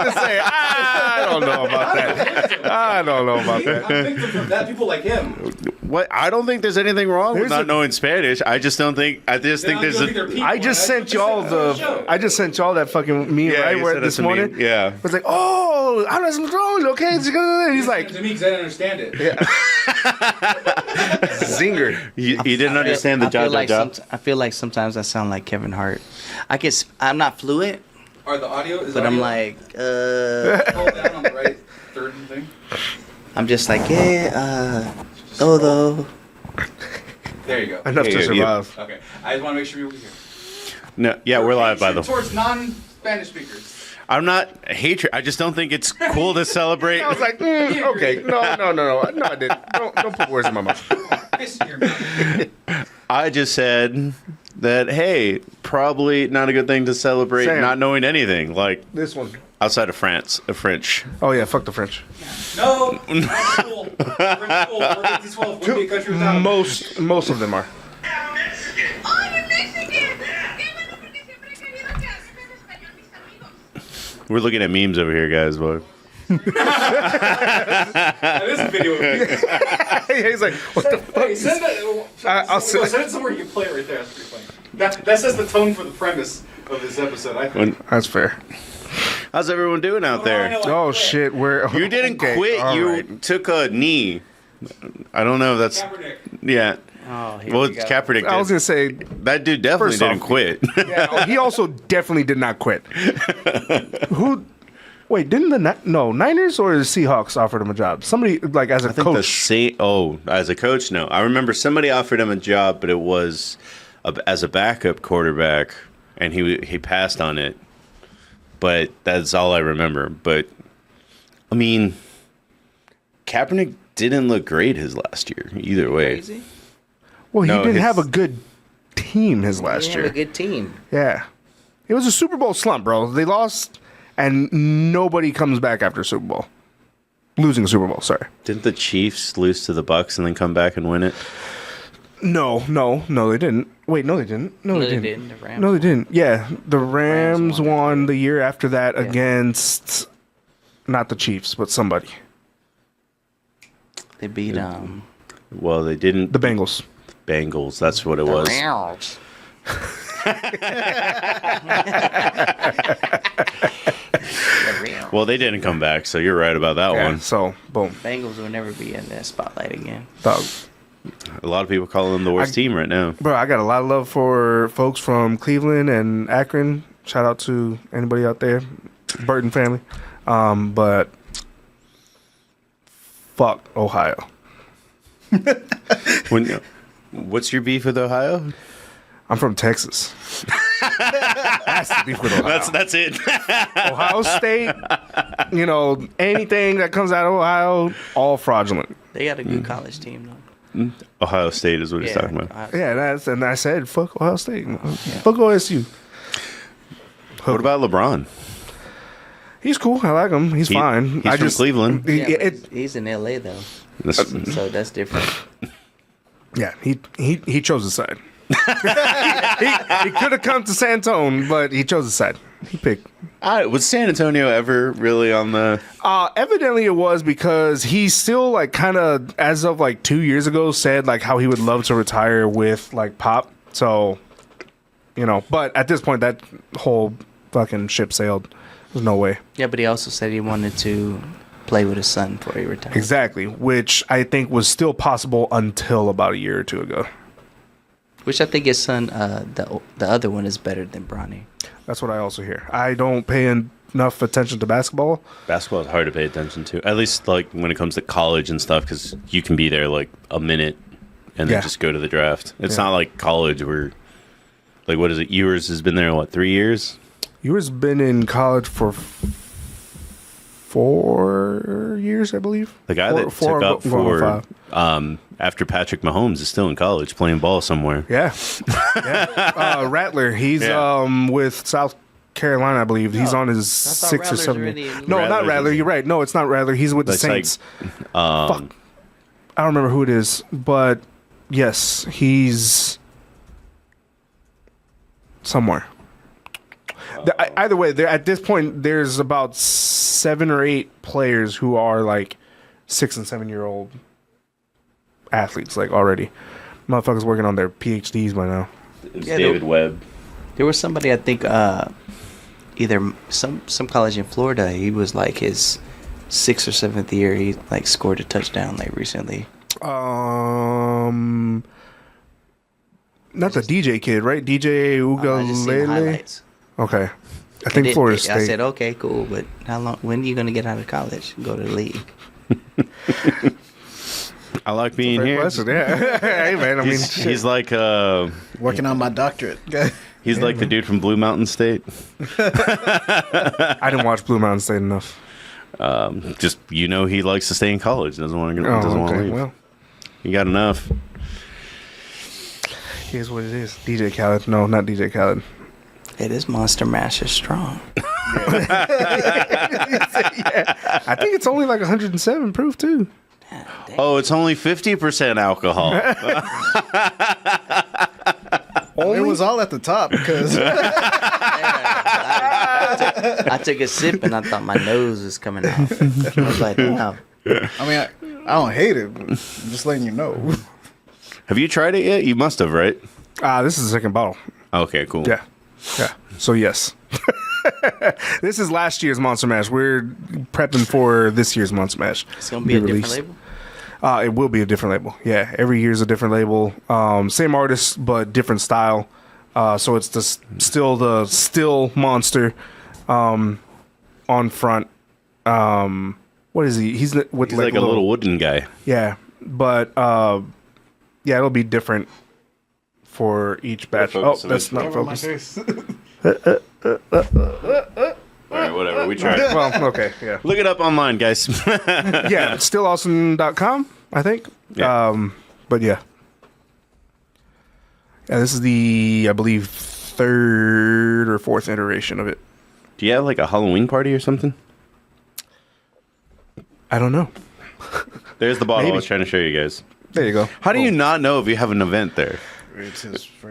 to say, I don't know about that. I don't know about that. I'm victim of that. People like him. What? I don't think there's anything wrong with not knowing Spanish. I just don't think. I just think there's a. I just sent y'all that fucking meme right where this morning. Yeah. It's like, oh, I don't know wrong. Okay, and he's like, to me because I didn't understand it. Yeah. Zinger. You didn't understand the job. I feel like sometimes I sound like Kevin Hart. I'm not fluent. Are the audio? But I'm like, hold down on the right third thing. I'm just like, todo. There you go. Enough to survive. Okay, I just want to make sure you're here. No, yeah, we're live by the way. Towards non-Spanish speakers. I'm not hatred. I just don't think it's cool to celebrate. I was like, okay, no, I didn't. Don't put words in my mouth. I just said that, hey, probably not a good thing to celebrate not knowing anything. Like this one. Outside of France, French. Oh, yeah, fuck the French. No, we're in school. We're in school. Most of them are. Oh, you're Mexican! We're looking at memes over here, guys. Boy. That is a video. He's like, what the fuck? Hey, send that. Send it somewhere you can play it right there. That's pretty funny. That sets the tone for the premise of this episode, I think. That's fair. How's everyone doing out there? Oh, shit. You didn't quit. You took a knee. I don't know if that's... Kaepernick. Yeah. Oh, well, Kaepernick did. I was going to say... That dude definitely didn't quit. Yeah, he also definitely did not quit. Who... Wait, didn't the Niners or the Seahawks offered him a job? Somebody, like, as a coach. As a coach, no. I remember somebody offered him a job, but it was as a backup quarterback, and he passed on it. But that's all I remember. But, I mean, Kaepernick didn't look great his last year, either way. Crazy? Well, he didn't have a good team his last year. He didn't have a good team. Yeah. It was a Super Bowl slump, bro. They lost... And nobody comes back after Super Bowl. Losing a Super Bowl, sorry. Didn't the Chiefs lose to the Bucks and then come back and win it? No, they didn't. Wait, no, they didn't. No, they didn't. The Rams no, they didn't. Yeah, the Rams won the year after that against not the Chiefs, but somebody. They beat Well, they didn't. The Bengals. Bengals. That's what it was. Rams. Well, they didn't come back, so you're right about that one. So, boom. Bengals will never be in that spotlight again. Dog. A lot of people call them the worst team right now. Bro, I got a lot of love for folks from Cleveland and Akron. Shout out to anybody out there, Burton family. But fuck Ohio. What's your beef with Ohio? I'm from Texas. That's the beef with Ohio. That's it. Ohio State, anything that comes out of Ohio, all fraudulent. They got a good college team, though. Ohio State is what he's talking about. Yeah, and I said, fuck Ohio State. Fuck OSU. What about LeBron? He's cool. I like him. He's fine. He's from Cleveland. He's in LA, though. So that's different. Yeah, he chose a side. he could have come to San Antonio, but he chose a side. He picked. Was San Antonio ever really on the... Evidently it was, because he still, like, kind of, as of, like, 2 years ago, said, like, how he would love to retire with, like, Pop. So, but at this point, that whole fucking ship sailed. There's no way. Yeah, but he also said he wanted to play with his son before he retired. Exactly, which I think was still possible until about a year or two ago. Which I think his son, the other one, is better than Bronny. That's what I also hear. I don't pay enough attention to basketball. Basketball is hard to pay attention to. At least, like, when it comes to college and stuff, because you can be there, like, a minute and then just go to the draft. It's not like college where, like, what is it? Ewers has been there, 3 years? Ewers been in college for 4 years, I believe. The guy that took up for after Patrick Mahomes is still in college playing ball somewhere. Yeah. Rattler. He's with South Carolina, I believe. He's on his 6th or 7th. No, not Rattler. You're right. No, it's not Rattler. He's with the Saints. Fuck. I don't remember who it is, but yes, he's somewhere. Either way, at this point, there's about 7 or 8 players who are like 6 and 7 year old athletes, like already. Motherfuckers working on their PhDs by now. It's David Webb. There was somebody, I think, either some college in Florida. He was like his 6th or 7th year. He like scored a touchdown like recently. Not the DJ kid, right? DJ I just seen Ugalele. highlights. Okay, I think Florida State. I said, okay, cool, but how long? When are you gonna get out of college? Go to the league? I like being here. Yeah. Hey man, I mean, He's like Working on my doctorate. he's like the dude from Blue Mountain State. I didn't watch Blue Mountain State enough. Just he likes to stay in college. Doesn't want to leave. Well, You got enough. here's what it is. DJ Khaled. No, not DJ Khaled. Hey, this Monster Mash is strong. Yeah. I think it's only like 107 proof too. Oh, it's only 50% alcohol. It was all at the top because I took a sip and I thought my nose was coming out. I was like, wow. I mean, I don't hate it, but I'm just letting you know. Have you tried it yet? You must have, right? This is the second bottle. Okay, cool. Yeah. So yes. This is last year's Monster Mash. We're prepping for this year's Monster Mash. It's gonna be a different label. It will be a different label. Yeah, every year's a different label. Same artist, but different style. So it's still the Monster on front. What is he? He's with He's like a little wooden guy. Yeah, but it'll be different for each batch. Oh, that's not focused. All right, whatever. We tried. Well, okay, yeah. Look it up online, guys. Yeah, it's stillawesome.com, I think. Yeah. But yeah. Yeah, this is the, I believe, 3rd or 4th iteration of it. Do you have like a Halloween party or something? I don't know. There's the bottle Maybe. I was trying to show you guys. There you go. How do you not know if you have an event there? It's his I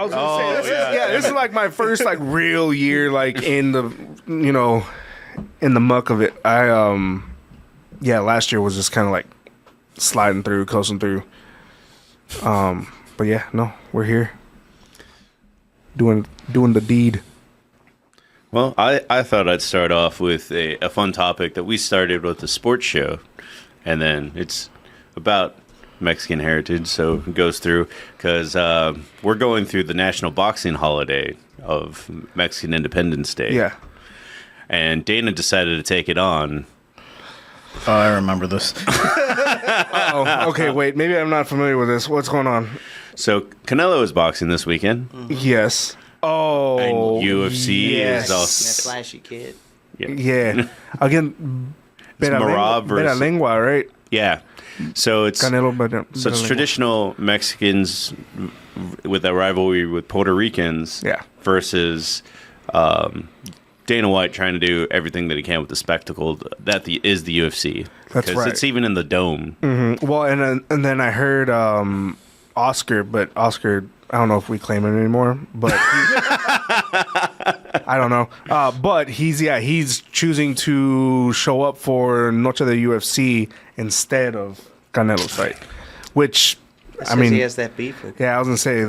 was gonna say this is like my first like real year like in the in the muck of it. Last year was just kind of like sliding through, coasting through. But yeah, no, we're here doing the deed. Well, I thought I'd start off with a fun topic that we started with the sports show, and then it's about Mexican heritage, so it goes through because we're going through the national boxing holiday of Mexican Independence Day. Yeah. And Dana decided to take it on. Oh, I remember this. Oh, okay, wait. Maybe I'm not familiar with this. What's going on? So Canelo is boxing this weekend. Yes. Oh. And UFC yes. is also... That flashy kid. Yeah. Again, Marab versus... Lengua, right? Yeah. So it's Canelo, so it's traditional Mexicans with a rivalry with Puerto Ricans versus Dana White trying to do everything that he can with the spectacle that is the UFC. That's right. It's even in the dome. Mm-hmm. Well, and then I heard Oscar, but Oscar, I don't know if we claim it anymore, but I don't know. But he's choosing to show up for Noche de UFC instead of Canelo's fight, which I mean, he has that beef. Yeah, I was gonna say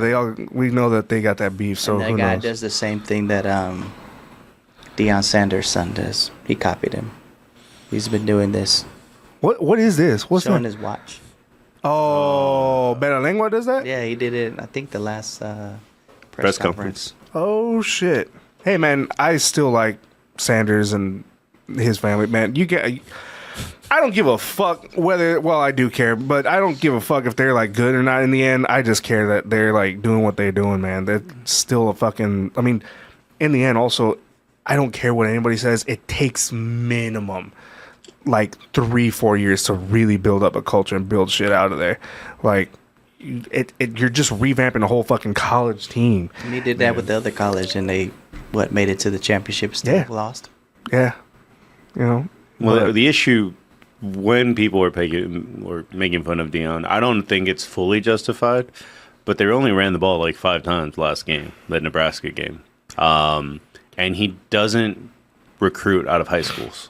we know that they got that beef. So and that guy does the same thing that Deion Sanders' son does. He copied him. He's been doing this. What is this? What's showing that? his watch? Oh, Benalengua does that? Yeah, he did it. I think the last press conference. Oh shit! Hey man, I still like Sanders and his family. Man, I don't give a fuck whether. Well, I do care, but I don't give a fuck if they're like good or not. In the end, I just care that they're like doing what they're doing, man. They're still a fucking. I mean, in the end, also, I don't care what anybody says. It takes minimum like 3-4 years to really build up a culture and build shit out of there. Like, you're just revamping the whole fucking college team. And he did that with the other college, and they made it to the championship, still lost. Yeah, you know. Well, the issue when people were making fun of Deion, I don't think it's fully justified, but they only ran the ball like 5 times last game, that Nebraska game. and he doesn't recruit out of high schools.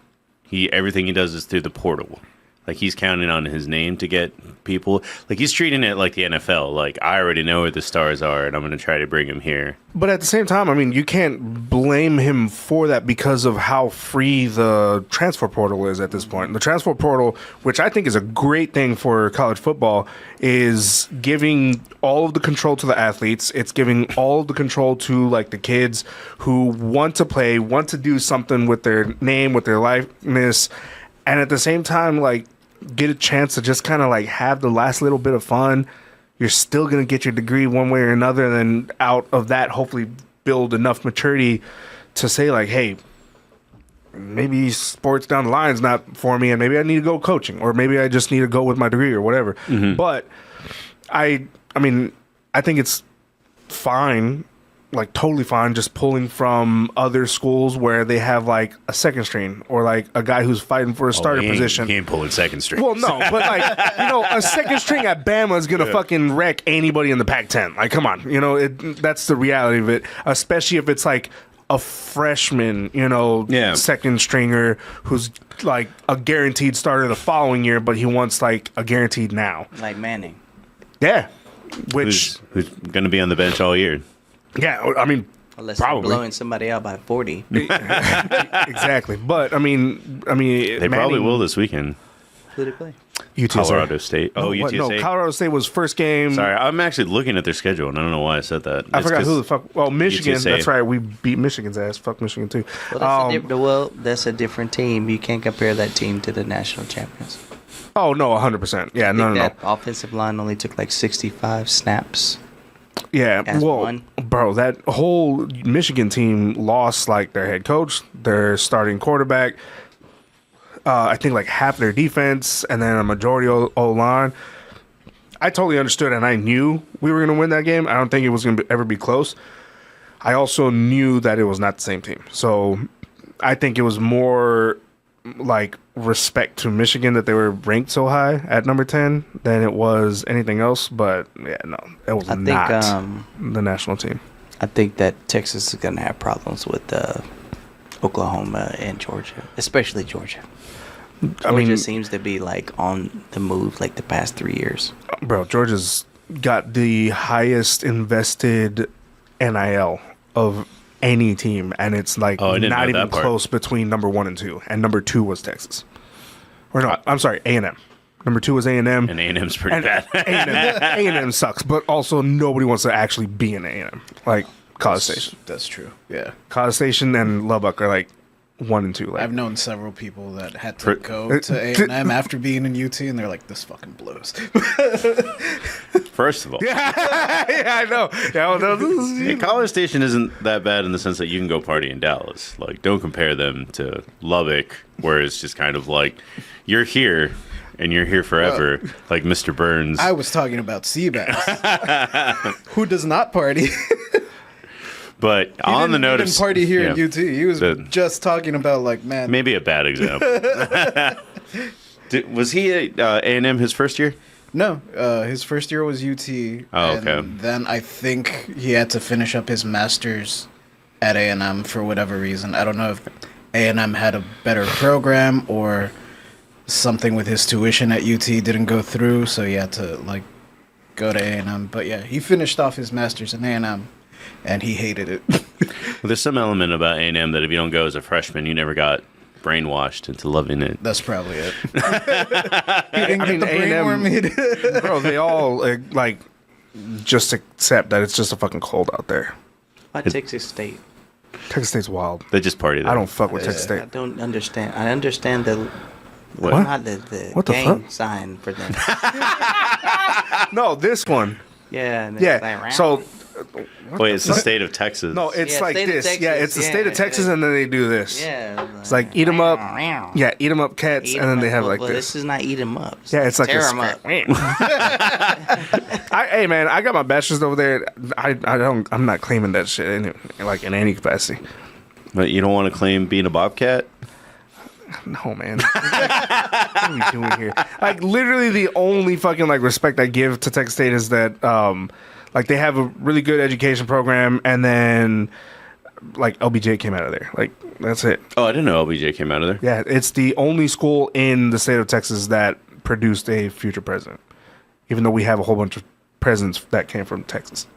Everything he does is through the portal. Like, he's counting on his name to get people. Like, he's treating it like the NFL. Like, I already know where the stars are, and I'm going to try to bring him here. But at the same time, I mean, you can't blame him for that because of how free the transfer portal is at this point. The transfer portal, which I think is a great thing for college football, is giving all of the control to the athletes. It's giving all of the control to, like, the kids who want to play, want to do something with their name, with their likeness, and at the same time, like, get a chance to just kind of, like, have the last little bit of fun. You're still going to get your degree one way or another, and then out of that, hopefully build enough maturity to say, like, hey, maybe sports down the line is not for me, and maybe I need to go coaching, or maybe I just need to go with my degree or whatever. Mm-hmm. But I mean, I think it's fine, like totally fine, just pulling from other schools where they have like a second string or like a guy who's fighting for a starter position. He ain't pulling second string. Well, no, but like, you know, a second string at Bama is gonna fucking wreck anybody in the Pac-10. Like, come on, you know, that's the reality of it. Especially if it's like a freshman, you know, second stringer who's like a guaranteed starter the following year, but he wants like a guaranteed now. Like Manning. Yeah, who's going to be on the bench all year. Yeah, I mean, unless probably you're blowing somebody out by 40. Exactly, but I mean, they probably will this weekend. Who did they play? UTSA. Colorado State. Oh, UTSA. No, Colorado State was first game. Sorry, I'm actually looking at their schedule, and I don't know why I said that. I forgot who the fuck. Well, Michigan. UTSA. That's right. We beat Michigan's ass. Fuck Michigan too. Well, that's a different team. You can't compare that team to the national champions. Oh no, 100%. Yeah, no. That offensive line only took like 65 snaps. Yeah, well, bro, that whole Michigan team lost like their head coach, their starting quarterback, I think like half their defense, and then a majority O-line. I totally understood, and I knew we were going to win that game. I don't think it was going to ever be close. I also knew that it was not the same team. So I think it was more like respect to Michigan that they were ranked so high at number 10 than it was anything else. But yeah, no, it was not the national team. I think that Texas is going to have problems with Oklahoma and Georgia, especially Georgia. Georgia seems to be like on the move like the past 3 years. Bro, Georgia's got the highest invested NIL of any team, and it's like not even close between number 1 and 2, and number 2 was Texas. Or no, I'm sorry, A&M. Number 2 was A&M. And A&M's pretty bad. A&M sucks, but also nobody wants to actually be in A&M. Like College Station. That's true. Yeah. College Station and Lubbock are like 1 and 2. Like, I've known several people that had to go to A&M after being in UT, and they're like, "This fucking blows." First of all, yeah, I know. Yeah, well, College Station isn't that bad in the sense that you can go party in Dallas. Like, don't compare them to Lubbock, where it's just kind of like you're here and you're here forever, like Mr. Burns. I was talking about Seabass, who does not party. But on the note of party here in UT, he was just talking about like, man, maybe a bad example. Was he at A&M his first year? No, his first year was UT. Oh, okay. And then I think he had to finish up his master's at A&M for whatever reason. I don't know if A&M had a better program or something with his tuition at UT didn't go through, so he had to like go to A&M. But yeah, he finished off his master's in A&M. And he hated it. Well, there's some element about A&M that if you don't go as a freshman, you never got brainwashed into loving it. That's probably it. He didn't get the brainworm. Bro, they all like just accept that it's just a fucking cold out there. Why Texas State? Texas State's wild. They just party there. I don't fuck with Texas State. I don't understand. I understand the what? Not the what the gang fuck? sign for them. No, this one. Yeah. And Yeah. like, so. Wait, it's the state of Texas. No, it's like state this. Yeah, it's the state of Texas, and then they do this. Yeah. It's like eat 'em up. Yeah, eat 'em up cats, and then they have like well, this. this is not eat 'em up. Yeah, it's like tear a 'em up. Hey man, I got my bachelor's over there. I'm not claiming that shit in any capacity. But you don't want to claim being a bobcat? No, man. What are we doing here? Like, literally the only fucking like respect I give to Texas State is that like they have a really good education program, and then like LBJ came out of there. Like that's it. Oh, I didn't know LBJ came out of there. Yeah, it's the only school in the state of Texas that produced a future president. Even though we have a whole bunch of presidents that came from Texas.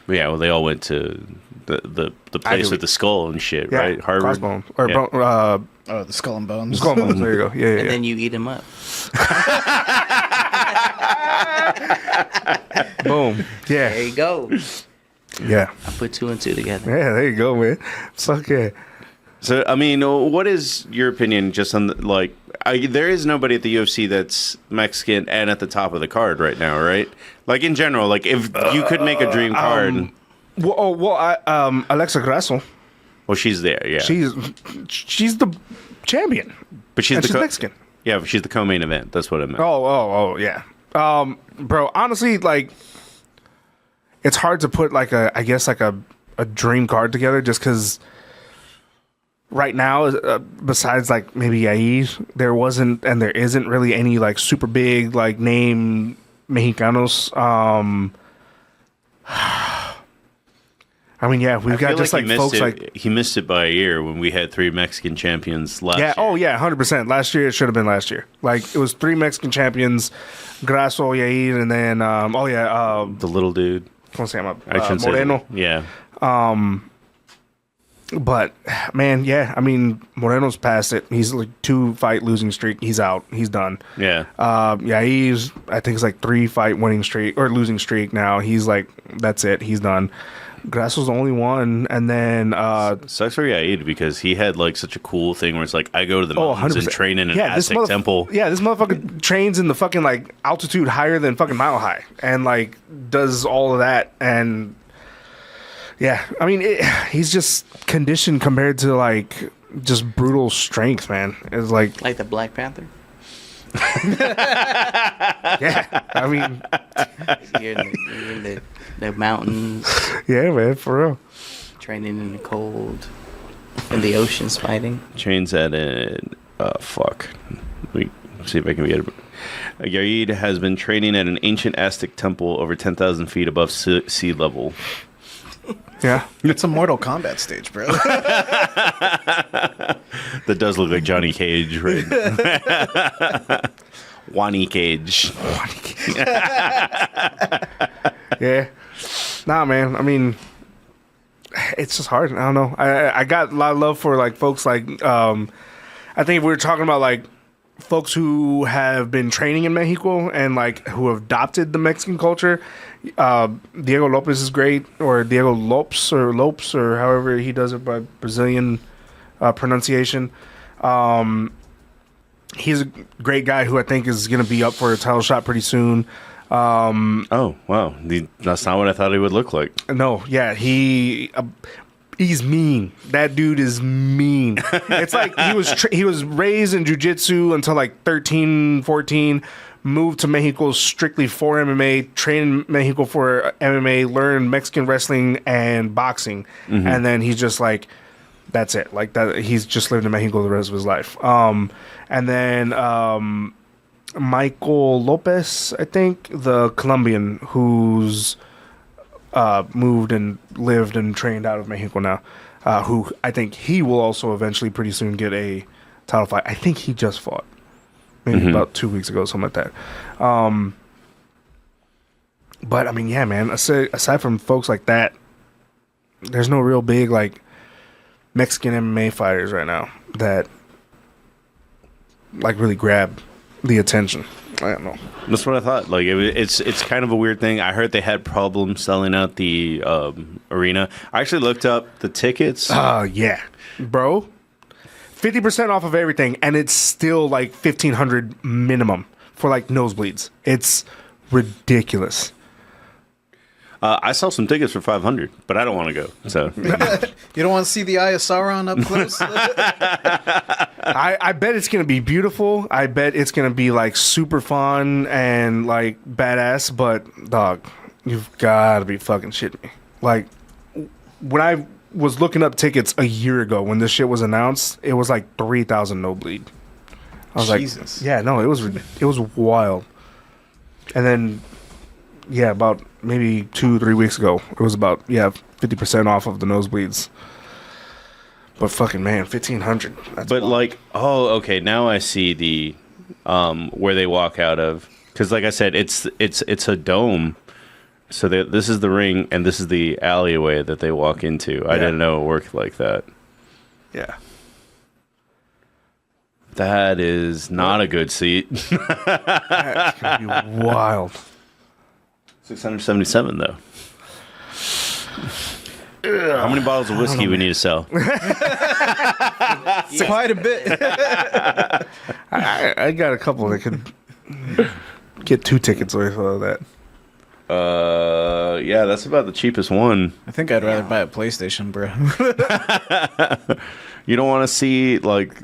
Yeah, well, they all went to the place with the skull and shit, Yeah, right? Harvard. Crossbone. Or the Skull and Bones. Skull and Bones. There you go. Yeah, yeah. And then you eat them up. Boom. Yeah. There you go. Yeah. I put 2 and 2 together. Yeah, there you go, man. Fuck yeah. So, I mean, what is your opinion just on, there is nobody at the UFC that's Mexican and at the top of the card right now, right? Like, in general, like, if you could make a dream card. Alexa Grasso. Well, she's there, yeah. She's the champion. But she's Mexican. Yeah, but she's the co-main event. That's what I meant. Oh, yeah. Bro, honestly, like, it's hard to put, like, I guess, like, a dream card together just because right now, besides, like, maybe Yair, there wasn't and there isn't really any, like, super big, like, name Mexicanos. I mean, yeah, we've got just like folks like he missed it by a year when we had 3 Mexican champions last year. Oh yeah, 100%. Last year it should have been last year. Like it was 3 Mexican champions, Grasso, Yair, and then the little dude. ¿Cómo se llama? Moreno. Yeah. But man, yeah, I mean Moreno's past it. He's like 2-fight losing streak. He's out. He's done. Yeah. Yair's I think it's like 3-fight winning streak or losing streak now. He's like that's it. He's done. Grasso's the only one, and then sucks for Yair because he had like such a cool thing where it's like I go to the mountains and train in an Aztec temple. Yeah, this motherfucker trains in the fucking like altitude higher than fucking Mile High, and like does all of that, and yeah, I mean he's just conditioned compared to like just brutal strength, man. It's like the Black Panther. Yeah, I mean you're in the mountains. Yeah, man, for real. Training in the cold, in the oceans, fighting. Trains at an fuck. We see if I can get it. Yair has been training at an ancient Aztec temple over 10,000 feet above sea level. Yeah, it's a Mortal Kombat stage, bro. That does look like Johnny Cage, right? Wani Cage. Yeah. Nah, man. I mean, it's just hard. I don't know. I got a lot of love for like folks like I think we were talking about like folks who have been training in Mexico and like who have adopted the Mexican culture. Diego Lopez is great, or Diego Lopes or however he does it by Brazilian pronunciation. He's a great guy who I think is going to be up for a title shot pretty soon. Oh wow, that's not what I thought he would look like. No, yeah, he's mean. That dude is mean. It's like he was raised in jiu-jitsu until like 13, 14, moved to Mexico strictly for MMA, trained in Mexico for MMA, learned Mexican wrestling and boxing, and then he's just like, that's it. Like that, he's just lived in Mexico the rest of his life. And then Michael Lopez, I think, the Colombian who's moved and lived and trained out of Mexico now, who I think he will also eventually pretty soon get a title fight. I think he just fought maybe about 2 weeks ago, something like that. But I mean, yeah, man, aside from folks like that, there's no real big like Mexican MMA fighters right now that like really grab the attention. I don't know. That's what I thought. Like it's kind of a weird thing. I heard they had problems selling out the arena. I actually looked up the tickets. Yeah, bro, 50% off of everything, and it's still like $1,500 minimum for like nosebleeds. It's ridiculous. I saw some tickets for $500, but I don't want to go. So you don't want to see the Eye of Sauron up close? I bet it's gonna be beautiful. I bet it's gonna be like super fun and like badass. But dog, you've got to be fucking shitting me. Like when I was looking up tickets a year ago when this shit was announced, it was like 3,000 no bleed. I was Jesus. like, yeah, no, it was wild. And then, yeah, about maybe 2-3 weeks ago, it was about 50% off of the nosebleeds. But fucking man, 1,500. But like, okay, now I see the where they walk out of, because like I said, it's a dome. So this is the ring, and this is the alleyway that they walk into. I didn't know it worked like that. Yeah. That is not a good seat. That's gonna be wild. 677 though. How many bottles of whiskey we need to sell? Quite a bit. I got a couple that could get 2 tickets worth of that. Yeah, that's about the cheapest one. I think I'd rather buy a PlayStation, bro. You don't want to see like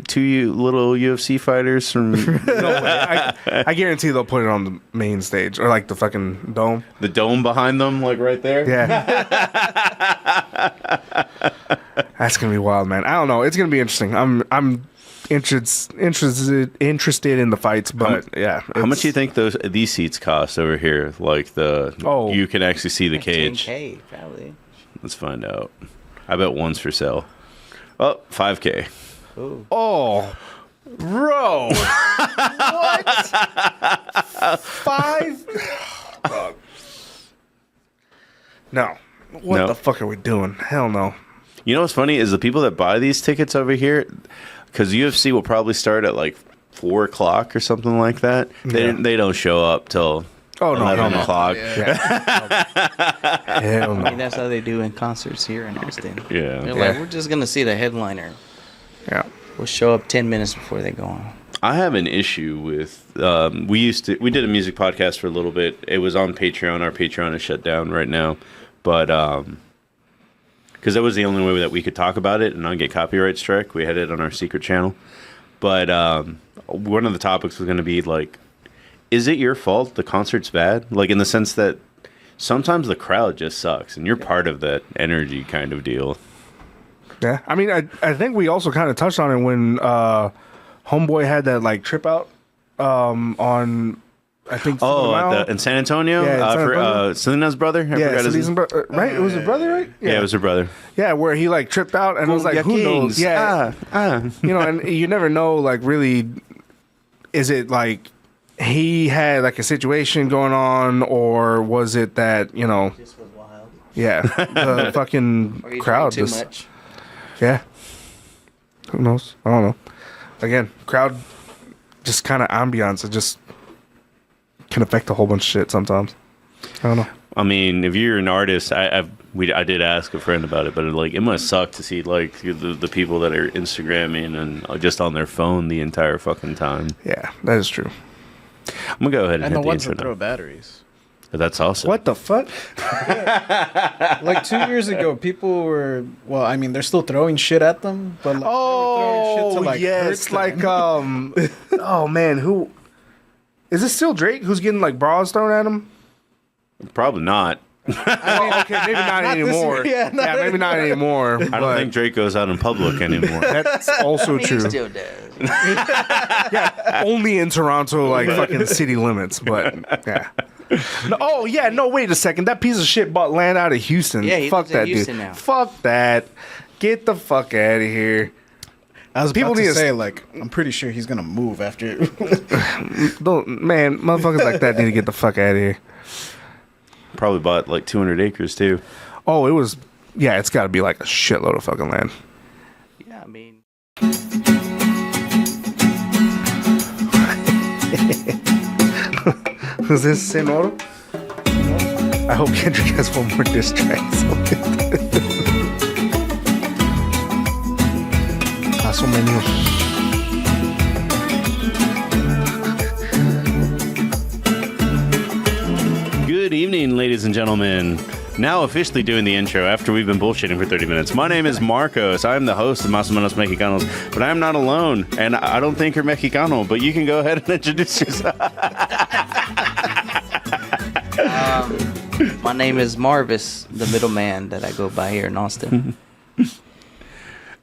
2 little UFC fighters from No way. I guarantee they'll put it on the main stage or like the fucking dome. the dome behind them, like right there. Yeah. That's gonna be wild, man. I don't know. It's gonna be interesting. I'm interested in the fights, but yeah. How much do you think these seats cost over here? Like you can actually see the cage. 10K, probably. Let's find out. I bet one's for sale. Oh, 5K. Ooh. Oh, bro. What? 5? Dog. No. What No. the fuck are we doing? Hell no. You know what's funny is the people that buy these tickets over here, because UFC will probably start at like 4 o'clock or something like that. They don't show up till 11 o'clock. Hell I no. mean, that's how they do in concerts here in Austin. Yeah. They're like, we're just gonna see the headliner. Yeah. We'll show up 10 minutes before they go on. I have an issue with we did a music podcast for a little bit. It was on Patreon. Our Patreon is shut down right now, but because that was the only way that we could talk about it and not get copyright strike. We had it on our secret channel, but one of the topics was going to be like, is it your fault the concert's bad? Like in the sense that sometimes the crowd just sucks and you're part of that energy kind of deal. Yeah. I mean, I think we also kind of touched on it when Homeboy had that like trip out on, I think. In San Antonio? Yeah, for Selena's brother? I forgot his name. right? It was his brother, right? Yeah, it was her brother. Yeah, where he like tripped out and it was like, who knows? Yeah. You know, and you never know, like, really, is it like he had like a situation going on, or was it that, you know, This was wild. yeah, the fucking Or you crowd drank too just, much. yeah. Who knows? I don't know. Again, crowd just kind of ambiance. It just can affect a whole bunch of shit sometimes. I don't know. I mean, if you're an artist, I did ask a friend about it, but it must suck to see like the people that are Instagramming and just on their phone the entire fucking time. Yeah, that is true. I'm gonna go ahead and And the hit the ones that intro throw now. batteries. That's awesome. What the fuck? Like 2 years ago, people were, well, I mean, they're still throwing shit at them, but like, they were throwing shit to, like, yes, hurt them. like oh man, who is this? Still Drake who's getting like bras thrown at him? Probably not. Okay, maybe not Not this anymore. year. Yeah, Maybe not anymore. I don't think Drake goes out in public anymore. That's also He true. still does. Yeah, only in Toronto, like fucking city limits. But yeah. No, no. Wait a second. That piece of shit bought land out of Houston. Yeah, he fuck lives in that Houston dude. now. Fuck that. Get the fuck out of here. I was People about need to to say, like, I'm pretty sure he's gonna move after. Man, motherfuckers like that need to get the fuck out of here. Probably bought like 200 acres too. Oh, it was. Yeah, it's got to be like a shitload of fucking land. Yeah, I mean, Is this Senoro? I hope Kendrick has one more diss track. Más o menos. Good evening, ladies and gentlemen. Now officially doing the intro after we've been bullshitting for 30 minutes. My name is Marcos. I'm the host of O Menos Mexicanos, but I'm not alone, and I don't think you're Mexicano, but you can go ahead and introduce yourself. my name is Marvis, the middleman that I go by here in Austin.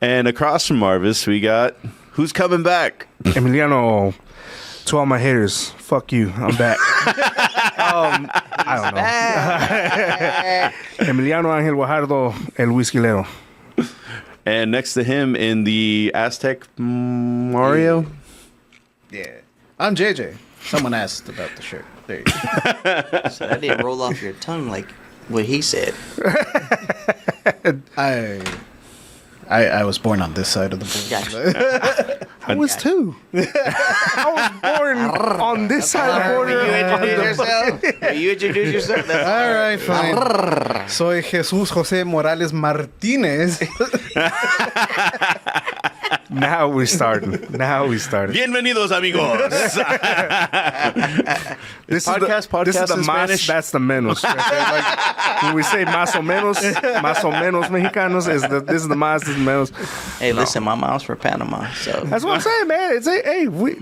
And across from Marvis, we got... Who's coming back? Emiliano, to all my haters, fuck you. I'm back. I don't know. Emiliano Ángel Guajardo, el whiskylero. And next to him in the Aztec Mario. Yeah. I'm JJ. Someone asked about the shirt. There you go. So that didn't roll off your tongue like what he said. I was born on this side of the board. Gotcha. I was too. I was born on this side of the border. Will you introduce yourself? That's All right, fine. Soy Jesús José Morales Martínez. Now we starting. Bienvenidos, amigos. This podcast this is the in más, Spanish? that's the menos. Right there. Like, when we say más o menos mexicanos, this is the más, this is the menos. Hey, listen, my mom's from Panama, so That's what I'm saying, man. It's we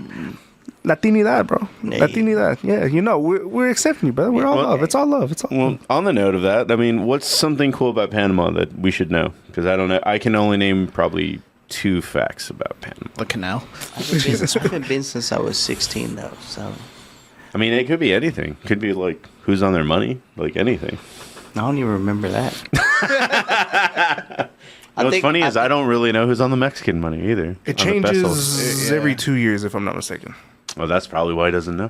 Latinidad, bro. Hey. Latinidad. Yeah, you know, we're accepting you, brother. We're all love. It's all love. It's all Well, on the note of that, I mean, what's something cool about Panama that we should know? Because I don't know. I can only name probably 2 facts about Panama. The canal. I haven't been since I was 16, though. So I mean, it could be anything. Could be like who's on their money, like anything. I don't even remember that. What's funny is I don't really know who's on the Mexican money either. It on the pesos. changes every 2 years, if I'm not mistaken. Well, that's probably why he doesn't know.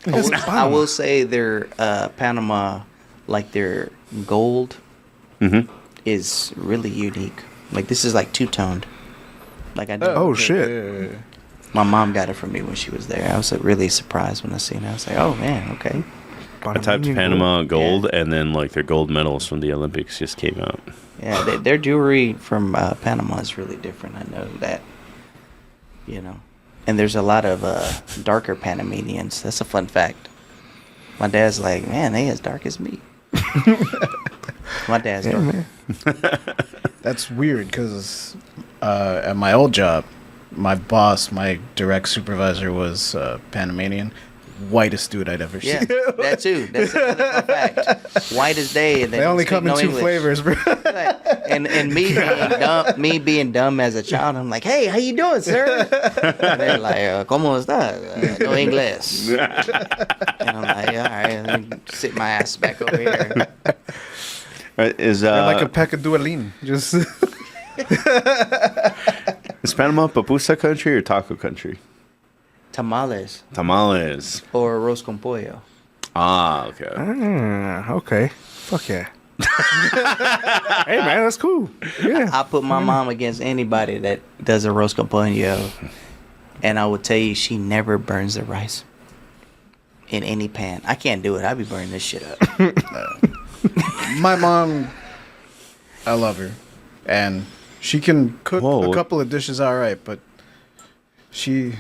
I will say their Panama, like their gold, is really unique. Like this is like 2-toned. Like I know. Oh shit! Yeah. My mom got it for me when she was there. I was really surprised when I seen it. I was like, oh man, okay. I typed Panama gold, and then like their gold medals from the Olympics just came out. Yeah, their jewelry from Panama is really different. I know that. You know, and there's a lot of darker Panamanians. That's a fun fact. My dad's like, man, they as dark as me. My dad's dark. Man. That's weird because at my old job, my boss, my direct supervisor was Panamanian. Whitest dude I'd ever Yeah, seen. that too. That's another fun fact. White as day. And They only come in 2 flavors, bro. And me being dumb as a child, I'm like, hey, how you doing, sir? And they're like, ¿Cómo estás? No inglés. And I'm like, all right, let me sit my ass back over here. Is They're like a pack of dueling. Just is Panama pupusa country or taco country? Tamales Tamales. or arroz con pollo. Ah, okay. Okay. Fuck yeah. Hey man, that's cool. Yeah. I put my mom against anybody that does arroz con pollo, and I will tell you, she never burns the rice in any pan. I can't do it. I be burning this shit up. my mom, I love her, and she can cook a couple of dishes all right, but she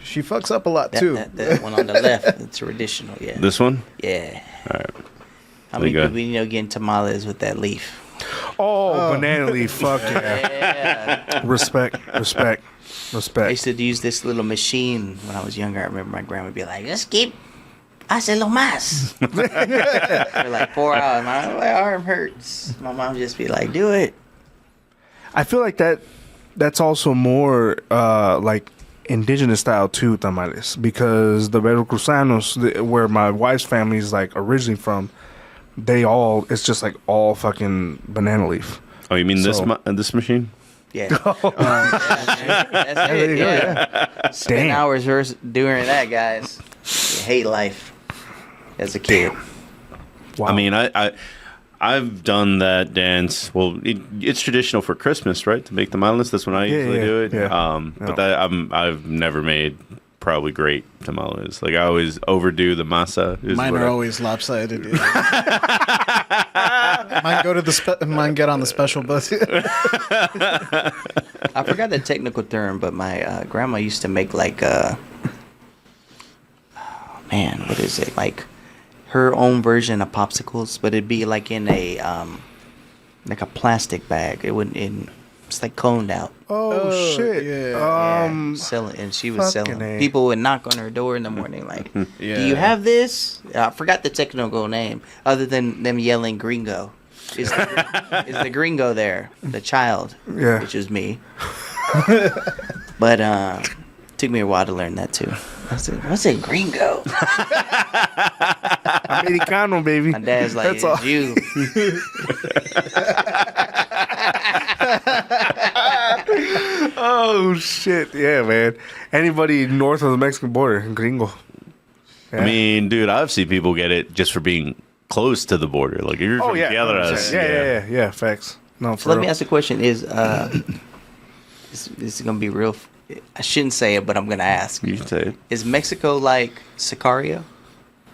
fucks up a lot too. That one on the left, it's traditional. Yeah. This one? Yeah. All right. How many people getting tamales with that leaf? Oh, banana leaf. Fuck yeah. Yeah. Respect. I used to use this little machine when I was younger. I remember my grandma would be like, "Just keep hazlo más." For like 4 hours. My arm hurts. My mom would just be like, "Do it." I feel like that's also more like indigenous style too, tamales, because the Veracruzanos, where my wife's family is like originally from, it's just like all fucking banana leaf. Oh, you mean this machine? Yeah. That's it. Yeah. Spend hours doing that, guys. You hate life as a kid. Wow. I mean, I've done that dance. Well, it's traditional for Christmas, right? To make the tamales. That's when I usually do it. Yeah. But I've never made probably great tamales. Like I always overdo the masa. Mine are always lopsided. Mine get on the special bus. I forgot the technical term, but my grandma used to make like what is it? Like her own version of popsicles, but it'd be like in a like a plastic bag. It wouldn't. It's like coned out. Oh shit! Yeah. Selling, and she was selling. A. People would knock on her door in the morning, like, "Do you have this?" I forgot the technical name, other than them yelling "Gringo." Is the Gringo there? The child, which is me. But took me a while to learn that too. I said, "What's a Gringo?" Americano, baby. My dad's like, "It's you." Oh shit! Yeah, man. Anybody north of the Mexican border, gringo. Yeah. I mean, dude, I've seen people get it just for being close to the border. Like, if you're from Piedras. Yeah. Facts. No, so let me ask the question: Is this is gonna be real? I shouldn't say it, but I'm gonna ask. You can say it. Is Mexico like Sicario?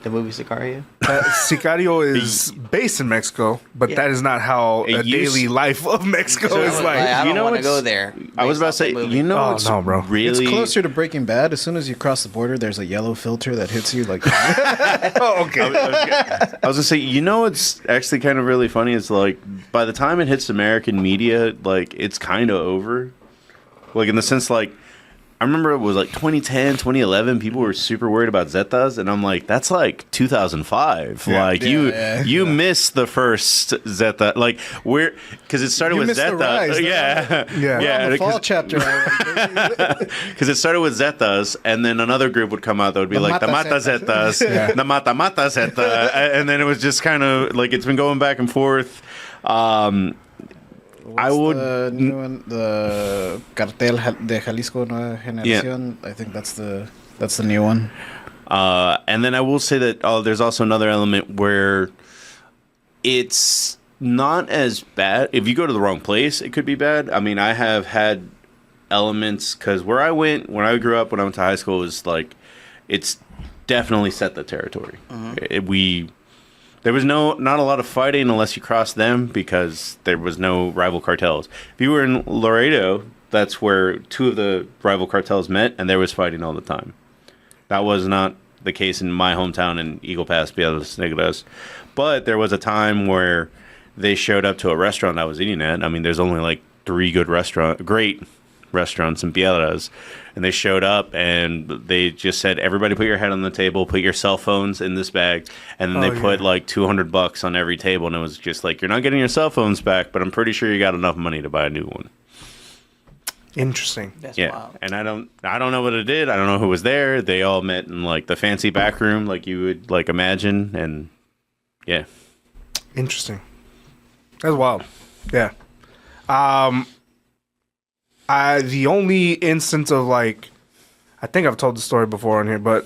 The movie Sicario? Sicario is based in Mexico, but that is not how a daily life of Mexico is like. I don't want to go there. I was about to say, no, bro. Really, it's closer to Breaking Bad. As soon as you cross the border, there's a yellow filter that hits you. Like, okay. I was gonna say, what's actually kind of really funny is like by the time it hits American media, like it's kind of over. Like in the sense, like. I remember it was like 2010, 2011. People were super worried about Zetas, and I'm like, that's like 2005. You missed the first Zeta, like because it started with Zeta. Yeah. The fall chapter. Because it started with Zetas, and then another group would come out that would be like the Mata Zetas, the Mata Zeta, and then it was just kind of like it's been going back and forth. I would the new one, the Cartel de Jalisco Nueva Generación. I think that's the new one. And then I will say that there's also another element where it's not as bad. If you go to the wrong place, it could be bad. I mean, I have had elements because where I went when I grew up, when I went to high school, was like it's definitely set the territory. There was not a lot of fighting unless you crossed them because there was no rival cartels. If you were in Laredo, that's where two of the rival cartels met, and there was fighting all the time. That was not the case in my hometown in Eagle Pass, Piedras Negras. But there was a time where they showed up to a restaurant I was eating at. I mean, there's only like 3 great restaurants in Piedras, and they showed up and they just said, everybody put your head on the table, put your cell phones in this bag, and then they put like $200 on every table, and it was just like, you're not getting your cell phones back, but I'm pretty sure you got enough money to buy a new one. Interesting. That's wild. And I don't know what it did. I don't know who was there. They all met in like the fancy back room like you would like imagine, and yeah. Interesting. That's wild. Yeah. The only instance of like, I think I've told the story before on here, but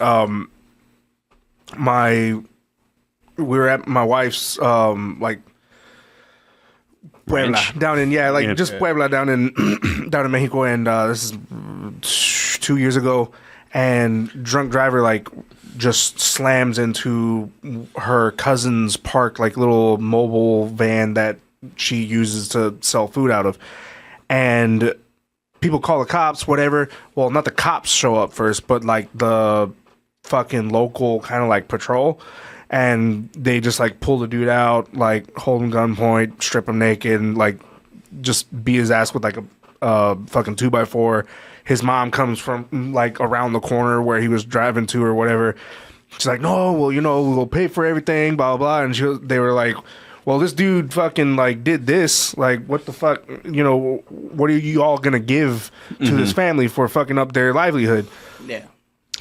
we were at my wife's like Puebla down in Puebla down in Mexico, and this is 2 years ago, and drunk driver like just slams into her cousin's parked like little mobile van that she uses to sell food out of, and people call the cops, whatever. Well, not the cops show up first, but like the fucking local kind of like patrol. And they just like pull the dude out, like hold him gunpoint, strip him naked, and like just beat his ass with like a fucking 2x4. His mom comes from like around the corner where he was driving to or whatever. She's like, no, well, we'll pay for everything, blah, blah. And they were like, well, this dude fucking like did this. Like, what the fuck? What are you all gonna give to this family for fucking up their livelihood? Yeah.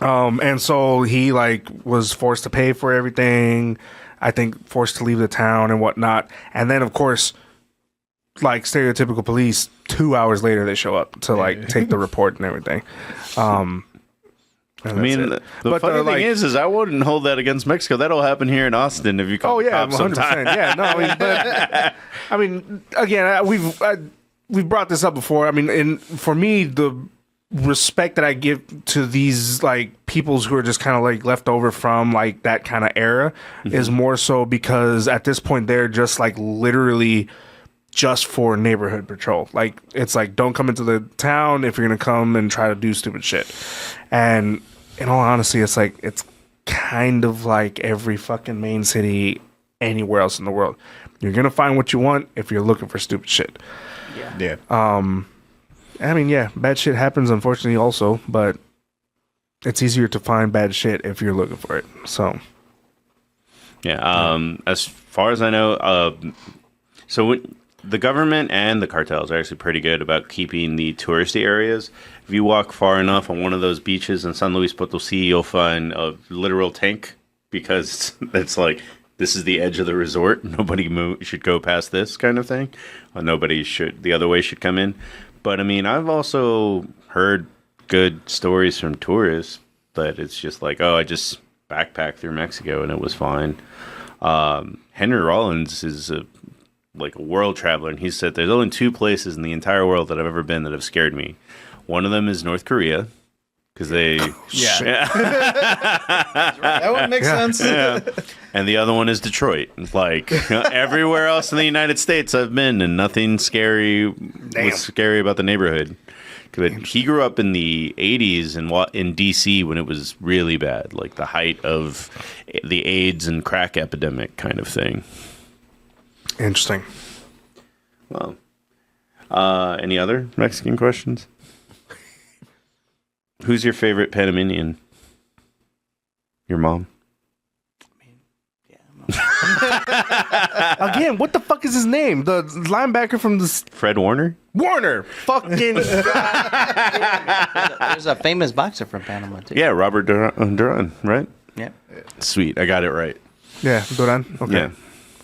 And so he like was forced to pay for everything. I think forced to leave the town and whatnot. And then of course, like stereotypical police, 2 hours later they show up to like take the report and everything. I mean, the funny thing is I wouldn't hold that against Mexico. That'll happen here in Austin if you call the cops 100%. Yeah, no, I mean, again, we've brought this up before. I mean, for me, the respect that I give to these like peoples who are just kind of like left over from like that kind of era is more so because at this point they're just like literally just for neighborhood patrol. Like it's like, don't come into the town if you're gonna come and try to do stupid shit. And in all honesty, it's like it's kind of like every fucking main city anywhere else in the world. You're gonna find what you want if you're looking for stupid shit. Yeah. I mean, yeah, bad shit happens, unfortunately, also, but it's easier to find bad shit if you're looking for it. So, yeah. As far as I know, the government and the cartels are actually pretty good about keeping the touristy areas. If you walk far enough on one of those beaches in San Luis Potosí, you'll find a literal tank because it's like, this is the edge of the resort. Nobody should go past this kind of thing. The other way should come in. But I mean, I've also heard good stories from tourists that it's just like, oh, I just backpacked through Mexico and it was fine. Henry Rollins is a world traveler, and he said there's only 2 places in the entire world that I've ever been that have scared me. One of them is North Korea, because they that one makes sense. Yeah. And the other one is Detroit. Like everywhere else in the United States I've been, and nothing scary was scary about the neighborhood. He grew up in the 80s in D.C. when it was really bad, like the height of the AIDS and crack epidemic kind of thing. Interesting. Well, any other Mexican questions? Who's your favorite Panamanian? Your mom? Again, what the fuck is his name? The linebacker from the... Fred Warner? Warner! Fucking... There's a famous boxer from Panama, too. Yeah, Robert Duran, right? Yep. Sweet, I got it right. Yeah, Duran? Okay. Yeah.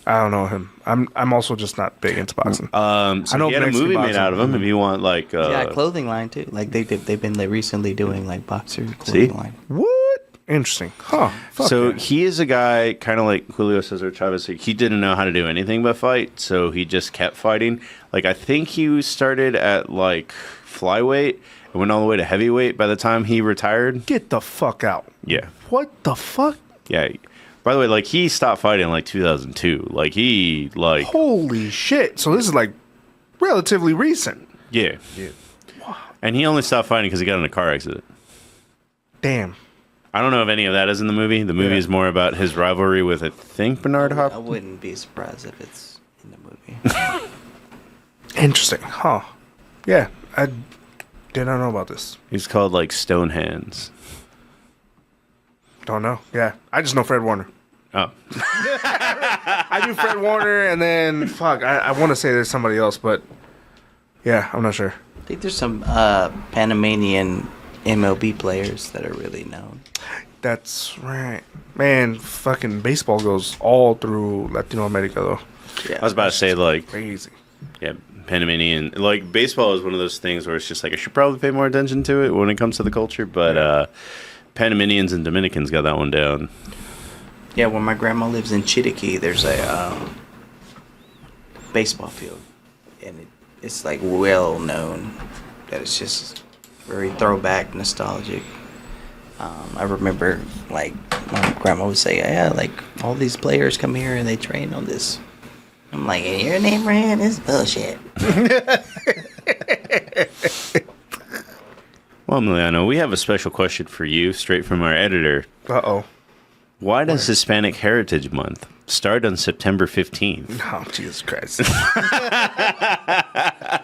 I don't know him. I'm also just not big into boxing. So I know he had a Mexican movie made boxing. out of him. If you want, like, Yeah, clothing line too. Like they've been recently doing like boxer clothing line. What? Interesting. Huh. Fuck so yeah. he is a guy kind of like Julio Cesar Chavez. He didn't know how to do anything but fight, so he just kept fighting. Like I think he started at like flyweight and went all the way to heavyweight by the time he retired. Get the fuck out. Yeah. What the fuck? Yeah. By the way, like he stopped fighting in like 2002. Like he like Holy shit. So this is like relatively recent. yeah. Wow. And he only stopped fighting because he got in a car accident. Damn. I don't know if any of that is in the movie. The movie is more about his rivalry with, I think, Bernard I Hopkins. wouldn't be surprised if it's in the movie. Interesting. Huh. Yeah. I did not know about this. He's called like Stone Hands. Don't know. Yeah. I just know Fred Warner. Oh. I knew Fred Warner, and then, fuck, I want to say there's somebody else, but yeah, I'm not sure. I think there's some Panamanian MLB players that are really known. That's right. Man, fucking baseball goes all through Latino America, though. Yeah. I was about to say, like, Crazy. yeah, Panamanian. Like, baseball is one of those things where it's just like, I should probably pay more attention to it when it comes to the culture, but Panamanians and Dominicans got that one down. Yeah, where my grandma lives in Chiriquí, there's a baseball field, and it's like well known that it's just very throwback, nostalgic. I remember like my grandma would say, "Yeah, like all these players come here and they train on this." I'm like, "And your name, Rand, is bullshit." Well, Emiliano, we have a special question for you, straight from our editor. Uh-oh. Why does Hispanic Heritage Month start on September 15th? Oh, Jesus Christ.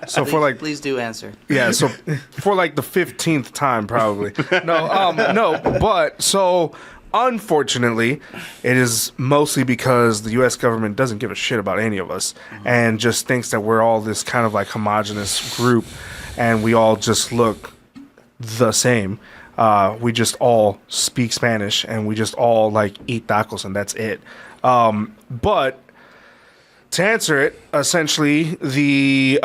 So for like... Please do answer. Yeah, so for like the 15th time, probably. No, but so unfortunately, it is mostly because the U.S. government doesn't give a shit about any of us and just thinks that we're all this kind of like homogenous group and we all just look the same. We just all speak Spanish and we just all like eat tacos and that's it. But to answer it, essentially the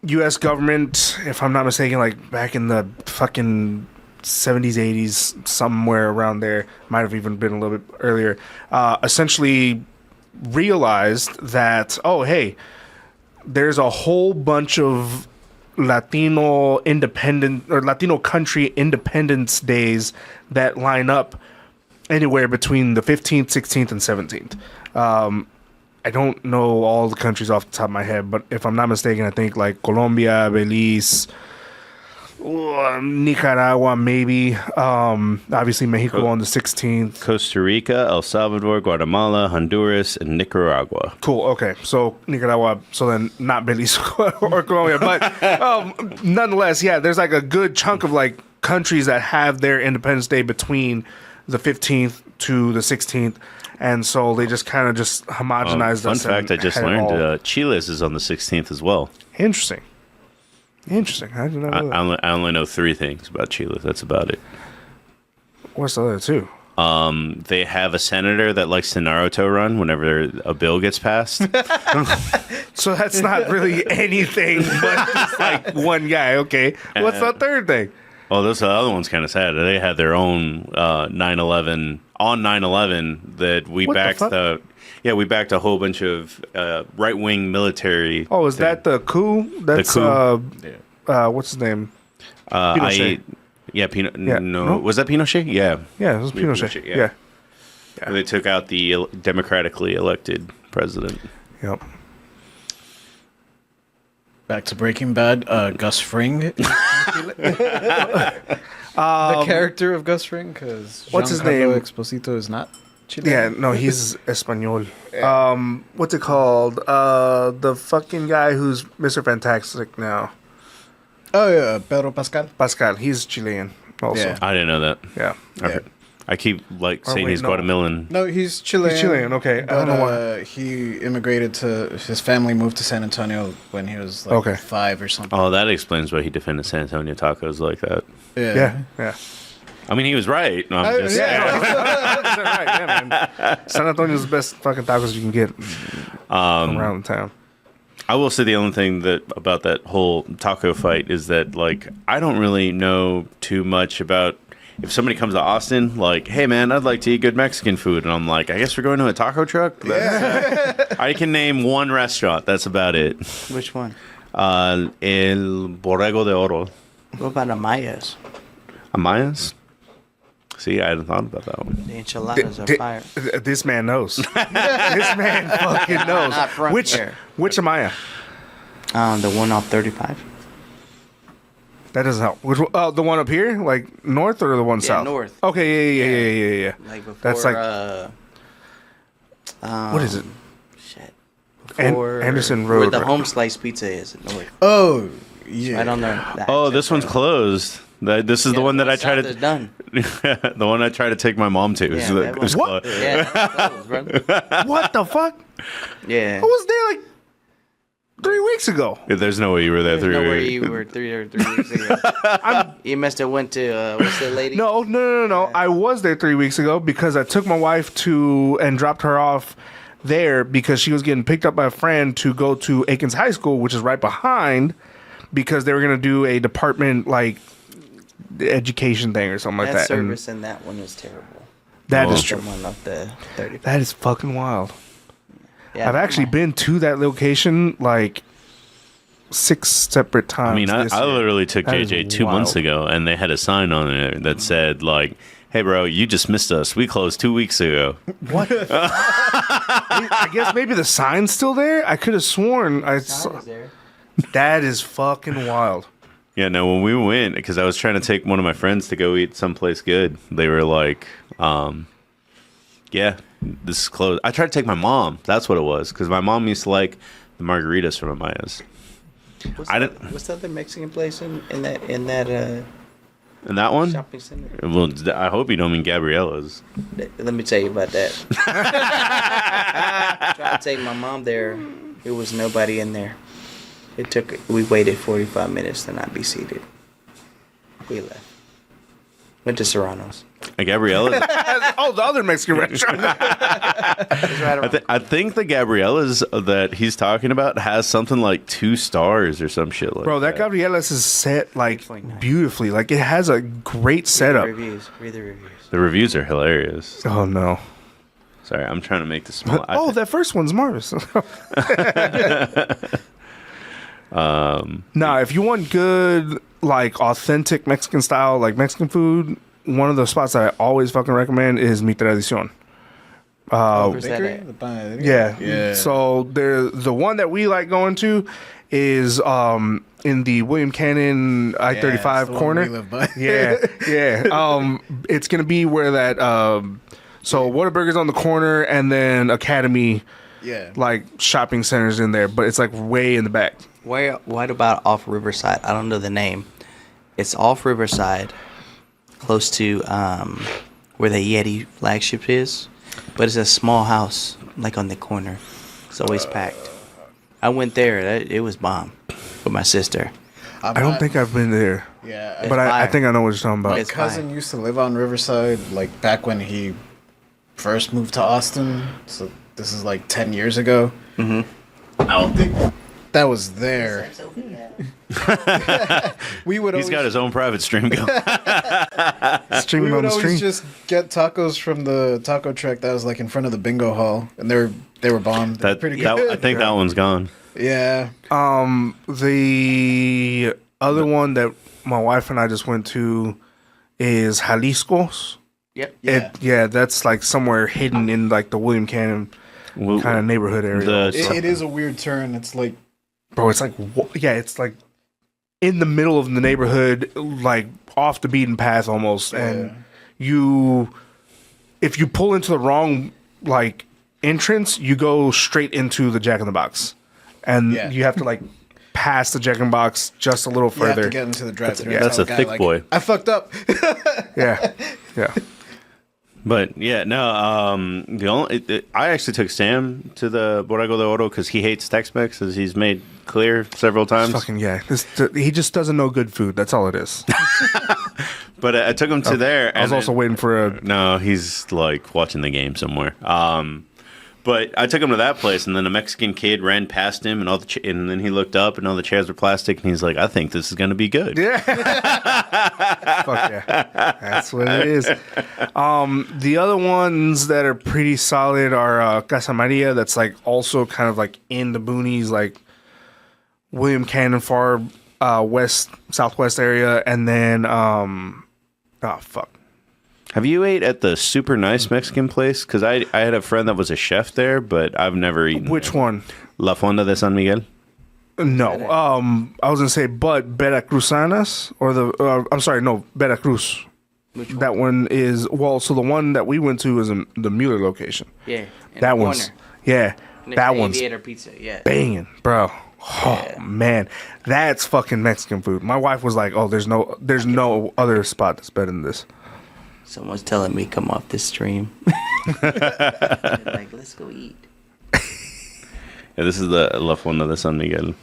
U.S. government, if I'm not mistaken, like back in the fucking 70s, 80s, somewhere around there, might have even been a little bit earlier, essentially realized that, oh, hey, there's a whole bunch of Latino country independence days that line up anywhere between the 15th, 16th, and 17th. I don't know all the countries off the top of my head, but if I'm not mistaken, I think like Colombia, Belize, Nicaragua, maybe. Obviously, Mexico on the 16th. Costa Rica, El Salvador, Guatemala, Honduras, and Nicaragua. Cool. Okay. So Nicaragua. So then not Belize or Colombia, but nonetheless, yeah. There's like a good chunk of like countries that have their Independence Day between the 15th to the 16th, and so they just kind of just homogenized us. Fun fact: I just learned Chile's is on the 16th as well. Interesting. I didn't know that. I only know 3 things about Chile. That's about it. What's the other 2? They have a senator that likes to Naruto run whenever a bill gets passed. So that's not really anything, but just like one guy. Okay, what's the third thing? Well, this other one's kind of sad. They had their own 9/11 on 9/11 that we What the backed fuck? we backed a whole bunch of right wing military. Oh, is that the coup? That's coup. What's his name? Pinochet. Yeah, No, was that Pinochet? Yeah, Yeah, it was Pinochet. Yeah. They took out the democratically elected president. Yep. Back to Breaking Bad. Gus Fring. The character of Gus Fring, because What's his name? Exposito is not Chilean. Yeah, no, he's Espanol. What's it called? The fucking guy who's Mr. Fantastic now. Oh yeah, Pedro Pascal. Pascal, he's Chilean also. Yeah. I didn't know that. Yeah. I keep saying wait, he's no. Guatemalan. No, he's Chilean. He's Chilean, okay. I But don't know why. he immigrated to his family moved to San Antonio when he was like 5 or something. Oh, that explains why he defended San Antonio tacos like that. Yeah. I mean, he was right. No, I'm just, Right, yeah, man. San Antonio's the best fucking tacos you can get from around town. I will say the only thing about that whole taco fight is that, like, I don't really know too much about. If somebody comes to Austin, like, hey man, I'd like to eat good Mexican food, and I'm like, I guess we're going to a taco truck. I can name one restaurant. That's about it. Which one? El Borrego de Oro. What about Amaya's? Amaya's? See, I hadn't thought about that one. The enchiladas are fire. This man knows. This man fucking knows. Not from Which here. Amaya? The one off 35. That doesn't help. Which the one up here, like north, or the one south? North. Okay, yeah. Like before. That's like what is it? Shit. Anderson Road. Where the right? Home Slice Pizza is at North. Oh, yeah. Right on there. Oh, this one's closed. This is the one that I try to. Done. The one I try to take my mom to. Yeah, So that it was What? closed. Yeah, it's closed, bro. What the fuck? Yeah. I was there like 3 weeks ago. There's no way you were there There's 3 no way weeks. you were 3 weeks ago. You must have went to what's that lady? No. I was there 3 weeks ago because I took my wife and dropped her off there because she was getting picked up by a friend to go to Aikens High School, which is right behind, because they were gonna do a department like education thing or something like that. Service in that one was terrible. That is The true. one up the 35. That is fucking wild. Yeah, I've actually been to that location like 6 separate times. I mean, I this year. literally took That is JJ 2 months wild. ago, and they had a sign on it that said, like, hey, bro, you just missed us. We closed 2 weeks ago. What? I guess maybe the sign's still there. I could have sworn I saw. was there. That is fucking wild. Yeah, no, when we went, because I was trying to take one of my friends to go eat someplace good, they were like, yeah, this is closed. I tried to take my mom. That's what it was, because my mom used to like the margaritas from Amaya's. What's the other Mexican place in that And that one? shopping center? Well, I hope you don't mean Gabriella's. Let me tell you about that. Trying to take my mom there, there was nobody in there. We waited 45 minutes to not be seated. We left. Went to Serrano's. Gabriella's. Oh, the other Mexican restaurant. It was right around. I think the Gabriella's that he's talking about has something like 2 stars or some shit like Bro, that Gabrielas is set like beautifully. Like it has a great setup. Read the reviews. The reviews are hilarious. Oh no. Sorry, I'm trying to make this small. That first one's Marvis. Nah, if you want good, like authentic Mexican style, like Mexican food, one of the spots that I always fucking recommend is Mi Tradicion. Where's that Bakery? at? The panaderia? Yeah. So the one that we like going to is in the William Cannon I-35 it's the one corner. we live by. Yeah. It's gonna be where that so Whataburger's on the corner and then Academy Yeah. like shopping centers in there, but it's like way in the back. What about off Riverside? I don't know the name. It's off Riverside, close to where the Yeti flagship is, but it's a small house, like on the corner. It's always packed. I went there. It was bomb with my sister. I don't think I've been there. Yeah, but I think I know what you're talking about. My cousin used to live on Riverside, like back when he first moved to Austin. So this is like 10 years ago. I don't think that was there. He's got his own private stream going. Streaming on the stream. We would always just get tacos from the taco truck that was like in front of the bingo hall, and they were bomb. They were pretty good. I think that one's gone. Yeah. The other one that my wife and I just went to is Jalisco's. Yep. Yeah, that's like somewhere hidden in like the William Cannon kind of neighborhood area. It is a weird turn. It's like, bro, it's like it's like in the middle of the neighborhood, like off the beaten path almost. And if you pull into the wrong like entrance, you go straight into the Jack in the Box, and you have to like pass the Jack in the Box just a little further. You have to get into the drive-thru. That's a thick boy. I fucked up. Yeah. But yeah, no. I actually took Sam to the Borrego de Oro because he hates Tex-Mex, as he's made clear several times. He just doesn't know good food. That's all it is. But I took him to there. I was also waiting for No, he's like watching the game somewhere. But I took him to that place, and then a Mexican kid ran past him, and and then he looked up, and all the chairs were plastic, and he's like, "I think this is going to be good." Yeah, fuck yeah, that's what it is. The other ones that are pretty solid are Casa Maria. That's like also kind of like in the boonies, like William Cannon, far southwest area, and then Have you ate at the super nice Mexican place? Because I had a friend that was a chef there, but I've never eaten. Which one? La Fonda de San Miguel? No. I was going to say, but Veracruzanas, or Veracruz. Which one? That one is, so the one that we went to is the Mueller location. Yeah. That one's, that one's Aviator Pizza, banging, bro. Oh, man. That's fucking Mexican food. My wife was like, there's no other spot that's better than this. Someone's telling me come off this stream. Like, let's go eat. Yeah, this is the La Fonda de San Miguel.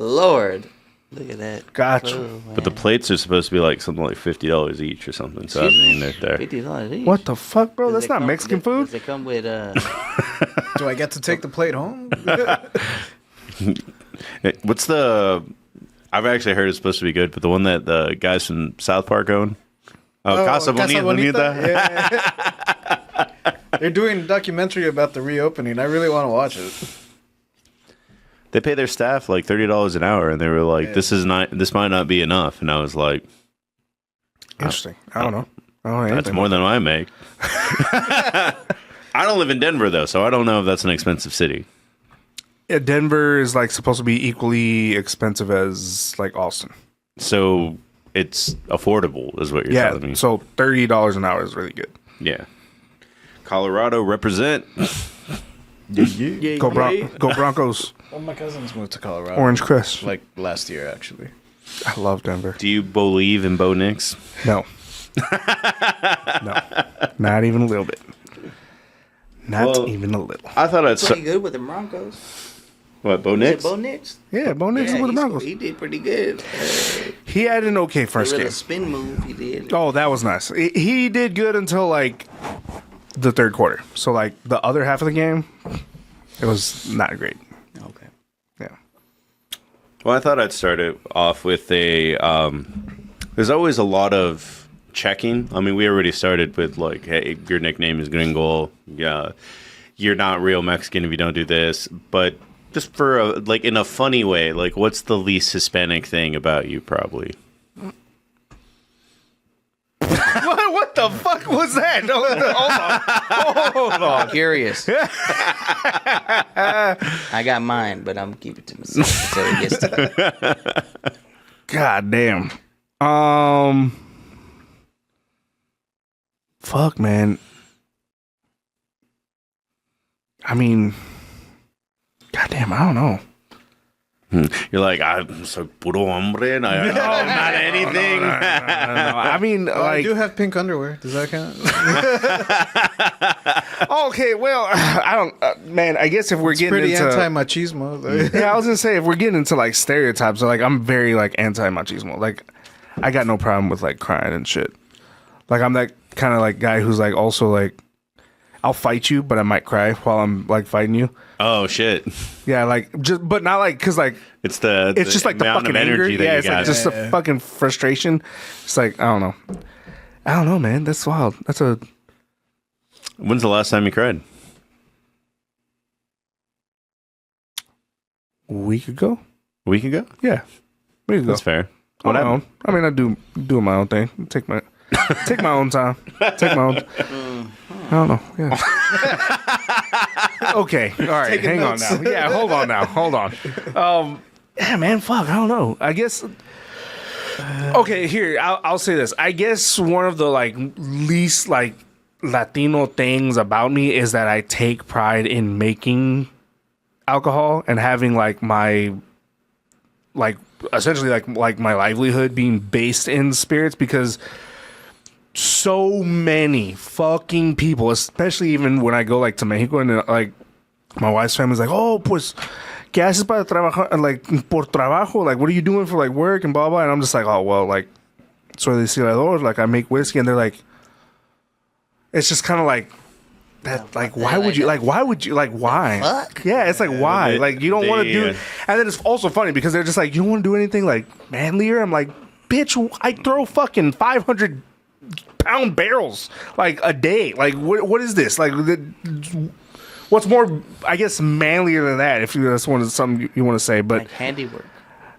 Lord, look at that. Gotcha. Oh, But the plates are supposed to be like something like $50 each or something. So I mean, they're there. $50 each. What the fuck, bro? Does That's it not come- Mexican food. Does it come with Do I get to take the plate home? What's the? I've actually heard it's supposed to be good, but the one that the guys from South Park own. Casa Bonita. Yeah. They're doing a documentary about the reopening. I really want to watch it. They pay their staff like $30 an hour, and they were like, "This might not be enough." And I was like, Interesting. I don't know. "That's more than I make." I don't live in Denver though, so I don't know if that's an expensive city. Yeah, Denver is like supposed to be equally expensive as like Austin. So it's affordable, is what you're telling me. So $30 an hour is really good. Yeah. Colorado represent. Go Broncos. Well, my cousins moved to Colorado. Orange Crest. Like last year, actually. I love Denver. Do you believe in Bo Nix? No. No. Not even a little bit. Not even a little. I thought I'd pretty good with the Broncos. What, Bo Nix? Bo Nix? Yeah, Bo Nix is with the Broncos. He did pretty good. He had an okay first game. A spin move he did. Oh, that was nice. He did good until like the third quarter. So like the other half of the game, it was not great. Okay. Yeah. Well, I thought I'd start it off with a. There's always a lot of checking. I mean, we already started with like, hey, your nickname is Gringo. Yeah, you're not real Mexican if you don't do this. But just for like in a funny way, like, what's the least Hispanic thing about you? Probably. What the fuck was that? Hold on. Curious. I got mine, but I'm keeping it to myself until it gets to that. God damn. Fuck, man. I mean, goddamn, I don't know. You're like, I'm so puro hombre, and I'm not anything. No. I mean, like, I do have pink underwear. Does that count? Okay, well, I don't, man. I guess if we're getting Pretty into anti-machismo. Though. yeah, I was gonna say if we're getting into like stereotypes, like I'm very like anti-machismo. Like, I got no problem with like crying and shit. Like, I'm that kind of like guy who's like also like, I'll fight you, but I might cry while I'm like fighting you. Oh shit! Yeah, like just, but not like because like it's just like the fucking anger. Yeah, it's like just a fucking frustration. It's like I don't know, man. That's wild. That's a. When's the last time you cried? A week ago. A week ago? Yeah, a week ago. That's fair. What happened? I mean, I do my own thing. Take my own time. Take my own. I don't know. Yeah. Okay. All right. Taking Hang notes. on now. Yeah. Hold on. Yeah, man. Fuck. I don't know. I guess. Okay. Here, I'll say this. I guess one of the like least like Latino things about me is that I take pride in making alcohol and having like my like essentially like my livelihood being based in spirits because so many fucking people, especially even when I go like to Mexico and like my wife's family's like, oh, pues, ¿qué haces para trabajar? Like, por trabajo? Like, what are you doing for like work and blah, blah. And I'm just like, oh, well, like, soy destilador. Like, I make whiskey. And they're like, it's just kind of like, that, like, why would you, like, why? Fuck? Yeah, it's like, why? Like, you don't want to do, and then it's also funny because they're just like, you don't want to do anything like manlier? I'm like, bitch, I throw fucking 500-pound barrels like a day. Like, what is this? Like, what's more, I guess, manlier than that? If that's something you want to say, but like handiwork.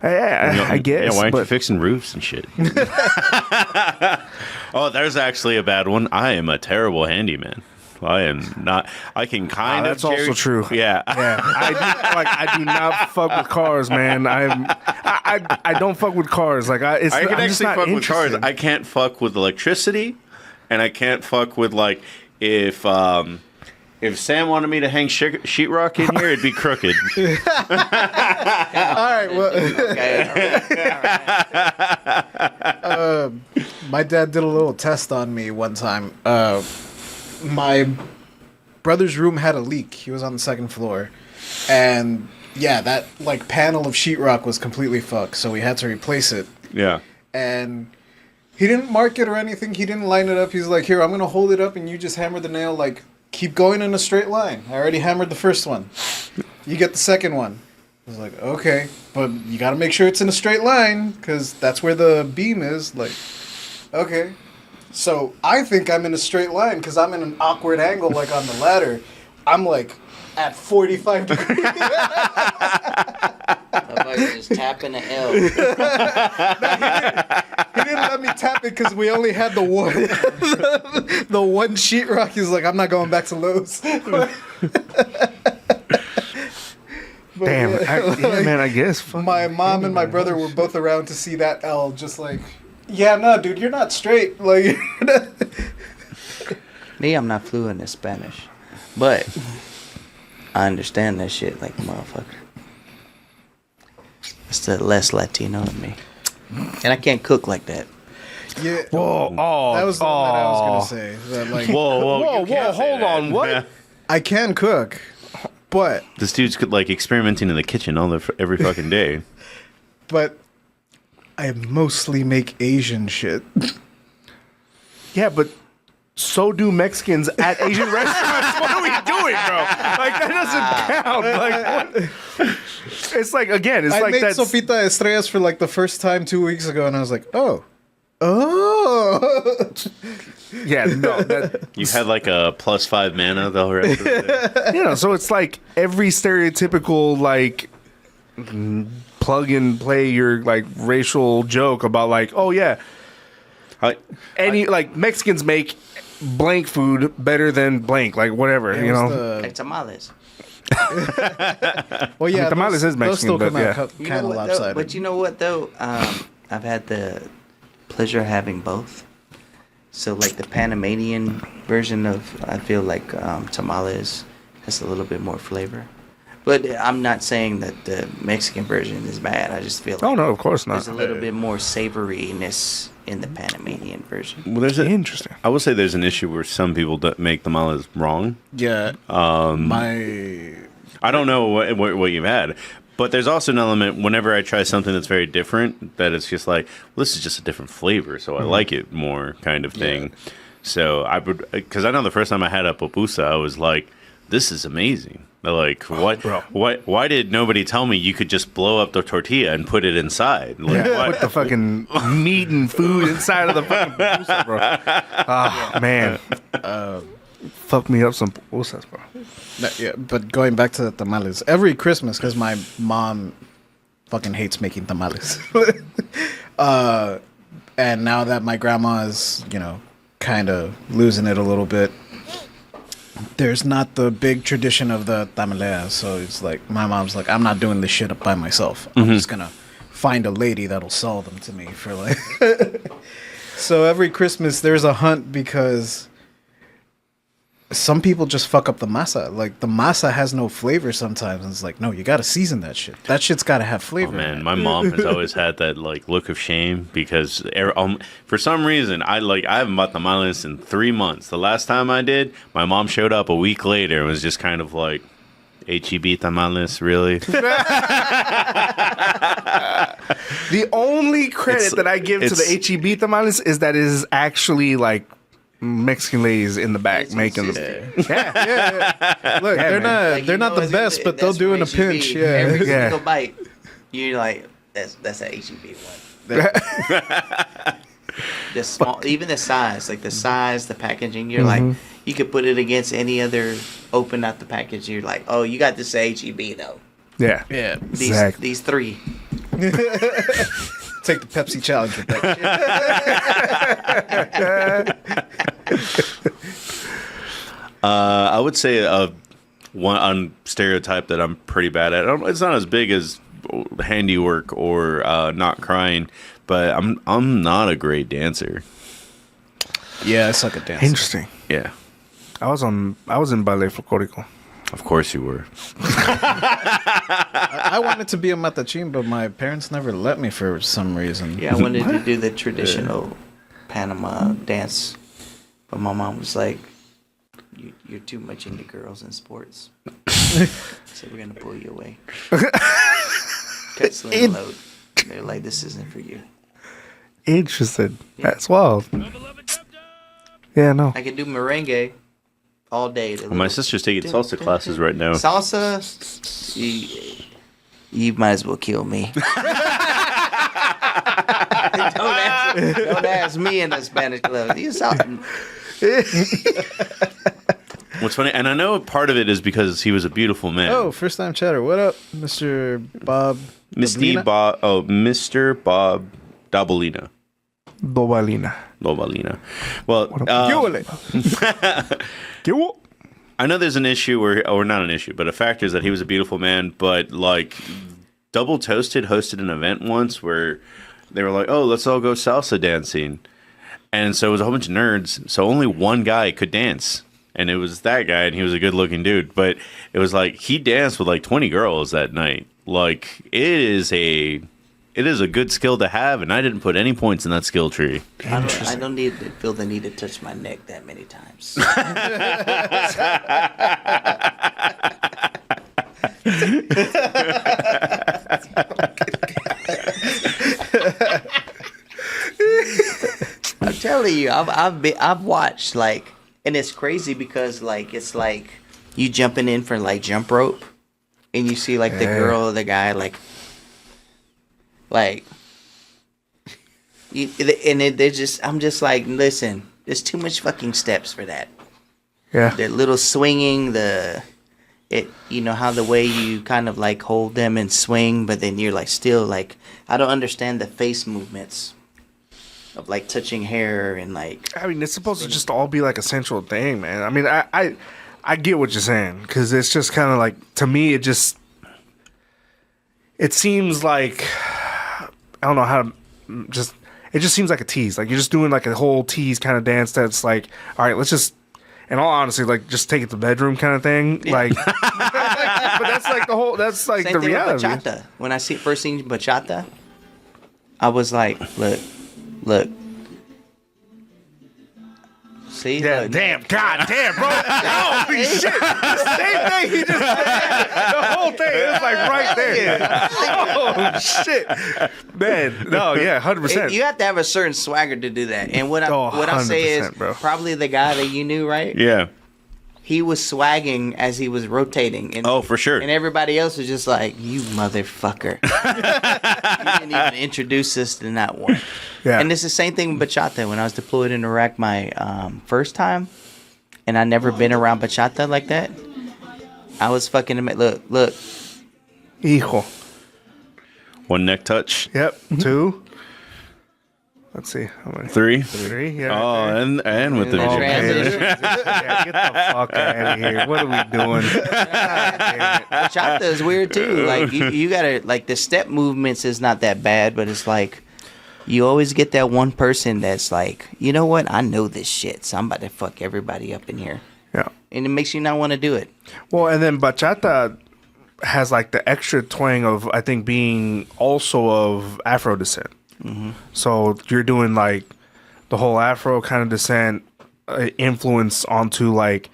Yeah, I guess. Yeah, why aren't you fixing roofs and shit? Oh, there's actually a bad one. I am a terrible handyman. I am not. I can kind of. That's also true. Yeah, yeah. I do not fuck with cars, man. I don't fuck with cars. Like I can actually fuck with cars. I can't fuck with electricity, and I can't fuck with like if Sam wanted me to hang sheetrock in here, it'd be crooked. All right. Well, my dad did a little test on me one time. My brother's room had a leak. He was on the second floor, and yeah, that like panel of sheetrock was completely fucked. So we had to replace it. Yeah. And he didn't mark it or anything. He didn't line it up. He's like, "Here, I'm gonna hold it up, and you just hammer the nail. Like, keep going in a straight line. I already hammered the first one. You get the second one." I was like, "Okay, but you gotta make sure it's in a straight line, because that's where the beam is." Like, okay. So I think I'm in a straight line because I'm in an awkward angle, like on the ladder. I'm like at 45 degrees. Just tapping the L. He didn't let me tap it because we only had the one sheetrock. He's like, I'm not going back to Lowe's. Damn, yeah, man. I guess. My mom and my brother were both around to see that L, just like, yeah, no, dude, you're not straight. Like, Me, I'm not fluent in Spanish, but I understand that shit like a motherfucker. It's the less Latino in me, and I can't cook like that. yeah. Whoa! Oh, That was the one that I was gonna say. That, like, Whoa! Hold on. What? Yeah. I can cook, but This dude's like experimenting in the kitchen every fucking day. I mostly make Asian shit. Yeah, but so do Mexicans at Asian restaurants. What are we doing, bro? Like that doesn't count. Like what? It's like again, it's I like made that. sopita estrellas for like the first time 2 weeks ago, and I was like, oh. Yeah, no, that, You had like a +5 mana the rest of the day. you know. So it's like every stereotypical like plug and play your like racial joke about like, oh yeah, like Mexicans make blank food better than blank, like whatever, you know. Like tamales. Well, yeah, tamales is those still Mexican, come but out yeah. kind of Though, lopsided. but you know what though? I've had the pleasure of having both. So like the Panamanian version of, I feel like tamales has a little bit more flavor. But I'm not saying that the Mexican version is bad. I just feel like no, of course not. there's a little bit more savoriness in the Panamanian version. Well, Interesting. I will say there's an issue where some people make tamales wrong. Yeah. I don't know what you've had. But there's also an element whenever I try something that's very different that it's just like, well, this is just a different flavor, so I like it more kind of thing. Yeah. So I would, because I know the first time I had a pupusa, I was like, this is amazing. Like, why did nobody tell me you could just blow up the tortilla and put it inside? Like, put the fucking meat and food inside of the fucking pupusa, bro. Oh, man. Fuck me up some pupusas, bro. Yeah, but going back to the tamales, every Christmas, because my mom fucking hates making tamales. And now that my grandma is, kind of losing it a little bit, there's not the big tradition of the tamalea. So it's like, my mom's like, I'm not doing this shit up by myself. I'm just going to find a lady that'll sell them to me for like... So every Christmas, there's a hunt because... some people just fuck up the masa. Like, the masa has no flavor sometimes. And it's like, no, you got to season that shit. That shit's got to have flavor. Oh, man, my mom has always had that, like, look of shame because for some reason, I haven't bought tamales in 3 months. The last time I did, my mom showed up a week later and was just kind of like, H-E-B tamales, really? The only credit that I give to the H-E-B tamales is that it is actually, like, Mexican ladies in the back making them. Yeah. Look, they're not the best, but they'll do in a pinch. Yeah. Every single bite, you're like, that's an HEB one. The small, even the size, the packaging, you're like, you could put it against any other. Open up the package, you're like, oh, you got this HEB though. Yeah. These three. Take the Pepsi challenge with that shit. I would say one stereotype that I'm pretty bad at. It's not as big as handiwork or not crying, but I'm not a great dancer. Yeah, I suck at dancing. Interesting. Yeah. I was in ballet folklorico. Of course you were. I wanted to be a matachín, but my parents never let me for some reason. Yeah, I wanted to do the traditional Panama dance, but my mom was like, "You're too much into girls and sports, so we're gonna pull you away." Cut sling load. They're like, "This isn't for you." Interesting. Yeah. That's wild. Yeah, no. I can do merengue all day. My sister's taking salsa classes right now. Salsa, you might as well kill me. don't ask me in the Spanish club. What's funny, and I know part of it is because he was a beautiful man. Oh, first time chatter. What up, Mr. Bob? Mr. Bob Dabalina. Dobalina. Well, I know there's an issue, or not an issue, but a factor is that he was a beautiful man, but like Double Toasted hosted an event once where they were like, oh, let's all go salsa dancing. And so it was a whole bunch of nerds, so only one guy could dance. And it was that guy, and he was a good-looking dude. But it was like he danced with like 20 girls that night. Like, it is a good skill to have, and I didn't put any points in that skill tree. I don't need to feel the need to touch my neck that many times. I'm telling you, I've watched, like, and it's crazy because like it's like you jumping in for like jump rope, and you see like the girl or the guy like I'm just like, listen, there's too much fucking steps for that. Yeah. The little swinging, you know how the way you kind of like hold them and swing, but then you're like still like, I don't understand the face movements of like touching hair and like. I mean, it's supposed to just all be like a central thing, man. I mean, I get what you're saying, because it's just kind of like, to me, it seems like, I don't know how to just, it just seems like a tease. Like, you're just doing like a whole tease kind of dance that's like, all right, let's just, in all honesty, like, just take it to the bedroom kind of thing. Yeah. Like, but that's like the whole. That's like Same the thing reality. with bachata. When I first seen bachata, I was like, look. See? Yeah, Look. damn, god damn, bro. Holy shit. The same thing he just said. The whole thing is like right there. Oh, shit. Man, no, yeah, 100%. You have to have a certain swagger to do that. And what I say is, bro. probably the guy that you knew, right? Yeah. He was swagging as he was rotating. And, Oh, for sure. And everybody else was just like, you motherfucker. You didn't even introduce us to that one. Yeah. And it's the same thing with bachata. When I was deployed in Iraq my first time, and I never been around bachata like that, I was fucking... Look. Hijo. One neck touch. Yep, 2. Let's see. How many? 3. 3, yeah. Oh, and with the And the video. transition. Yeah, get the fuck out of here. What are we doing? Bachata is weird too. Like you gotta like the step movements is not that bad, but it's like you always get that one person that's like, you know what? I know this shit, so I'm about to fuck everybody up in here, Yeah. and it makes you not want to do it. Well, and then bachata has like the extra twang of, I think, being also of Afro descent. Mm-hmm. So you're doing like the whole Afro kind of descent influence onto like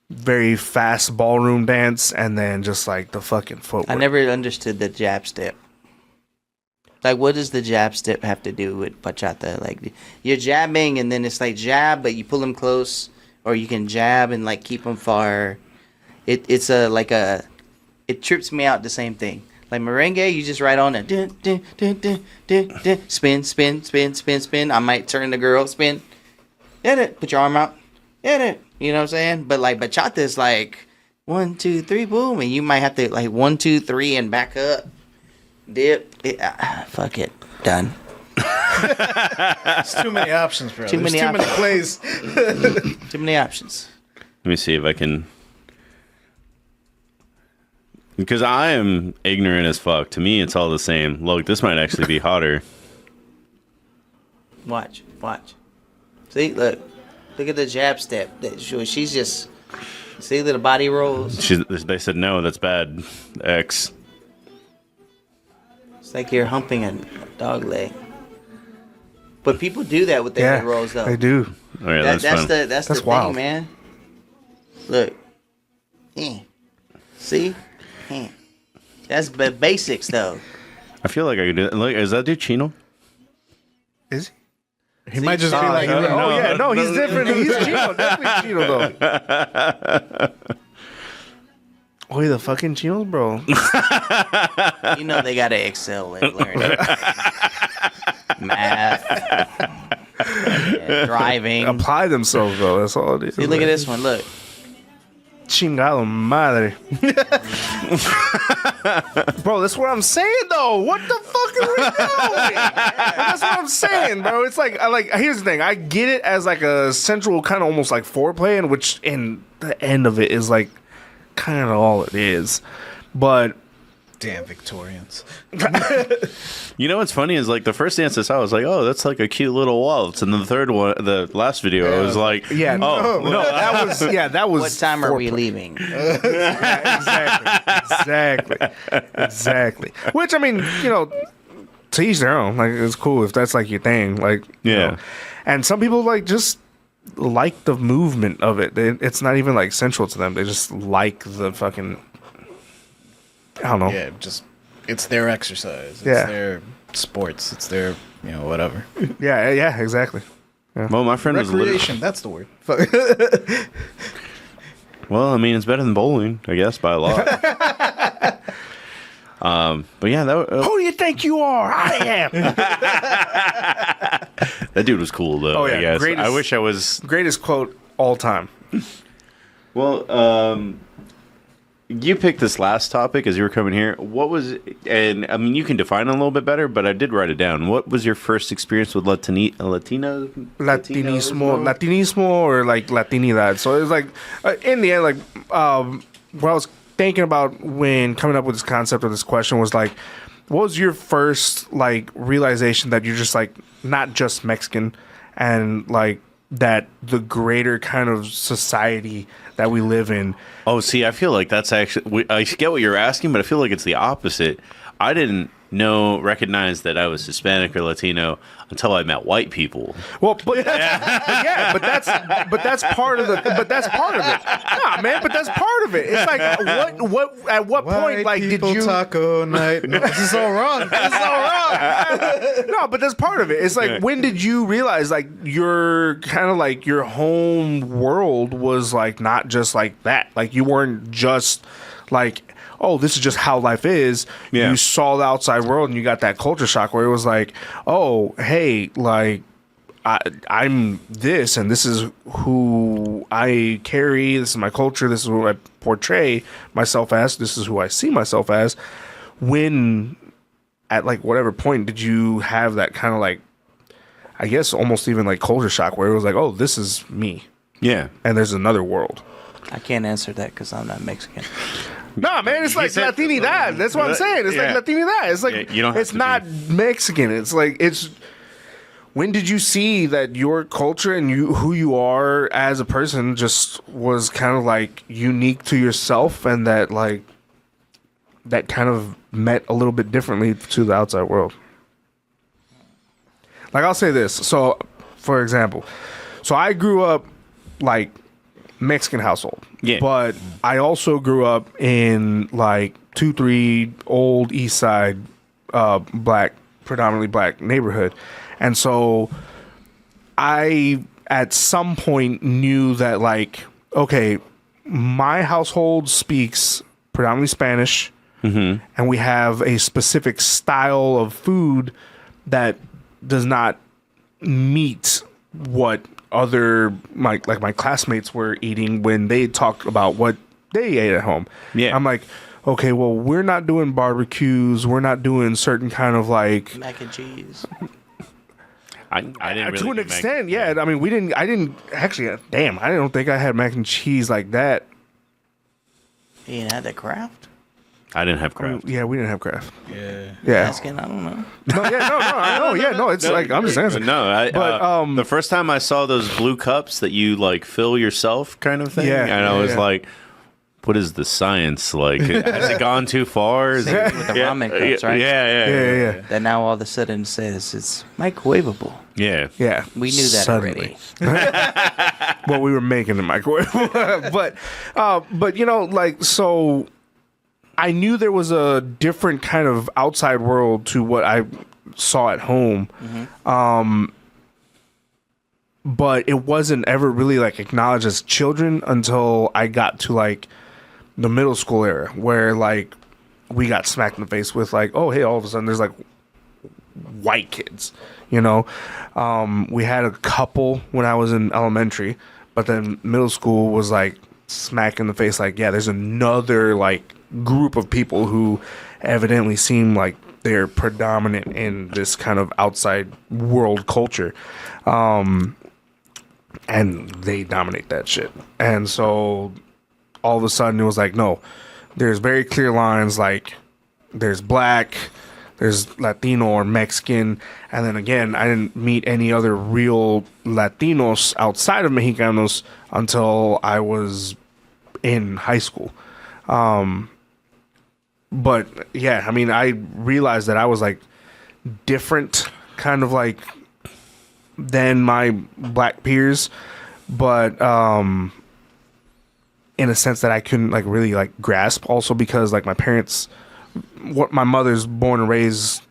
very fast ballroom dance, and then just like the fucking footwork. I never understood the jab step. Like, what does the jab step have to do with bachata? Like, you're jabbing, and then it's like jab, but you pull them close, or you can jab and like keep them far. It trips me out the same thing. Like merengue, you just ride on it. Spin. I might turn the girl, spin. Hit it. Put your arm out. Hit it. You know what I'm saying? But like bachata is like 1, 2, 3, boom, and you might have to like 1, 2, 3 and back up, dip. Fuck it, done. It's too many options, bro. Too many plays. Too many options. Let me see if I can. Because I am ignorant as fuck. To me, it's all the same. Look, this might actually be hotter. Watch. See, look at the jab step. She's just see the body rolls. They said no, that's bad. X. It's like you're humping a dog leg. But people do that with their leg rolls, though. They do. All right, that's fun. That's the wild. thing, man. Look, see. That's the basics, though. I feel like I could do that. Look, is that dude Chino? Is he? He might just be like, No, he's different. He's Chino. Definitely Chino, though. Oh, the fucking Chinos, bro. You know they gotta excel at learning math, driving. Apply themselves, though. That's all it is. See, look at this one. Look. Chingado madre. Bro, that's what I'm saying, though. What the fuck are we doing? That's what I'm saying, bro. It's like, here's the thing. I get it as like a central kind of almost like foreplay, and which in the end of it is like kind of all it is. But damn Victorians. You know what's funny is like the first dance I saw, I was like, oh, that's like a cute little waltz, and then the third one, the last video, I was like, that was. What time are we leaving? Exactly. Which, I mean, to each their own. Like, it's cool if that's like your thing. Like, yeah. And some people like just like the movement of it. It's not even like central to them. They just like the fucking. I don't know. Yeah, just it's their exercise. It's their sports. It's their whatever. Yeah, exactly. Yeah. Well, my friend was recreation. That's the word. Well, I mean, it's better than bowling, I guess, by a lot. But yeah, who do you think you are? I am. That dude was cool, though. Oh yeah, I guess. greatest, I wish I was greatest quote all time. Well, you picked this last topic as you were coming here. What was, and I mean, you can define it a little bit better, but I did write it down. What was your first experience with Latinismo, or like Latinidad? So it was like, in the end, like, what I was thinking about when coming up with this concept of this question was like, what was your first like realization that you're just like not just Mexican, and like that the greater kind of society that we live in. Oh, see, I feel like that's actually, I get what you're asking, but I feel like it's the opposite. I didn't recognize that I was Hispanic or Latino until I met white people. Well, but that's part of it. Nah, man, but that's part of it. It's like what at what point like did you taco night? No, this is all wrong. No, but that's part of it. It's like when did you realize like your kind of like your home world was like not just like that. Like you weren't just like, oh, this is just how life is. Yeah. You saw the outside world and you got that culture shock where it was like, oh, hey, like I'm this and this is who I carry. This is my culture. This is who I portray myself as. This is who I see myself as. When at like whatever point did you have that kind of like, I guess almost even like culture shock where it was like, oh, this is me. Yeah. And there's another world. I can't answer that because I'm not Mexican. Nah, man, it's like Latinidad. That's what I'm saying. It's like Latinidad. It's like you don't it's not Mexican. It's like it's. When did you see that your culture and who you are as a person just was kind of like unique to yourself, and that like that kind of met a little bit differently to the outside world? Like I'll say this. So, for example, I grew up like Mexican household. Yeah. But I also grew up in like 2-3 old East Side predominantly black neighborhood. And so I at some point knew that like, okay, my household speaks predominantly Spanish, and we have a specific style of food that does not meet what other my classmates were eating when they talked about what they ate at home. Yeah, I'm like, okay, well, we're not doing barbecues. We're not doing certain kind of like mac and cheese. I didn't really to an extent. Yeah, I mean, we didn't. I didn't actually. Damn, I don't think I had mac and cheese like that. You didn't have that Kraft? I didn't have Kraft. Yeah, we didn't have Kraft. Yeah. Asking, I don't know. I know. Yeah, no, it's like I'm just answering. No, but the first time I saw those blue cups that you like fill yourself kind of thing, and I was like, what is the science like? Has it gone too far? With the ramen cups, right? Yeah. That now all of a sudden says it's microwavable. Yeah. We knew that already. Well, we were making the microwave, but you know, like so. I knew there was a different kind of outside world to what I saw at home. But it wasn't ever really like acknowledged as children until I got to like the middle school era where like we got smacked in the face with like, oh, hey, all of a sudden there's like white kids, you know? We had a couple when I was in elementary, but then middle school was like smack in the face. Like, yeah, there's another like group of people who evidently seem like they're predominant in this kind of outside world culture, and they dominate that shit. And so all of a sudden it was like, no, there's very clear lines, like there's black, there's Latino or Mexican, and then again, I didn't meet any other real Latinos outside of Mexicanos until I was in high school. But yeah, I mean, I realized that I was like different, kind of like than my black peers, but in a sense that I couldn't like really like grasp. Also because like my parents, my mother's born and raised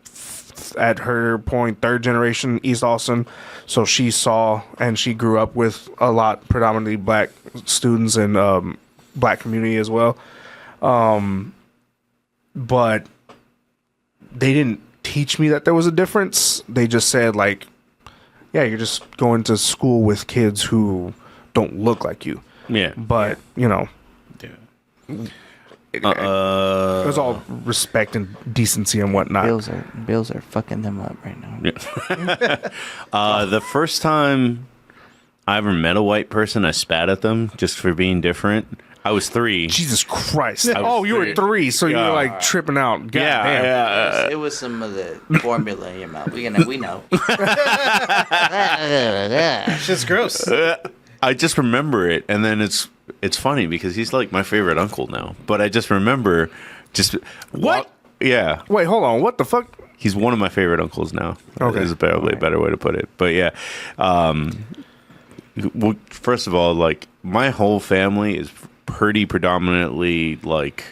at her point 3rd generation East Austin, so she saw and she grew up with a lot predominantly black students and black community as well. But they didn't teach me that there was a difference. They just said like, yeah, you're just going to school with kids who don't look like you. Yeah. But, you know, it was all respect and decency and whatnot. Bills are fucking them up right now. Yeah. The first time I ever met a white person, I spat at them just for being different. I was 3. Jesus Christ. You were 3, so you were like tripping out. God damn. Yeah. It was some of the formula in your mouth. We know. Shit's gross. I just remember it, and then it's funny because he's like my favorite uncle now. But I just remember What? Yeah. Wait, hold on. What the fuck? He's one of my favorite uncles now. Okay. Is probably a better way to put it. But yeah. Well, first of all, like my whole family is pretty predominantly like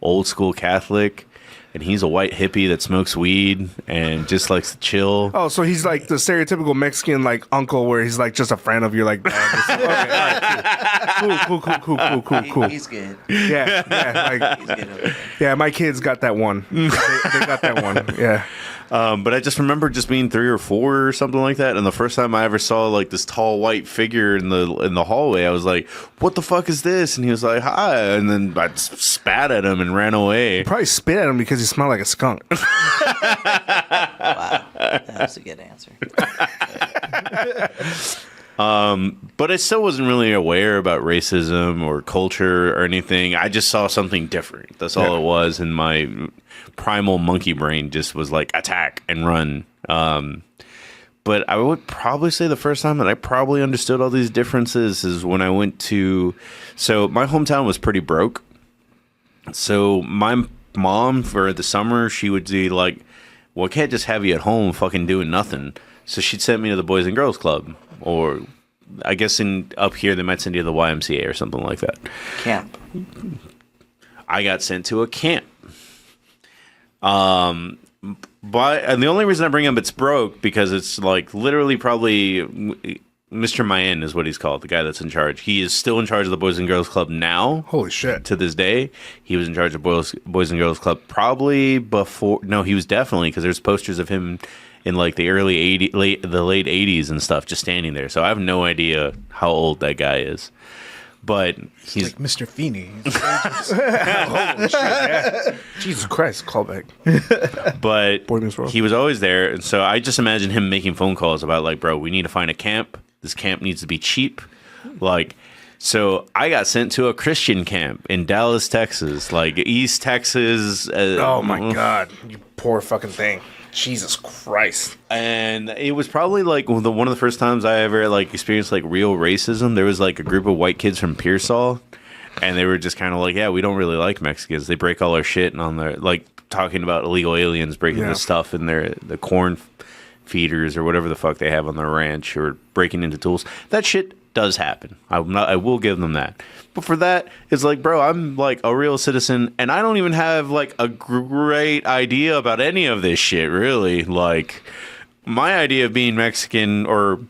old school Catholic. And he's a white hippie that smokes weed and just likes to chill. Oh, so he's like the stereotypical Mexican like uncle where he's like just a friend of your like dad. Okay, all right, cool. He's good. Yeah, like, He's good over there. yeah, my kids got that one. They got that one. Yeah. But I just remember just being 3 or 4 or something like that. And the first time I ever saw like this tall white figure in the hallway, I was like, "What the fuck is this?" And he was like, "Hi," and then I spat at him and ran away. Probably spit at him because he smelled like a skunk. Wow, that's a good answer. But I still wasn't really aware about racism or culture or anything. I just saw something different. That's all it was. And my primal monkey brain just was like attack and run. But I would probably say the first time that I probably understood all these differences is when I went to... So my hometown was pretty broke. So my mom, for the summer, she would be like, well, I can't just have you at home fucking doing nothing. So she'd send me to the Boys and Girls Club. Or I guess up here they might send you to the YMCA or something like that. Camp. I got sent to a camp. And the only reason I bring up it's broke because it's like literally probably Mr. Mayen is what he's called, the guy that's in charge. He is still in charge of the Boys and Girls Club now. Holy shit. To this day. He was in charge of Boys and Girls Club probably before. No, he was definitely, because there's posters of him in like the late 80s and stuff, just standing there. So I have no idea how old that guy is. But he's like Mr. Feeney. Holy shit, yeah. Jesus Christ, callback. But he was always there. And so I just imagine him making phone calls about like, bro, we need to find a camp. This camp needs to be cheap. Like, so I got sent to a Christian camp in Dallas, Texas, like East Texas. Oh my God, you poor fucking thing. Jesus Christ. And it was probably like one of the first times I ever like experienced like real racism. There was like a group of white kids from Pearsall, and they were just kind of like, yeah, we don't really like Mexicans. They break all our shit, and on their like talking about illegal aliens breaking the stuff in the corn feeders or whatever the fuck they have on their ranch, or breaking into tools. That shit does happen. I will give them that. But for that, it's like, bro, I'm like a real citizen, and I don't even have like a great idea about any of this shit, really. Like, my idea of being Mexican or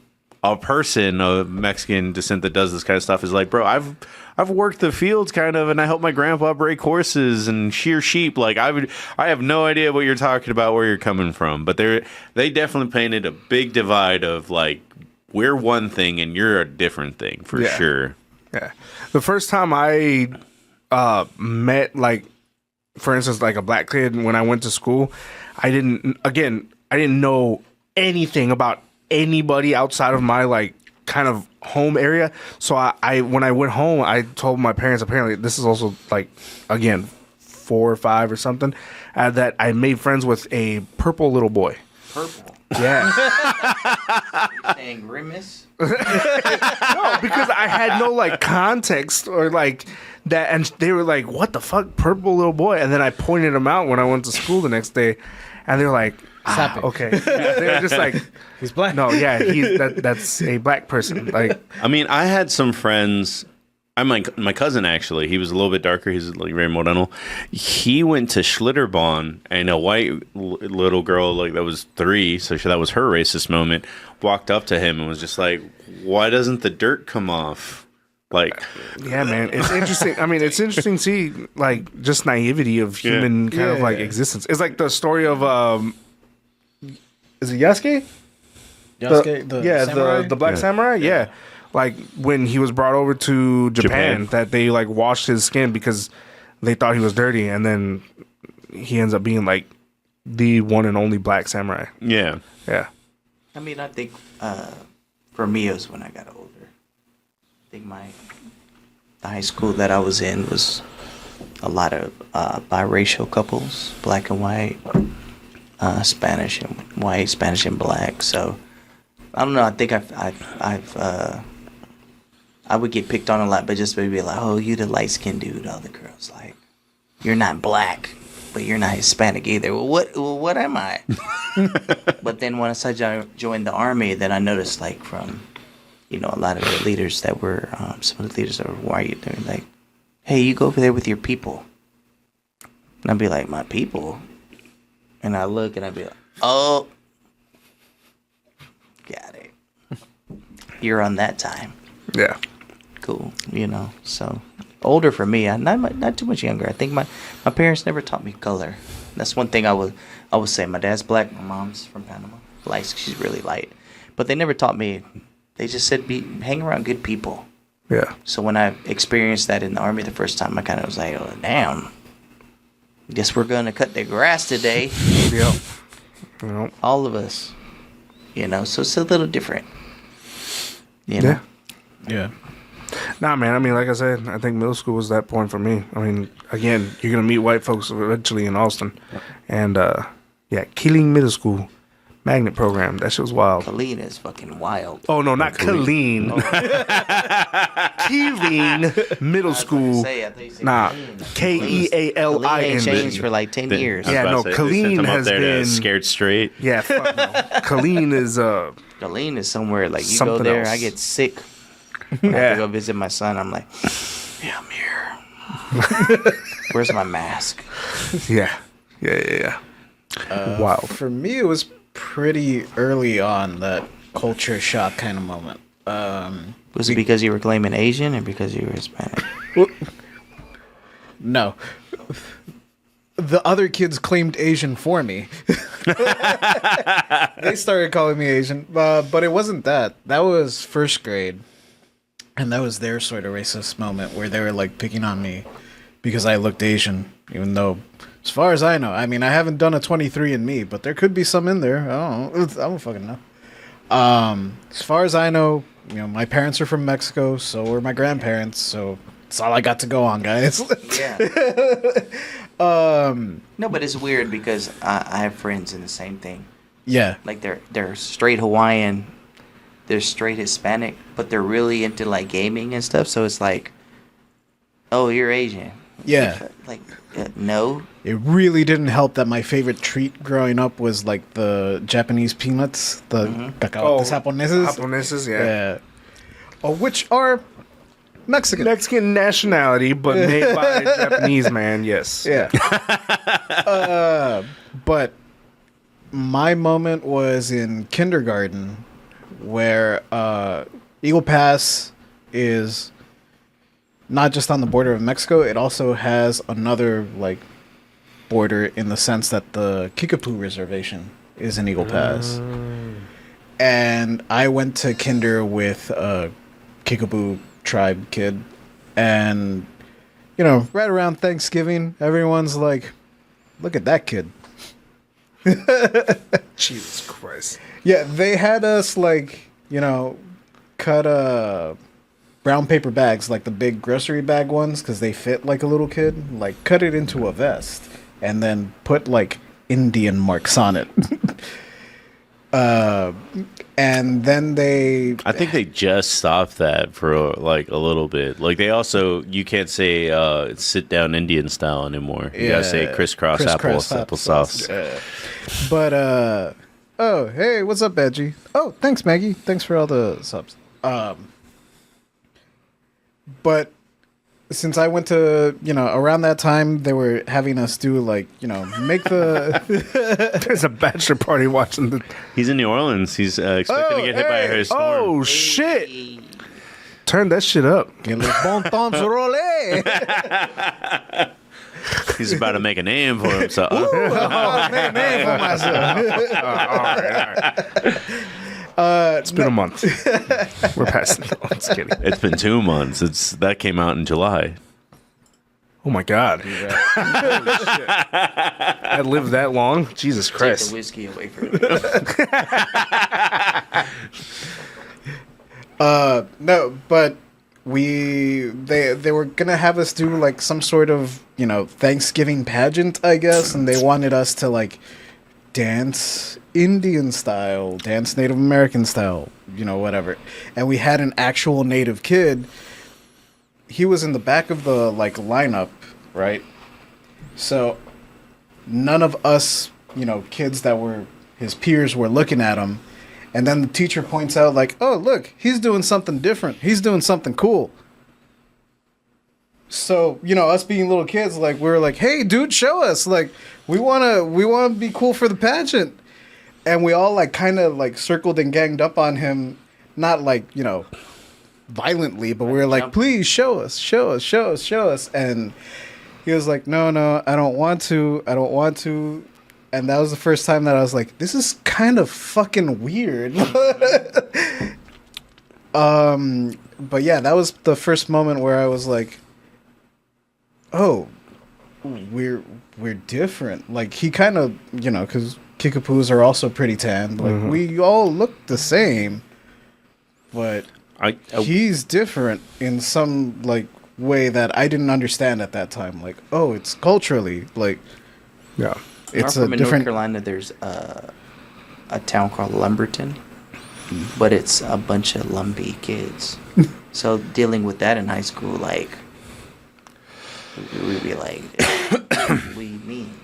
a person of Mexican descent that does this kind of stuff is like, bro, I've worked the fields kind of, and I helped my grandpa break horses and shear sheep. Like, I have no idea what you're talking about, where you're coming from. But they definitely painted a big divide of like, we're one thing and you're a different thing for sure. Yeah. The first time I met, like, for instance, like a black kid when I went to school, I didn't know anything about anybody outside of my, like, kind of home area. So I when I went home, I told my parents, apparently this is also, like, again, 4 or 5 or something, that I made friends with a purple little boy. Purple. Yeah. Saying grimace? No, because I had no like context or like that, and they were like, "What the fuck, purple little boy?" And then I pointed him out when I went to school the next day, and they were like, "Okay." Yeah, they were just like, "He's black." No, yeah, that's a black person. Like, I mean, I had some friends. My cousin, actually, he was a little bit darker. He's like very moreno. He went to Schlitterbahn, and a white little girl, like that was 3, so that was her racist moment, walked up to him and was just like, "Why doesn't the dirt come off?" Like, yeah, man, it's interesting. I mean, it's interesting to see like just naivety of human kind of like existence. It's like the story of is it Yasuke? Yasuke, the black samurai. Yeah. Like when he was brought over to Japan, that they like washed his skin because they thought he was dirty, and then he ends up being like the one and only black samurai. Yeah. Yeah. I mean, I think for me, it was when I got older. I think the high school that I was in was a lot of biracial couples, black and white, Spanish and white, Spanish and black. So I don't know. I think I would get picked on a lot, but just maybe like, oh, you the light skinned dude. All the girls like, you're not black, but you're not Hispanic either. Well, what am I? But then once I joined the army, then I noticed like from, a lot of the leaders that were, some of the leaders that were white, they were like, hey, you go over there with your people. And I'd be like, my people? And I look and I'd be like, oh, got it. You're on that time. Yeah. Cool, so older for me. Not too much younger. I think my parents never taught me color. That's one thing I would say. My dad's black, my mom's from Panama. She's really light, but they never taught me. They just said hang around good people. Yeah. So when I experienced that in the army the first time, I kind of was like, oh damn. Guess we're gonna cut the grass today. Yep. All of us. So it's a little different. Yeah. Yeah. Nah, man. I mean, like I said, I think middle school was that point for me. I mean, again, you're gonna meet white folks eventually in Austin, and Keeling Middle School magnet program. That shit was wild. Killeen is fucking wild. Oh no, not Killeen. Keeling Middle School. Nah, Kealin. Changed for like 10 years. Yeah, no, Killeen has been scared straight. Yeah, fuck no. Killeen is Killeen is somewhere like you something go there, else. I get sick. I have to go visit my son. I'm like, yeah, I'm here. Where's my mask? Yeah. Wow. For me, it was pretty early on, that culture shock kind of moment. Was it because you were claiming Asian or because you were Hispanic? No. The other kids claimed Asian for me. They started calling me Asian, but it wasn't that. That was first grade. And that was their sort of racist moment where they were like picking on me because I looked Asian, even though, as far as I know, I mean, I haven't done a 23andMe, but there could be some in there. I don't fucking know. As far as I know, my parents are from Mexico, so were my grandparents, so that's all I got to go on, guys. Yeah. No, but it's weird because I have friends in the same thing. Yeah. Like they're straight Hawaiian, they're straight Hispanic, but they're really into like gaming and stuff. So it's like, oh, you're Asian. Yeah. Like no. It really didn't help that my favorite treat growing up was like the Japanese peanuts, the cacahuates japoneses. Japoneses, yeah. Which are Mexican nationality, but made by a Japanese man. Yes. Yeah. But my moment was in kindergarten, where Eagle Pass is not just on the border of Mexico. It also has another like border in the sense that the Kickapoo Reservation is in Eagle Pass. And I went to kinder with a Kickapoo tribe kid, and right around Thanksgiving, everyone's like, look at that kid. Jesus Christ. Yeah, they had us like, cut brown paper bags, like the big grocery bag ones, because they fit like a little kid, like cut it into a vest and then put like Indian marks on it. And then I think they just stopped that for like a little bit. Like they also, you can't say sit down Indian style anymore. You gotta say crisscross applesauce. But oh, hey, what's up, Edgy? Oh, thanks, Maggie. Thanks for all the subs. But since I went to, around that time, they were having us do like, make the. There's a bachelor party watching the. He's in New Orleans. He's expecting to get hit by a storm. Oh shit! Turn that shit up. He's about to make a name for himself. Make a name for myself. All right. It's been a month. We're past it. I'm just kidding. It's been 2 months. That came out in July. Oh my god! I lived that long. Jesus Take Christ! the whiskey away from me. No, but they were gonna have us do like some sort of Thanksgiving pageant, I guess, and they wanted us to like dance Indian style, dance Native American style, whatever. And we had an actual Native kid. He was in the back of the lineup, right? So none of us, kids that were his peers were looking at him. And then the teacher points out oh, look, he's doing something different. He's doing something cool. So, us being little kids, we're like, hey, dude, show us. We wanna be cool for the pageant. And we all kind of circled and ganged up on him, not violently, but we were like, please show us. And he was like, no, I don't want to. And that was the first time that I was like, this is kind of fucking weird. But yeah, that was the first moment where I was like, oh, we're different. He kind of, because Kickapoos are also pretty tan. We all look the same, but he's different in some way that I didn't understand at that time. Oh, it's culturally yeah. It's from a different. North Carolina, there's a town called Lumberton, but it's a bunch of Lumbee kids. So dealing with that in high school, we'd be like, what do you mean?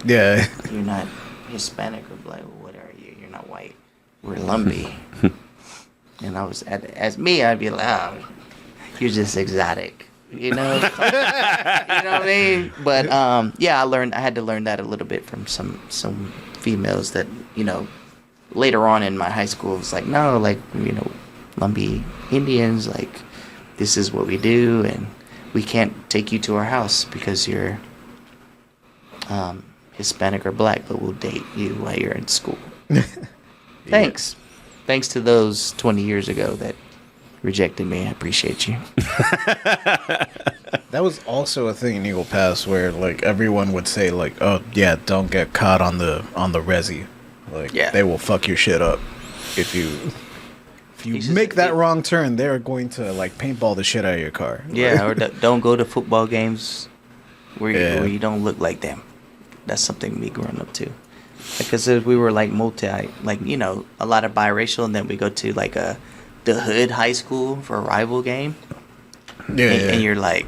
Yeah. You're not Hispanic or black. What are you? You're not white. We're Lumbee. And I was, as me, I'd be like, oh, you're just exotic. You know what I mean? But yeah, I had to learn that a little bit from some females that, later on in my high school, it's like, no, Lumbee Indians, this is what we do, and we can't take you to our house because you're Hispanic or black, but we'll date you while you're in school. Thanks. Thanks to those 20 years ago that rejected me. I appreciate you. That was also a thing in Eagle Pass where everyone would say oh yeah, don't get caught on the resi. They will fuck your shit up if you make that wrong turn. They're going to paintball the shit out of your car. Yeah, or don't go to football games where you don't look like them. That's something me growing up too. Because we were multi, a lot of biracial, and then we go to the hood high school for a rival game. Yeah, and you're like,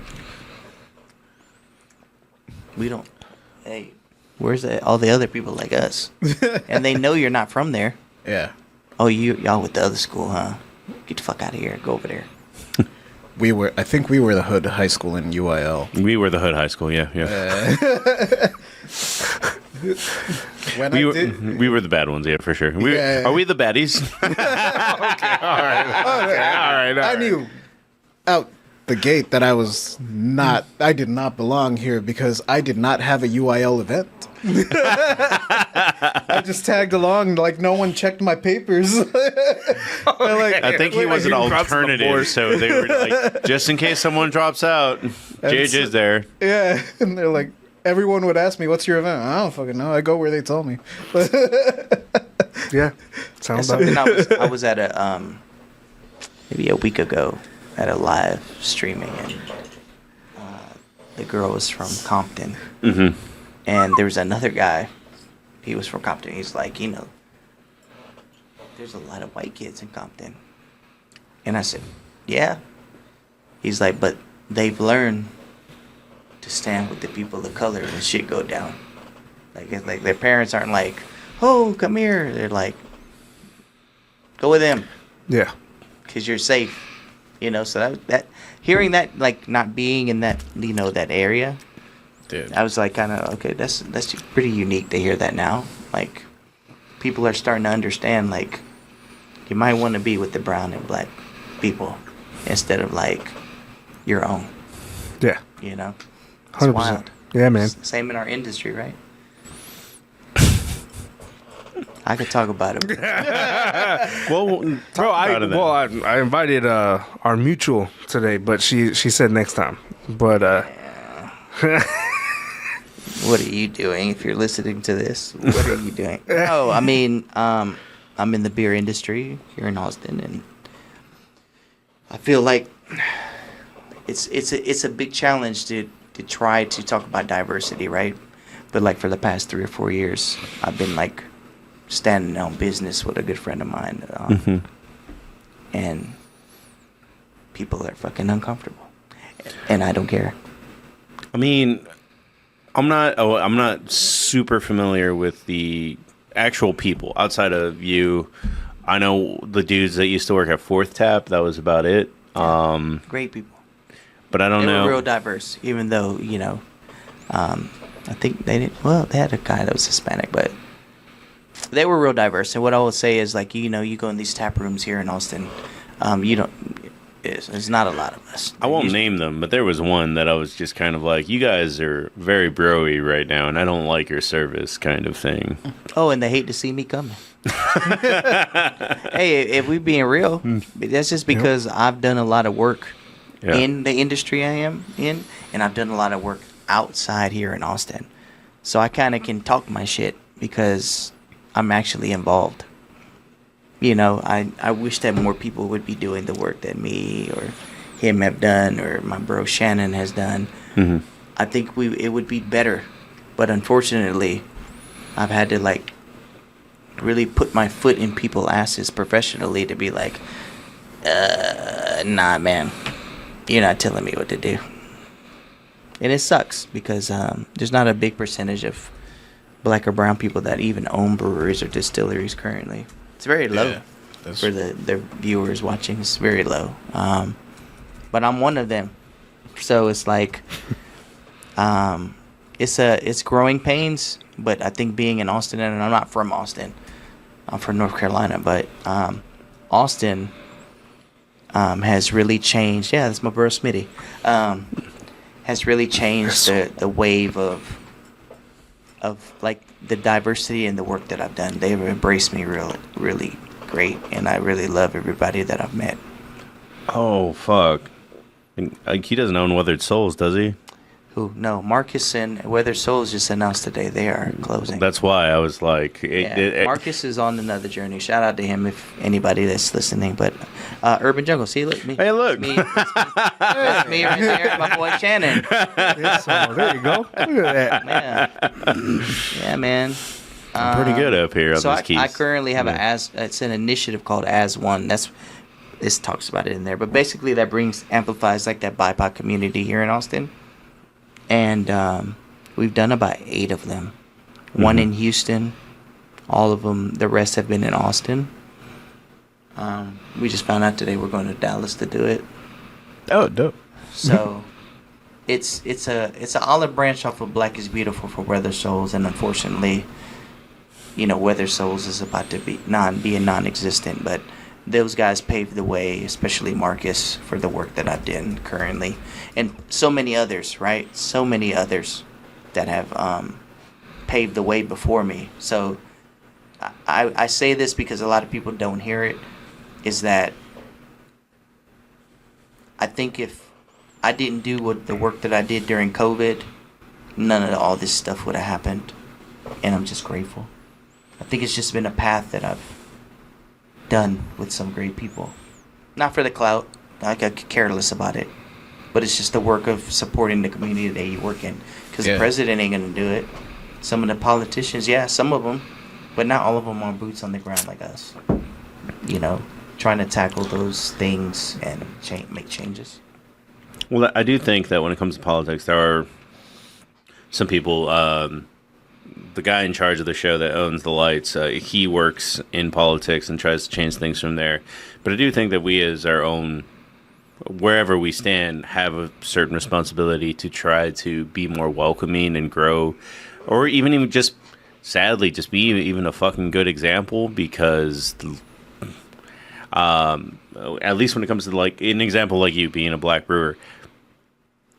we don't. Hey, where's all the other people like us? And they know you're not from there. Yeah. Oh, y'all with the other school, huh? Get the fuck out of here. Go over there. I think we were the hood high school in UIL. We were the hood high school, yeah. We were the bad ones, yeah, for sure. Are we the baddies? Okay, all right. I knew out the gate that I did not belong here because I did not have a UIL event. I just tagged along no one checked my papers. I think he was an alternative, so they were just in case someone drops out, JJ's there. Yeah, and they're everyone would ask me, what's your event? I don't fucking know. I go where they told me. Yeah, sounds about it. I was at maybe a week ago at a live streaming, and the girl was from Compton. Mm-hmm. And there was another guy. He was from Compton. He's like, there's a lot of white kids in Compton. And I said, yeah. He's like, but they've learned to stand with the people of color when shit go down. Their parents aren't like, oh, come here. They're like, go with them. Yeah. Because you're safe. So that hearing that, not being in that, that area. Dude. I was kind of, okay, that's pretty unique to hear that now. People are starting to understand, you might want to be with the brown and black people instead of, your own. Yeah. It's 100%. wild. Yeah, man. Same in our industry, right? I could talk about it. I invited our mutual today, but she said next time. But what are you doing if you're listening to this? What are you doing? No, I mean, I'm in the beer industry here in Austin, and I feel like it's a big challenge to try to talk about diversity, right? But like for the past 3 or 4 years, I've been like standing on business with a good friend of mine, and people are fucking uncomfortable, and I don't care. I mean, I'm not super familiar with the actual people outside of you. I know the dudes that used to work at Fourth Tap. That was about it. Great people, but I don't know. They were real diverse, even though I think they didn't. Well, they had a guy that was Hispanic, but they were real diverse. And what I will say is, like, you go in these tap rooms here in Austin, you don't. There's not a lot of us. I won't name them, but there was one that I was just kind of like, you guys are very bro-y right now, and I don't like your service kind of thing. Oh, and they hate to see me coming. Hey, if we being real, that's just because I've done a lot of work in the industry I am in, and I've done a lot of work outside here in Austin. So I kind of can talk my shit because I'm actually involved. I wish that more people would be doing the work that me or him have done, or my bro Shannon has done. Mm-hmm. I think it would be better. But unfortunately, I've had to like really put my foot in people's asses professionally to be like, nah, man, you're not telling me what to do. And it sucks because there's not a big percentage of black or brown people that even own breweries or distilleries currently. It's very low for the viewers watching. It's very low. But I'm one of them. So it's like, it's growing pains. But I think being in Austin, and I'm not from Austin, I'm from North Carolina, but Austin has really changed. Yeah, that's my bro Smitty. Has really changed the wave of like the diversity and the work that I've done. They've embraced me really great, and I really love everybody that I've met. Oh fuck! And, like, he doesn't own Weathered Souls, does he? Who? No, Marcus and Weathered Souls just announced today they are closing. That's why I was like, Marcus is on another journey. Shout out to him if anybody that's listening. But Urban Jungle, see, look, me. Hey, look, that's me right there, my boy Shannon. There you go. Look at that. Yeah, man. I'm pretty good up here on so these keys. I currently have it's an initiative called As One. This talks about it in there, but basically that amplifies like that BIPOC community here in Austin. And we've done about 8 of them. One in Houston. All of them. The rest have been in Austin. We just found out today we're going to Dallas to do it. Oh, dope. So it's an olive branch off of Black is Beautiful for Weathered Souls, and unfortunately, Weathered Souls is about to be non-existent, but those guys paved the way, especially Marcus, for the work that I've done currently. And so many others, right? So many others that have paved the way before me. So I say this because a lot of people don't hear it, is that I think if I didn't do the work that I did during COVID, none of all this stuff would have happened. And I'm just grateful. I think it's just been a path that I've done with some great people. Not for the clout. I could care less about it. But it's just the work of supporting the community that you work in. Because the president ain't going to do it. Some of the politicians, some of them. But not all of them are boots on the ground like us. Trying to tackle those things and make changes. Well, I do think that when it comes to politics, there are some people... the guy in charge of the show that owns the lights, he works in politics and tries to change things from there. But I do think that we as our own, wherever we stand, have a certain responsibility to try to be more welcoming and grow, or even just, sadly, just be even a fucking good example, because at least when it comes to like an example like you being a black brewer,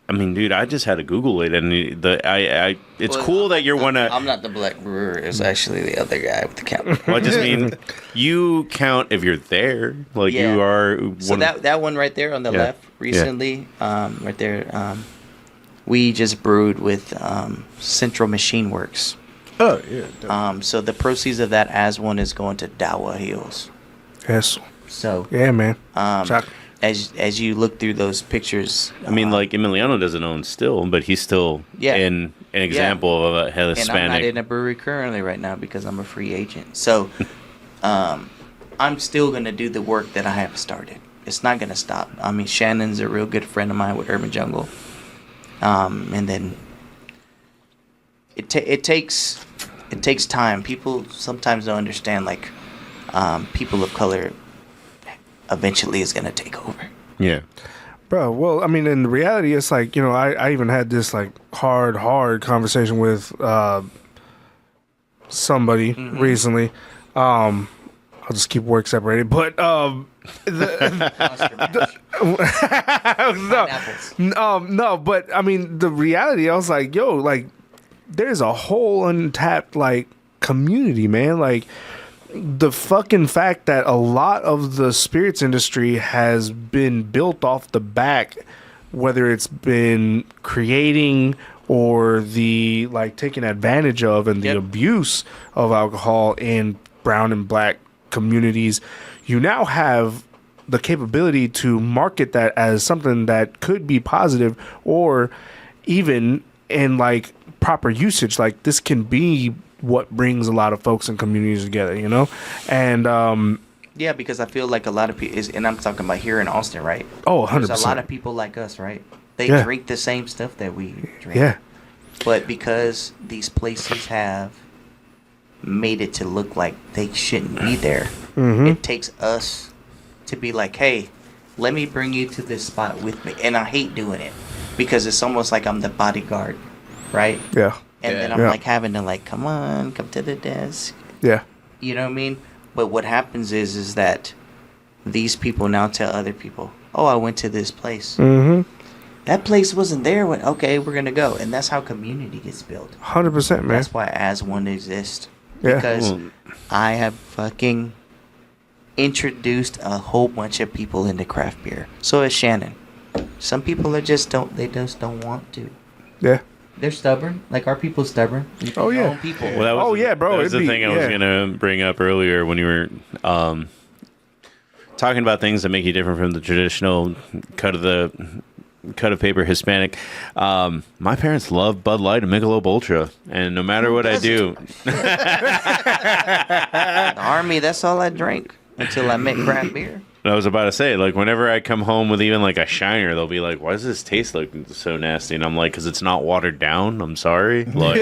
I mean, dude, I just had to Google it, and it's cool that you're one of... I'm not the black brewer. It's actually the other guy with the count. Well, I just mean, you count if you're there. Like, you are... So that one right there on the left, recently, right there, we just brewed with Central Machine Works. Oh, yeah. So the proceeds of that As One is going to Dawa Hills. Yes. So... Yeah, man. As you look through those pictures, I mean, like Emiliano doesn't own still, but he's still in an example of a Hispanic. And I'm not in a brewery currently right now because I'm a free agent. So I'm still going to do the work that I have started. It's not going to stop. I mean, Shannon's a real good friend of mine with Urban Jungle. And then it takes time. People sometimes don't understand, like, people of color eventually is going to take over. Yeah. Bro, well, I mean, in reality, it's like, I even had this, like, hard conversation with somebody recently. I'll just keep work separated. But, no, but, I mean, the reality, I was like, yo, like, there's a whole untapped, like, community, man. Like, the fucking fact that a lot of the spirits industry has been built off the back, whether it's been creating or the, like, taking advantage of and the abuse of alcohol in brown and black communities, you now have the capability to market that as something that could be positive, or even in, like, proper usage. Like, this can be what brings a lot of folks and communities together, and yeah, because I feel like a lot of people and I'm talking about here in Austin, right? Oh, 100%. There's a lot of people like us, right? They drink the same stuff that we drink. Yeah. But because these places have made it to look like they shouldn't be there, it takes us to be like, hey, let me bring you to this spot with me. And I hate doing it because it's almost like I'm the bodyguard, right? Yeah. And then I'm like having to, like, come to the desk. Yeah. You know what I mean? But what happens is that these people now tell other people, oh, I went to this place. That place wasn't there when, okay, we're going to go. And that's how community gets built. 100%, man. That's why As One exists. Yeah. Because I have fucking introduced a whole bunch of people into craft beer. So has Shannon. Some people just don't want to. Yeah. They're stubborn. Like, our people's stubborn. Oh, yeah. People. Well, that was, bro. That was the thing I was going to bring up earlier when you were talking about things that make you different from the traditional cut of paper Hispanic. My parents love Bud Light and Michelob Ultra, and no matter what I do, the Army, that's all I drank until I met craft beer. I was about to say, like, whenever I come home with even, like, a Shiner, they'll be like, why does this taste like so nasty? And I'm like, because it's not watered down. I'm sorry. Like,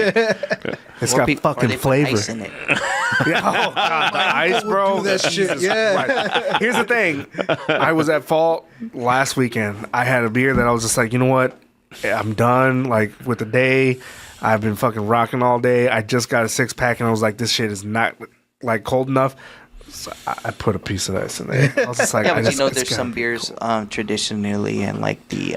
it's got fucking flavor. Ice in it. Oh, God, the ice, bro. That shit, yeah. Right. Here's the thing. I was at fault last weekend. I had a beer that I was just like, you know what? I'm done, like, with the day. I've been fucking rocking all day. I just got a 6-pack, and I was like, this shit is not, like, cold enough. So I put a piece of ice in there. I was just like, yeah, but there's some beers traditionally in, like, the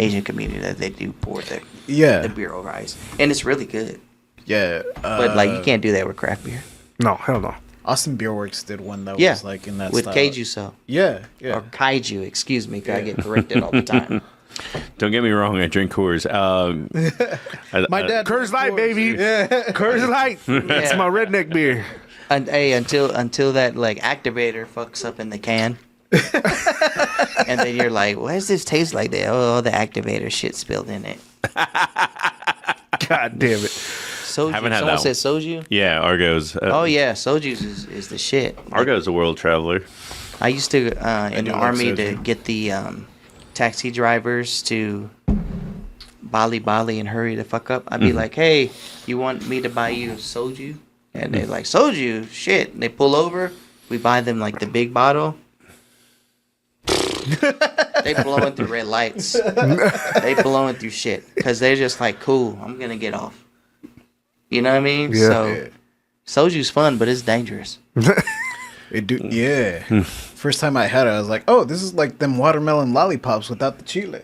Asian community that they do pour the beer over ice, and it's really good. Yeah, but, like, you can't do that with craft beer. No, hell no. Austin Beer Works did one that was like in that with style. Kaiju so. Yeah. Or Kaiju, excuse me, 'cause I get corrected all the time. Don't get me wrong, I drink Coors. My dad Coors Light, baby. Yeah. Coors Light. That's my redneck beer. And hey, until that, like, activator fucks up in the can, and then you're like, "Why does this taste like that?" Oh, the activator shit spilled in it. God damn it! Soju. Haven't had Someone that said soju. Yeah, Argo's. Oh yeah, soju is the shit. Argo's a world traveler. I used to in the army to get the taxi drivers to Bali and hurry the fuck up. I'd be like, "Hey, you want me to buy you soju?" And they're like, soju, shit. And they pull over. We buy them, like, the big bottle. They blowing through red lights. They blowing through shit. Because they're just like, cool, I'm going to get off. You know what I mean? Yeah. So, soju's fun, but it's dangerous. First time I had it, I was like, oh, this is like them watermelon lollipops without the chile.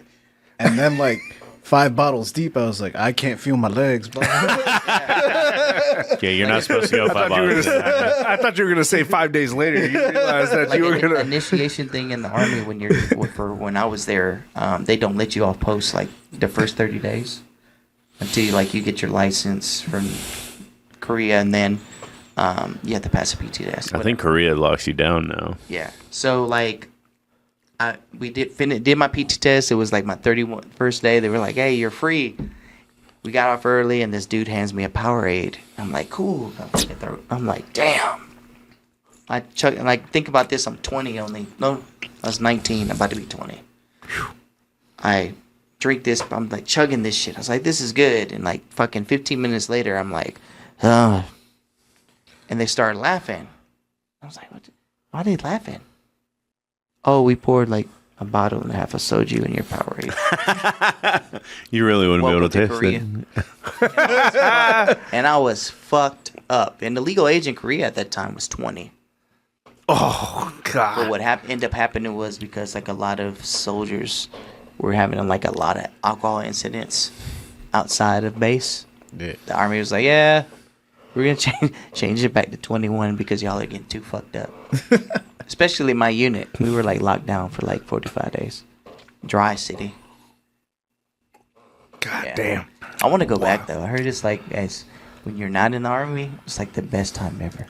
And then, like, 5 bottles deep, I was like, I can't feel my legs, bro. Yeah, you're not supposed to go 5 bottles. I thought you were gonna say 5 days later. You realized that like you were gonna initiation thing in the army when I was there. They don't let you off post like the first 30 days until you get your license from Korea, and then you have to pass a PT test. I think Korea locks you down now. Yeah. So like, we did my PT test. It was like my 31st day. They were like, "Hey, you're free." we got off early, and this dude hands me a Powerade. I'm like, cool. I'm like, damn. I chug, like, think about this. I'm 20 only. No, I was 19. I'm about to be 20. I drink this. I'm like chugging this shit. I was like, this is good. And like fucking 15 minutes later, I'm like, oh. And they started laughing. I was like, why are they laughing? Oh, we poured like a bottle and a half of soju in your Powerade. You really wouldn't be able to taste it. And I was fucked up. And the legal age in Korea at that time was 20. Oh God! But what ended up happening was because like a lot of soldiers were having like a lot of alcohol incidents outside of base. Yeah. The army was like, yeah, we're gonna change it back to 21 because y'all are getting too fucked up. Especially my unit, we were like locked down for like 45 days. Dry city. God damn! I want to go back though. I heard it's like, guys, when you're not in the army, it's like the best time ever.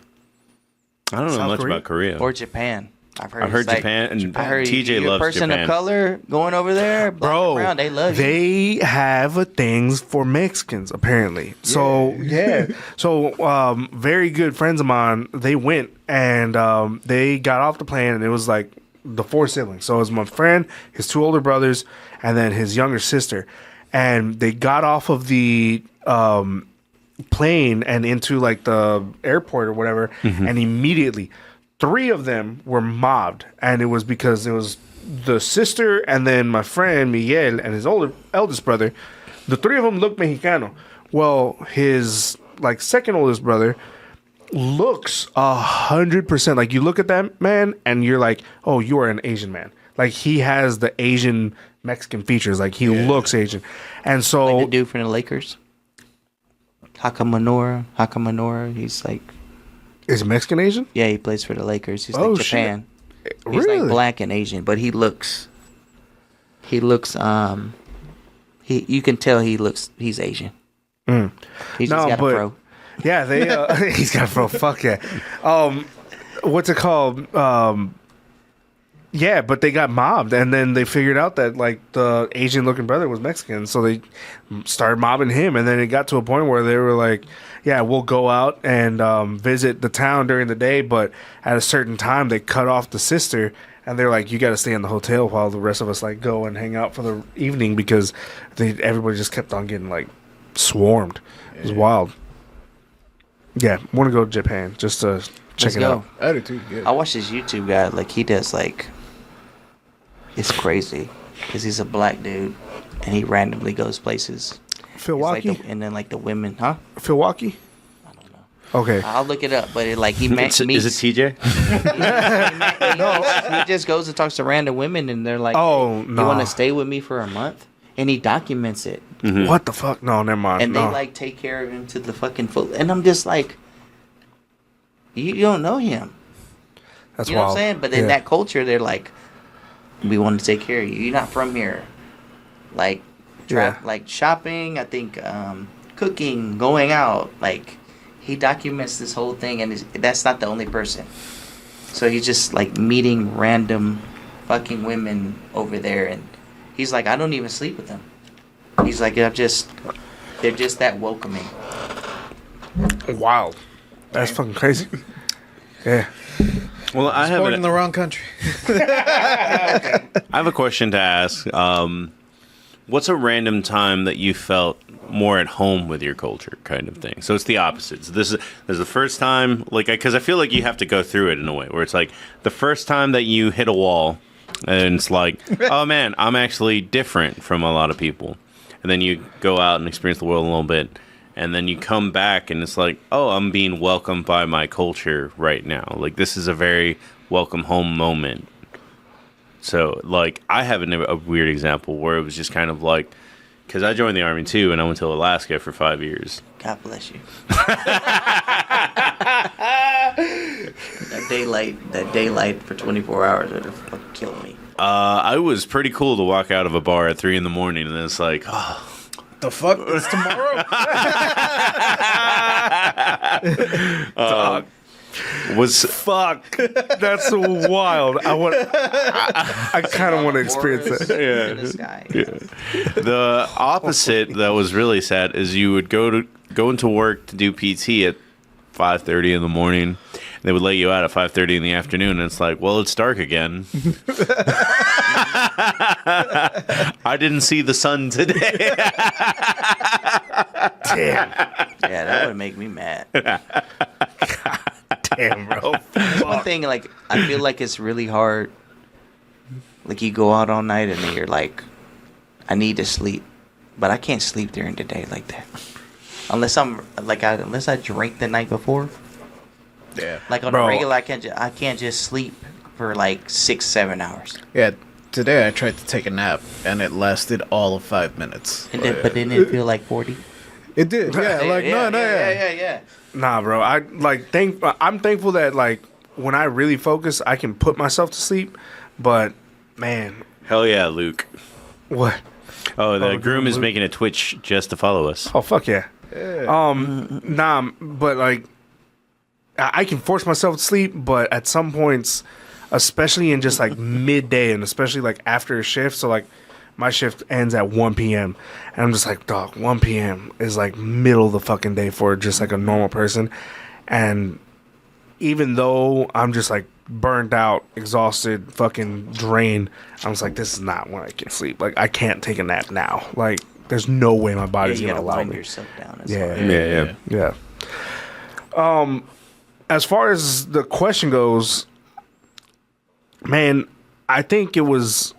I don't know much about Korea. Or Japan. I've heard Japan, and I heard TJ you're loves a person Japan. of color going over there, bro. around, they love you. They have a things for Mexicans apparently. So yeah, so very good friends of mine. They went and they got off the plane, and it was like the 4 siblings. So it was my friend, his 2 older brothers, and then his younger sister. And they got off of the plane and into like the airport or whatever, and immediately 3 of them were mobbed, and it was because it was the sister and then my friend Miguel and his eldest brother. The 3 of them looked Mexicano. Well, his like second oldest brother looks 100% like, you look at that man and you're like, oh, you are an Asian man. Like he has the Asian Mexican features. Like he looks Asian, and so like the dude from the Lakers. Hakamanora, he's like... Is he Mexican Asian? Yeah, he plays for the Lakers. He's like Japan. Shit. He's Really? like black and Asian, but he looks, you can tell he's Asian. He's just got a fro. Yeah, they, he's got a fro, fuck yeah. What's it called? Yeah, but they got mobbed, and then they figured out that like the Asian-looking brother was Mexican, so they started mobbing him, and then it got to a point where they were like, "Yeah, we'll go out and visit the town during the day, but at a certain time they cut off the sister, and they're like, you got to stay in the hotel while the rest of us like go and hang out for the evening because everybody just kept on getting like swarmed. It was wild. Yeah, want to go to Japan just to check it out. I do too. Yeah. I watch this YouTube guy, like he does like, it's crazy because he's a black dude and he randomly goes places. Milwaukee? Like and then like the women, huh? Milwaukee? I don't know. Okay. I'll look it up, but it like he meets. Is it TJ? He just goes and talks to random women, and they're like, "Oh, hey, no. You want to stay with me for a month?" And he documents it. Mm-hmm. What the fuck? No, never mind. And they like take care of him to the fucking full. And I'm just like, you don't know him. That's you know wild. what I'm saying? But in that culture, they're like, we want to take care of you. You're not from here. Like, like shopping, I think, cooking, going out. Like, he documents this whole thing, and that's not the only person. So he's just like meeting random fucking women over there, and he's like, I don't even sleep with them. He's like, they're just that welcoming. Wild. That's fucking crazy. Yeah. Well, I have in the wrong country. I have a question to ask. What's a random time that you felt more at home with your culture, kind of thing? So it's the opposites. This is the first time, like, because I feel like you have to go through it in a way where it's like the first time that you hit a wall, and it's like, oh man, I'm actually different from a lot of people. And then you go out and experience the world a little bit, and then you come back and it's like, oh, I'm being welcomed by my culture right now. Like, this is a very welcome home moment. So, like, I have a weird example where it was just kind of like, because I joined the Army too, and I went to Alaska for 5 years. God bless you. that daylight for 24 hours would have fucking killed me. I was pretty cool to walk out of a bar at 3 a.m. and then it's like, oh. The fuck? It's tomorrow? Fuck. That's wild. I kind of want to experience that. In the sky. The opposite that was really sad is you would go into work to do PT at 5:30 in the morning. They would let you out at 5:30 in the afternoon, and it's like, well, it's dark again. I didn't see the sun today. Damn. Yeah, that would make me mad. Damn, bro. One thing, like, I feel like it's really hard. Like, you go out all night and then you're like, I need to sleep, but I can't sleep during the day like that. Unless unless I drink the night before. Yeah. Like on a regular, I can't just sleep for like 6-7 hours. Yeah. Today I tried to take a nap and it lasted all of 5 minutes. But didn't it feel like 40? It did. Yeah. Like Yeah. Nah, bro. I'm thankful that like when I really focus, I can put myself to sleep. But man, Hell yeah, Luke. what? Oh, the groom is Luke. making a Twitch just to follow us. Oh fuck yeah. Nah, but like I can force myself to sleep, but at some points, especially in just like midday and especially like after a shift, so like my shift ends at 1 p.m. and I'm just like, dog, 1 p.m. is like middle of the fucking day for just like a normal person. And even though I'm just like burned out, exhausted, fucking drained, I'm just like, this is not when I can sleep. Like I can't take a nap now. Like there's no way my body's you gonna gotta allow wind me. yourself down. Yeah. As far as the question goes, man, I think it was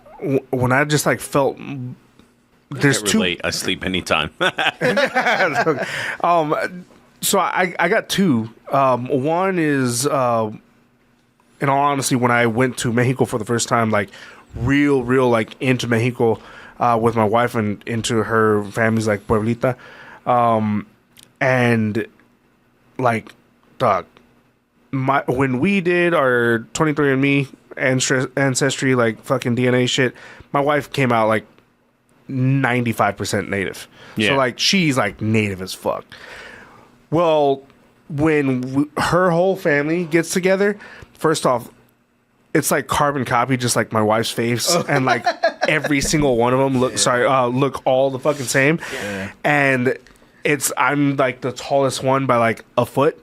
when I just like felt there's two. I sleep anytime. So I got two. One is, in all honesty, when I went to Mexico for the first time, like real like into Mexico with my wife and into her family's like Pueblita, and like, dog. When we did our 23andMe ancestry, like fucking DNA shit, my wife came out like 95% native. Yeah. So like she's like native as fuck. Well, when her whole family gets together, first off, it's like carbon copy, just like my wife's face, and like every single one of them look all the fucking same. Yeah. And I'm like the tallest one by like a foot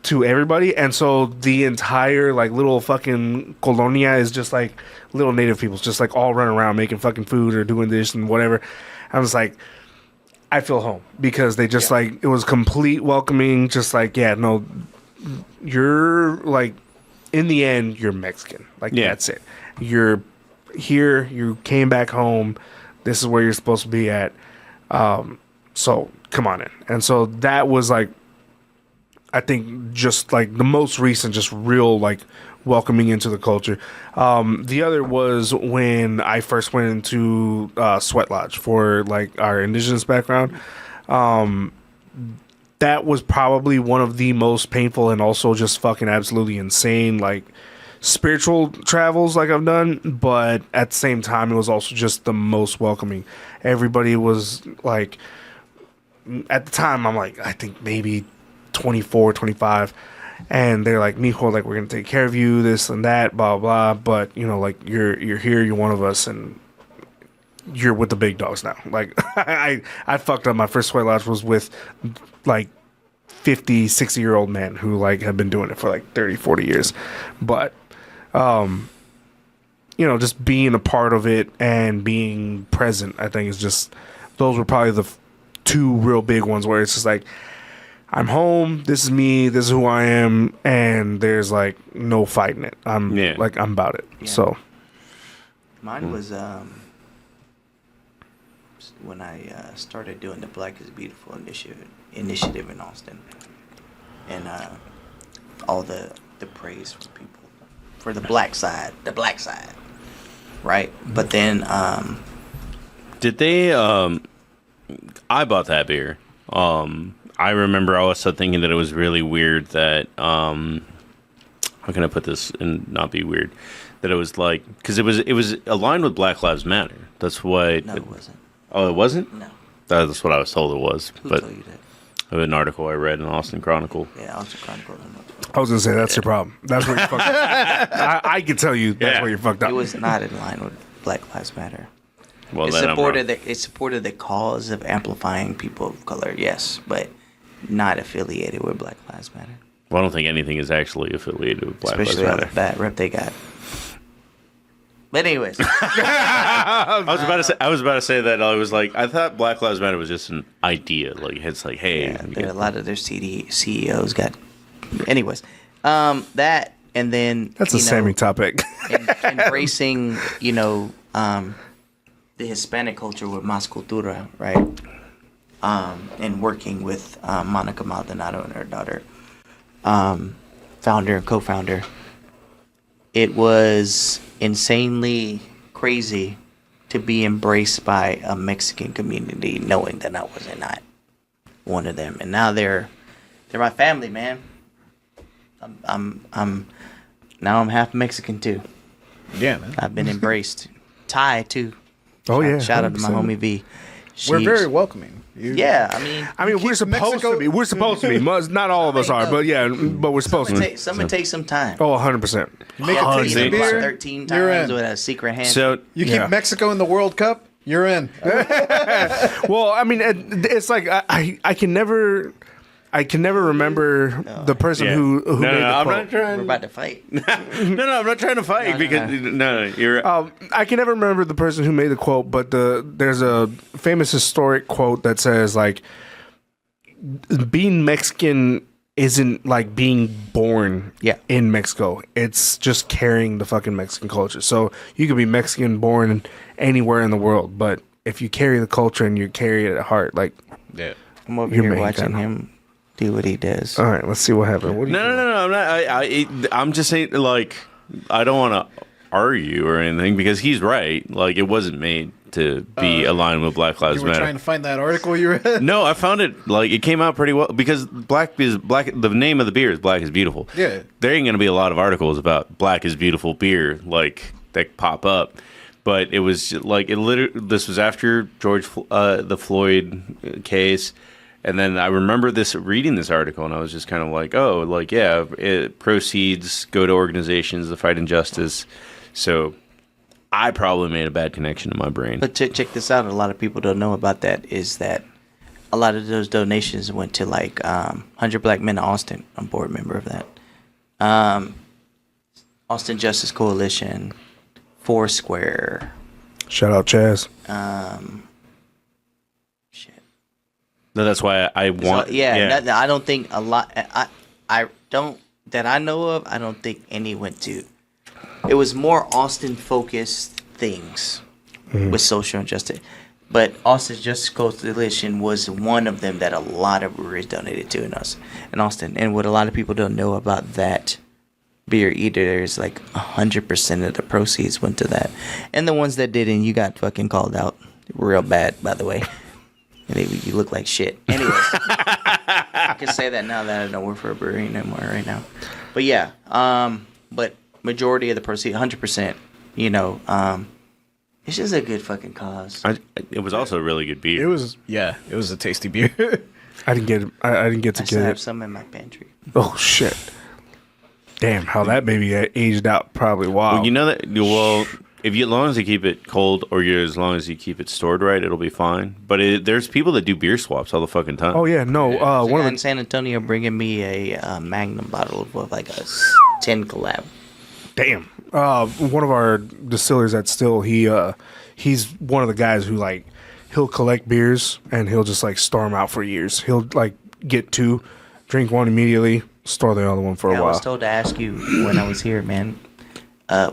to everybody, and so the entire like little fucking colonia is just like little native peoples, just like all running around making fucking food or doing this and whatever. I was like, I feel home because they just like it was complete welcoming, just like no, you're like in the end you're Mexican, like that's it. You're here, you came back home. This is where you're supposed to be at. So come on in, and so that was like. I think just like the most recent, just real like welcoming into the culture. The other was when I first went into Sweat Lodge for like our indigenous background. That was probably one of the most painful and also just fucking absolutely insane like spiritual travels like I've done. But at the same time, it was also just the most welcoming. Everybody was like, at the time, I'm like, I think maybe 24, 25, and they're like, mijo, like we're gonna take care of you, this and that, blah blah. But you know, like you're here, you're one of us, and you're with the big dogs now. Like I fucked up. My first Sweat Lodge was with like 50, 60-year-old men who like have been doing it for like 30, 40 years. But you know, just being a part of it and being present, I think is just those were probably the two real big ones where it's just like, I'm home. This is me. This is who I am, and there's like no fighting it. I'm about it. Yeah. So, mine was when I started doing the Black is Beautiful initiative in Austin, and all the praise from people for the black side, right? But then, did they? I bought that beer. I remember also thinking that it was really weird that, how can I put this and not be weird? That it was like, because it was aligned with Black Lives Matter. That's what. No, it wasn't. Oh, it wasn't? No. That's what I was told it was. Who told you that? of an article I read in Austin Chronicle. Yeah, Austin Chronicle. I was gonna say that's your problem. That's where you fucked up. I can tell you that's where you fucked up. It was not in line with Black Lives Matter. Well, It supported the cause of amplifying people of color, yes, but not affiliated with Black Lives Matter. Well, I don't think anything is actually affiliated with Black Especially Lives all Matter. the bad rep they got. But anyways, I was about to say that I was like, I thought Black Lives Matter was just an idea. Like it's like, hey, a lot of their CEOs got. Anyways, that and then that's a Sammy topic. Embracing, the Hispanic culture with Mas Cultura, right? And working with Monica Maldonado and her daughter, founder and co-founder. It was insanely crazy to be embraced by a Mexican community, knowing that I was not one of them, and now they're my family, man. I'm half Mexican too. Yeah, man. I've been embraced. Thai too. Oh yeah. Shout out to 100%. my homie V. We're very welcoming. Yeah, I mean, we're supposed to be. We're supposed to be. Not all of us are, but yeah, but we're supposed to be. Someone take some time. Oh, 100%. You make a tasty About beer, 13 you're times in. with a secret hand. So You keep Mexico in the World Cup, you're in. Well, I mean, it's like I can never remember the person who no, made the I'm quote. not trying. We're about to fight. No, I'm not trying to fight because no, you're. I can never remember the person who made the quote, but there's a famous historic quote that says like, being Mexican isn't like being born in Mexico. It's just carrying the fucking Mexican culture. So you could be Mexican born anywhere in the world, but if you carry the culture and you carry it at heart, like I'm over You're here making watching kind of- him do what he does. all right, let's see what happens. What do you No, I'm not. I'm just saying, like, I don't want to argue or anything because he's right. Like, it wasn't made to be aligned with Black Lives You were Matter. trying to find that article you read? No, I found it like it came out pretty well because black is black. The name of the beer is Black is Beautiful. Yeah. There ain't gonna be a lot of articles about Black is Beautiful beer like that pop up, but it was like it literally. This was after the Floyd case, and then I remember reading this article, and I was just kind of like, oh, like yeah, proceeds go to organizations that fight injustice. So I probably made a bad connection in my brain. But check this out. A lot of people don't know about that. Is that a lot of those donations went to like 100 Black Men in Austin. I'm a board member of that. Austin Justice Coalition, Foursquare. Shout out Chaz. Shit. No, that's why I want. I don't think a lot. I don't that I know of. I don't think any went to. It was more Austin focused things with social injustice, but Austin Justice Coalition was one of them that a lot of breweries donated to in Austin. And what a lot of people don't know about that beer either is like 100% of the proceeds went to that, and the ones that didn't, you got fucking called out real bad, by the way. And you look like shit. Anyways, I can say that now that I don't work for a brewery anymore right now. But yeah, but majority of the proceeds, 100%. It's just a good fucking cause. It was also a really good beer. It was a tasty beer. I didn't get. I didn't get to I still get have it. some in my pantry. Oh shit! Damn, how that baby aged out probably wild. Well, you know that. Well, as long as you keep it cold, or as long as you keep it stored right, it'll be fine. But there's people that do beer swaps all the fucking time. Oh yeah, no. One One of in the San Antonio bringing me a Magnum bottle of like a 10 collab. damn. One of our distillers at Still, he's one of the guys who like he'll collect beers and he'll just like store them out for years. He'll like get two, drink one immediately, store the other one for a I while. was told to ask you when I was here, man.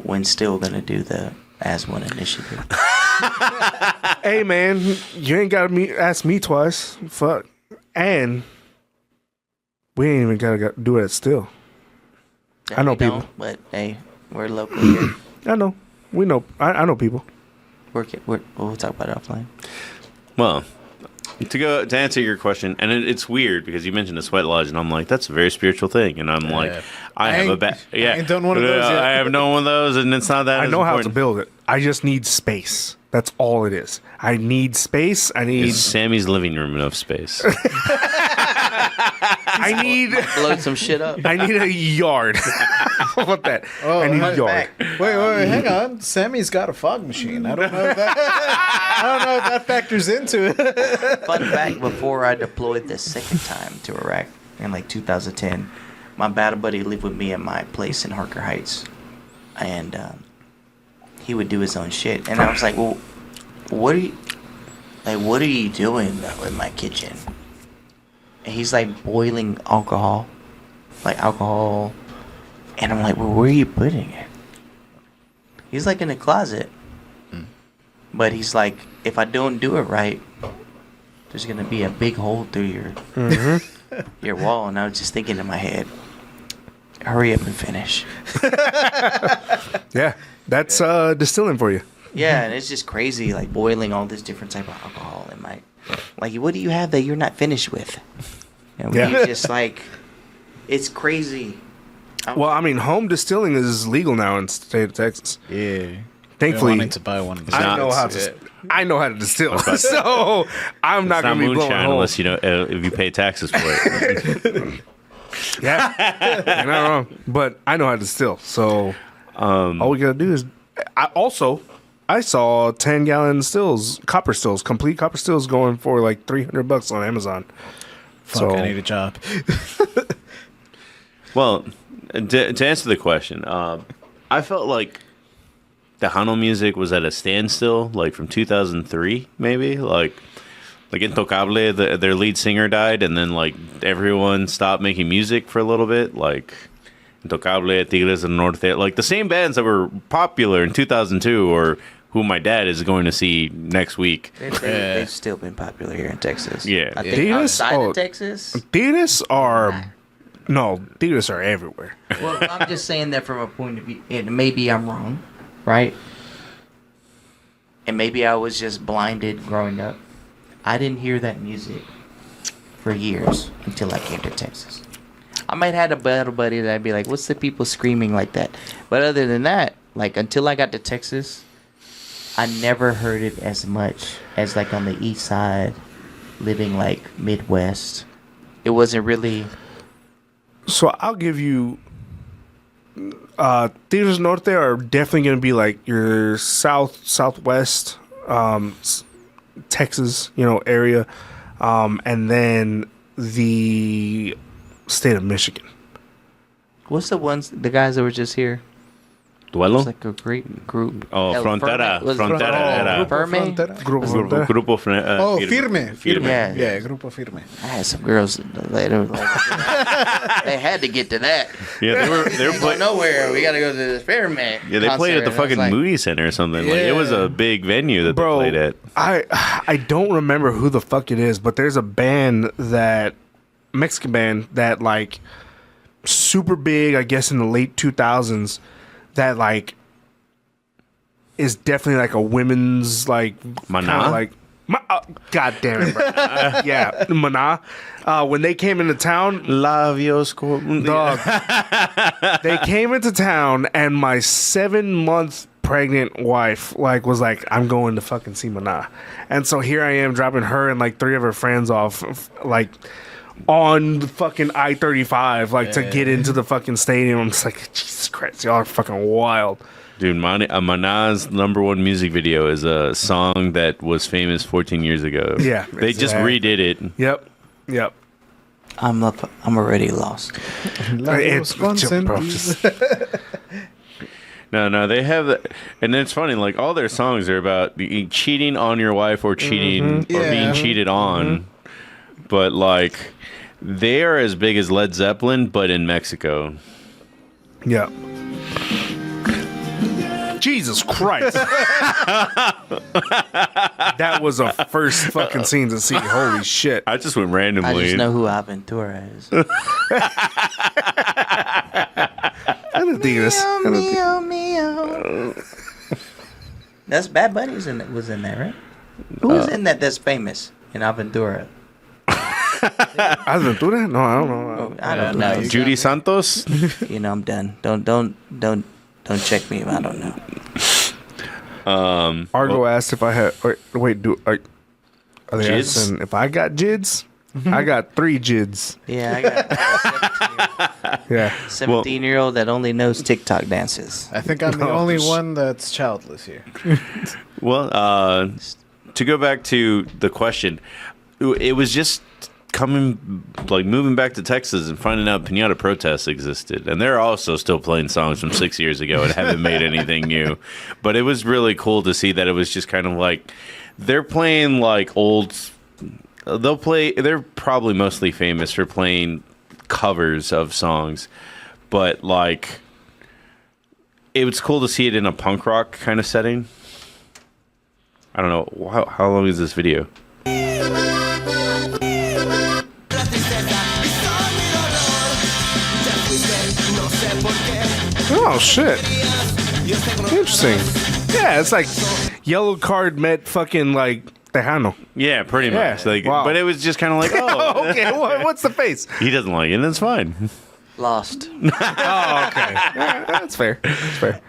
When Still gonna do the As One initiative? Hey man, you ain't gotta ask me twice. Fuck, and we ain't even gotta do it at Still. I know We don't, people. but hey, we're local here. I know. We know. I know people. We'll talk about it offline. Well, to answer your question, and it's weird because you mentioned the sweat lodge, and I'm like, that's a very spiritual thing, and I'm like, I have I ain't done one of those yet. I have done one of those, and it's not that. I as know how to important. build it. I just need space. That's all it is. I need space. I need. Is Sammy's living room enough space? I need blow some shit up. I need a yard. How about that? Oh, I need a yard. Wait, hang on. Sammy's got a fog machine. I don't know if that factors into it. Fun fact: before I deployed the second time to Iraq in like 2010, my battle buddy lived with me at my place in Harker Heights, and he would do his own shit. And I was like, "Well, what are you doing though in my kitchen?" And he's like boiling alcohol. And I'm like, "Well, where are you putting it?" He's like in the closet. But he's like, "If I don't do it right, there's gonna be a big hole through your wall." And I was just thinking in my head, hurry up and finish. Yeah, that's distilling for you. Yeah, and it's just crazy, like boiling all this different type of alcohol in my, like, what do you have that you're not finished with? And we're just like, it's crazy. Well, I mean, home distilling is legal now in the state of Texas. Yeah. Thankfully, I wanted to buy one of these. I know how to distill, so I'm not going to be blowing home. Unless if you pay taxes for it. Yeah, you're not wrong. But I know how to distill, so all we got to do is. I saw 10-gallon stills, copper stills, complete copper stills going for like $300 on Amazon. Fuck, I need a job. Well, to answer the question, I felt like Tejano music was at a standstill, like from 2003, maybe. Like Intocable, their lead singer died, and then like everyone stopped making music for a little bit. Like Intocable, Tigres del Norte, like the same bands that were popular in 2002, or who my dad is going to see next week. They've still been popular here in Texas. Yeah. I think outside of Texas. Tigres are everywhere. Well, I'm just saying that from a point of view, and maybe I'm wrong, right? And maybe I was just blinded growing up. I didn't hear that music for years until I came to Texas. I might have had a battle buddy that I'd be like, what's the people screaming like that? But other than that, like until I got to Texas, I never heard it as much as like on the east side, living like Midwest. It wasn't really. So I'll give you. Tigres del Norte are definitely going to be like your southwest Texas, area, and then the state of Michigan. What's the guys that were just here? Duelo? It's like a great group. Oh, Frontera. Frontera. Grupo Firme. Yeah. Yeah, Grupo Firme. I had some girls later. They had to get to that. Yeah, they were playing nowhere. We got to go to this Fairman. Yeah, they played at the fucking Moody Center or something. Like it was a big venue that they played at. I don't remember who the fuck it is, but there's a Mexican band that like super big, I guess in the late 2000s. That like is definitely like a women's like Maná. God damn it, bro. Yeah, Maná. When they came into town, Labios, dog. They came into town, and my 7-month pregnant wife was like, I'm going to fucking see Maná, and so here I am dropping her and like 3 of her friends off like on the fucking I-35 to get into the fucking stadium. I'm just like, Jesus Christ, y'all are fucking wild. Dude, Maná's #1 music video is a song that was famous 14 years ago. Yeah. They just redid it. Yep. I'm already lost. No, they have that. And it's funny, like all their songs are about cheating on your wife or cheating or being cheated on. But like they are as big as Led Zeppelin, but in Mexico. Yeah. Jesus Christ. That was a first fucking scene to see. Holy shit. I just went randomly. I just know who Aventura is. Meow. That's Bad Bunny was in that, right? Who was in that's famous in Aventura? Aventura? No, I don't know. I don't know. Judy Santos? I'm done. Don't check me if I don't know. Argo asked if I had. Wait, are they Jids? asking if I got jids? I got 3 jids. Yeah, I got Yeah. 17-year-old that only knows TikTok dances. I think I'm the only one that's childless here. Well, to go back to the question, it was just moving back to Texas and finding out Piñata protests existed, and they're also still playing songs from 6 years ago and haven't made anything new. But it was really cool to see that it was just kind of like they're playing like old. They're probably mostly famous for playing covers of songs, but like it was cool to see it in a punk rock kind of setting. I don't know how long is this video? Oh shit! Interesting. Yeah, it's like Yellow Card met fucking like Tejano. Yeah, pretty much. Like, wow. But it was just kind of like, oh, Okay, what's the face? he doesn't like it, and it's fine. Lost. Oh, okay. Yeah, that's fair. That's fair.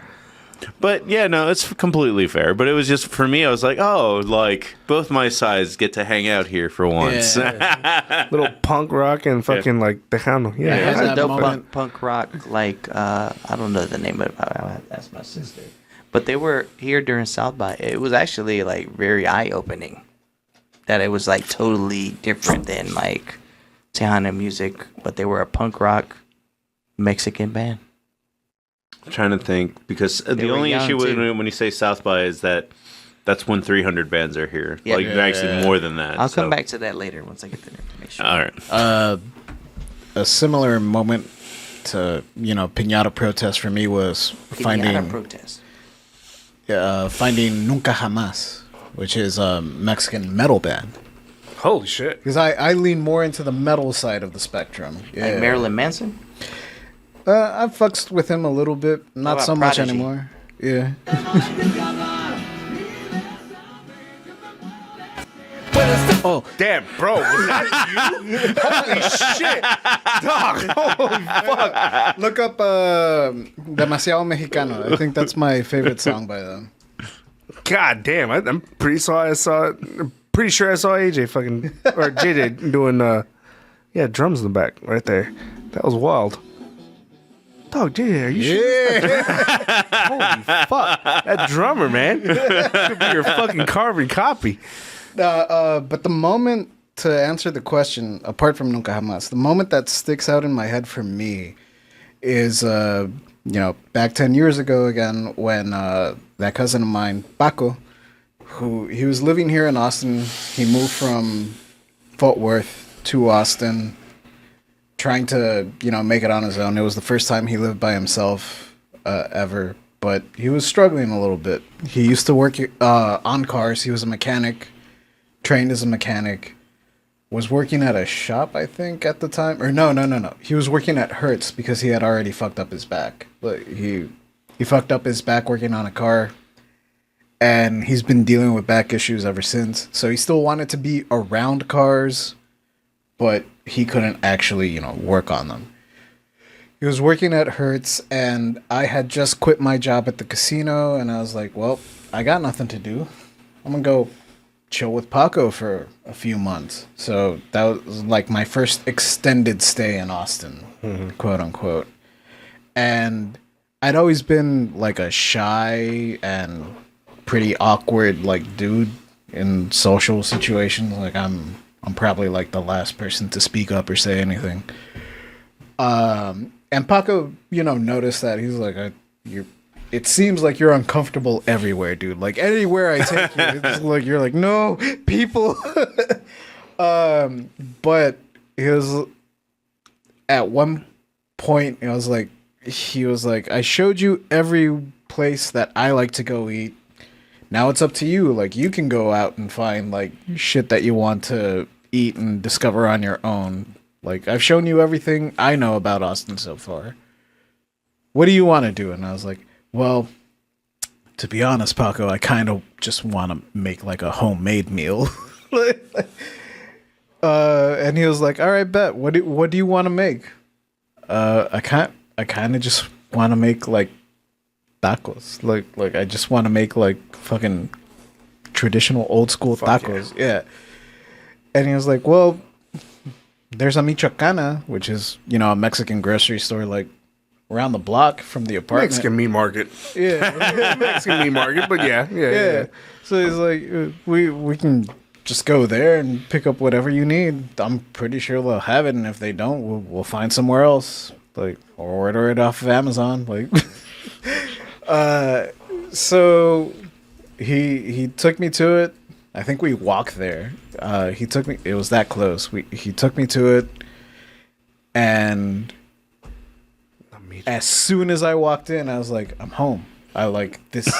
But yeah, no, it's completely fair. But it was just for me, I was like, oh, like both my sides get to hang out here for once. Yeah. Little punk rock and fucking like Tejano. Yeah, Yeah. it's that a dope moment. punk rock. Like I don't know the name of it. I'll have to ask my sister. But they were here during South by. It was actually like very eye opening. That it was like totally different than like Tejano music, but they were a punk rock Mexican band. I'm trying to think because the were only young, issue too. when you say South by is that's when 300 bands are here. Yeah. Like actually more than that. I'll come back to that later once I get the information. All right. A similar moment to Piñata protest for me was Piñata protest. finding Nunca Jamás, which is a Mexican metal band. Holy shit. Because I lean more into the metal side of the spectrum. Yeah. Like Marilyn Manson. I fucks with him a little bit, not about so much Prodigy? anymore. Yeah. Oh, damn, bro. Was that you? Holy shit. Dog. Holy fuck. Look up Demasiado Mexicano. I think that's my favorite song by them. God damn. I'm pretty sure I saw AJ fucking, or JJ doing, drums in the back right there. That was wild. Dog, JJ, are you sure? Holy fuck. That drummer, man. Could be your fucking carbon copy. But the moment, to answer the question, apart from Nunca Jamás, the moment that sticks out in my head for me is, back 10 years ago again, when that cousin of mine, Paco, he was living here in Austin. He moved from Fort Worth to Austin, trying to, make it on his own. It was the first time he lived by himself ever, but he was struggling a little bit. He used to work on cars. He was a mechanic. Trained as a mechanic, was working at a shop, I think, at the time. Or no. He was working at Hertz because he had already fucked up his back. But he fucked up his back working on a car, and he's been dealing with back issues ever since. So he still wanted to be around cars, but he couldn't actually, work on them. He was working at Hertz, and I had just quit my job at the casino, and I was like, well, I got nothing to do. I'm gonna go chill with Paco for a few months. So that was like my first extended stay in Austin, quote unquote. And I'd always been like a shy and pretty awkward like dude in social situations. Like I'm probably like the last person to speak up or say anything. And Paco, noticed that. He's like, it seems like you're uncomfortable everywhere, dude. Like anywhere I take you, it's like you're like, no, people. But he was at one point, he was like, I showed you every place that I like to go eat. Now it's up to you. Like you can go out and find like shit that you want to eat and discover on your own. Like I've shown you everything I know about Austin so far. What do you want to do? And I was like, well, to be honest, Paco, I kind of just want to make like a homemade meal. And he was like, all right, bet. What do you want to make? I kind of just want to make like tacos. Like I just want to make like fucking traditional old school tacos. Yeah. And he was like, well, there's a Michoacana, which is, you know, a Mexican grocery store like around the block from the apartment. Mexican meat market. Yeah. Mexican meat market, but yeah. So it's like we can just go there and pick up whatever you need. I'm pretty sure they'll have it, and if they don't, we'll find somewhere else. Like, or order it off of Amazon. Like, so he took me to it. I think we walked there. He took me. It was that close. He took me to it, and as soon as I walked in, I was like, I'm home. I like this.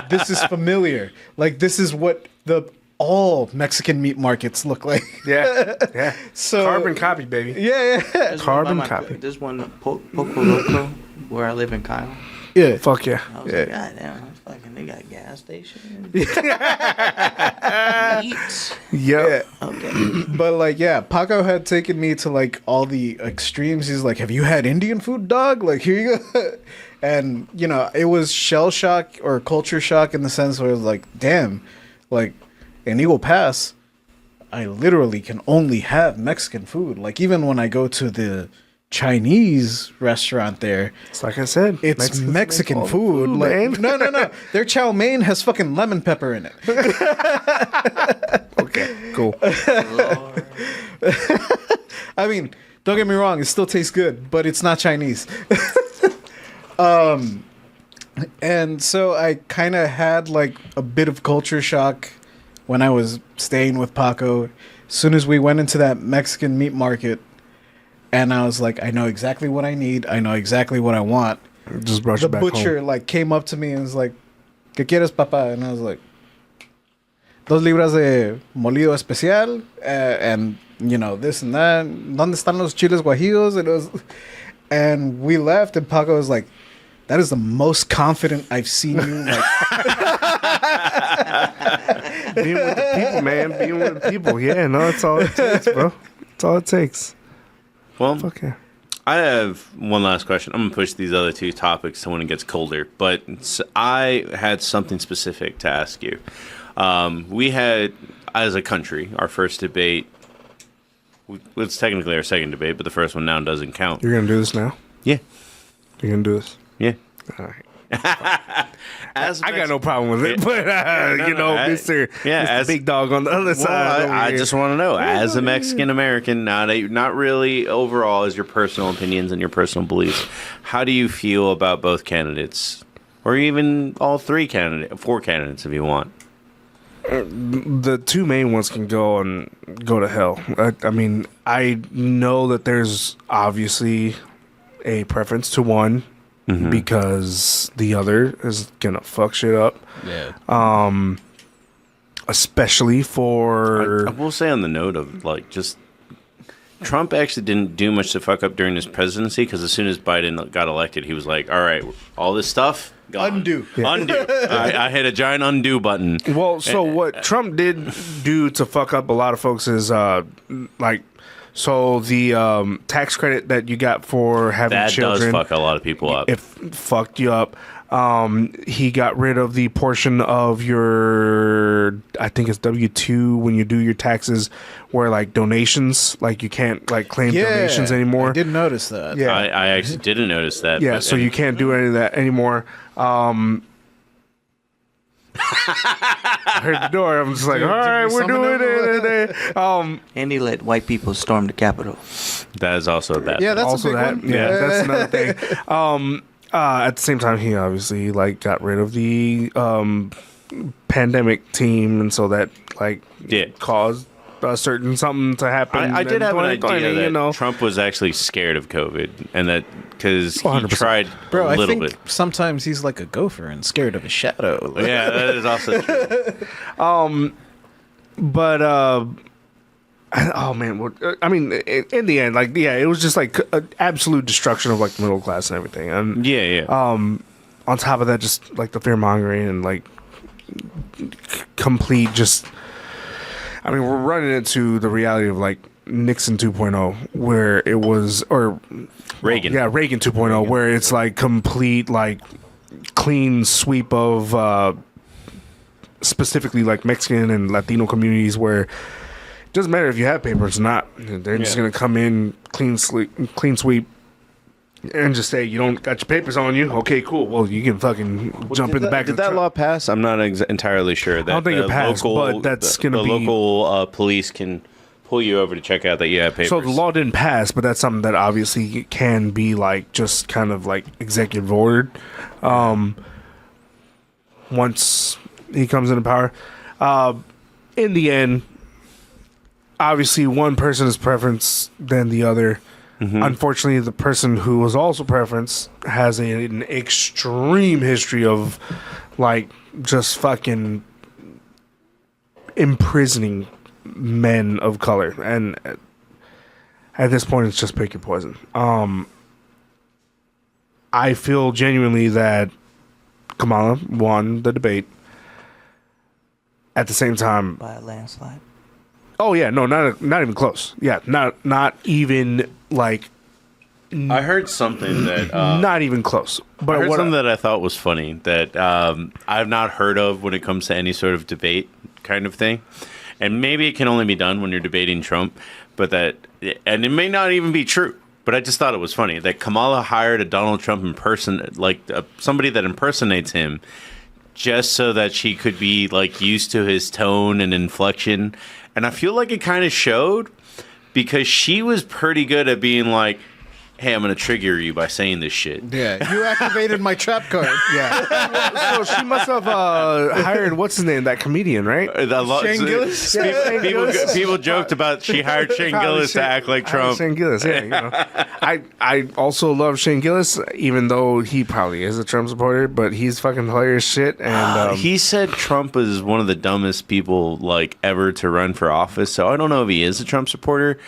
This is familiar. Like, this is what all Mexican meat markets look like. Yeah. So Carbon copy, baby. Yeah. Carbon copy. There's one Poco Loco where I live in Kyle. Yeah. Fuck yeah. I was like, God damn, fucking, they got gas stations. Meat. Yeah. Okay. But like, yeah, Paco had taken me to like all the extremes. He's like, have you had Indian food, dog? Like, here you go. And, you know, it was shell shock or culture shock in the sense where it was like, damn, like in Eagle Pass, I literally can only have Mexican food. Like, even when I go to the Chinese restaurant there, it's like I said, it's Mexican food. Like, no. Their chow mein has fucking lemon pepper in it. Okay, cool. I mean, don't get me wrong, it still tastes good, but it's not Chinese. And so I kind of had like a bit of culture shock when I was staying with Paco. As soon as we went into that Mexican meat market, and I was like, I know exactly what I need. I know exactly what I want. Just brought you back butcher home. like came up to me and was like, ¿Qué quieres, papá? And I was like, 2 libras de molido especial, and you know, this and that. ¿Dónde están los chiles guajillos? And we left, and Paco was like, that is the most confident I've seen you. Like, being with the people, man. Being with the people. Yeah, no, that's all it takes, bro. That's all it takes. Well, Fuck yeah. I have one last question. I'm going to push these other two topics to when it gets colder. But I had something specific to ask you. We had, as a country, our first debate. It's technically our second debate, but the first one now doesn't count. You're going to do this now? Yeah. You're going to do this? Yeah. All right. I got no problem with it, but Mr. Big Dog on the other side. I just want to know, as a Mexican American, not really overall as your personal opinions and your personal beliefs, how do you feel about both candidates, or even all 4 candidates if you want? The 2 main ones can go to hell. I mean, I know that there's obviously a preference to one. Mm-hmm. Because the other is gonna fuck shit up. Yeah. Especially for I will say on the note of like just Trump actually didn't do much to fuck up during his presidency, because as soon as Biden got elected, he was like, all right, all this stuff gone. Undo. I hit a giant undo button. Well, so what Trump did do to fuck up a lot of folks is so the tax credit that you got for having children, that does fuck a lot of people up. It fucked you up. He got rid of the portion of your, I think it's W-2 when you do your taxes, where like donations, like you can't like claim donations anymore. I didn't notice that. Yeah, I actually didn't notice that. Yeah, so you can't do any of that anymore. I heard the door. I'm just like, all right, we're doing it. And he let white people storm the Capitol. That is also a bad. Yeah, that's also a big that. one. Yeah, that's another thing. At the same time, he obviously like got rid of the pandemic team, and so that caused a certain something to happen. I did have an idea that Trump was actually scared of COVID, and that because he tried a little bit. Sometimes he's like a gopher and scared of a shadow. Yeah, that is also true. But oh man, I mean, in the end, it was just like absolute destruction of like the middle class and everything. And on top of that, just like the fear mongering and like complete just. I mean, we're running into the reality of like Nixon 2.0, where it was, or Reagan. Yeah, Reagan 2.0, where it's like complete, like clean sweep of specifically like Mexican and Latino communities, where Doesn't matter if you have papers or not. They're just gonna come in clean sweep, and just say you don't got your papers on you. Okay, cool. Well, you can fucking jump in the back. Did that law pass? I'm not entirely sure. That I don't think it passed, but that's gonna be the local police can pull you over to check out that you have papers. So the law didn't pass, but that's something that obviously can be like just kind of like executive ordered. Once he comes into power, in the end, obviously one person is preference than the other. Unfortunately, the person who was also preference has an extreme history of like just fucking imprisoning men of color, and at this point it's just pick your poison. I feel genuinely that Kamala won the debate. At the same time, by a landslide. Oh yeah, no, not even close. Yeah, not even like. I heard something that not even close. But I heard something that I thought was funny that I've not heard of when it comes to any sort of debate kind of thing, and maybe it can only be done when you're debating Trump. But and it may not even be true. But I just thought it was funny that Kamala hired a Donald Trump somebody that impersonates him, just so that she could be like used to his tone and inflection. And I feel like it kind of showed because she was pretty good at being like, hey, I'm going to trigger you by saying this shit. Yeah, you activated my trap card. Yeah. So she must have hired, what's his name, that comedian, right? Shane Gillis? People joked about she hired Shane Gillis to act like Trump. Shane Gillis, yeah. You know. I also love Shane Gillis, even though he probably is a Trump supporter, but he's fucking hilarious shit. And he said Trump is one of the dumbest people like ever to run for office, so I don't know if he is a Trump supporter.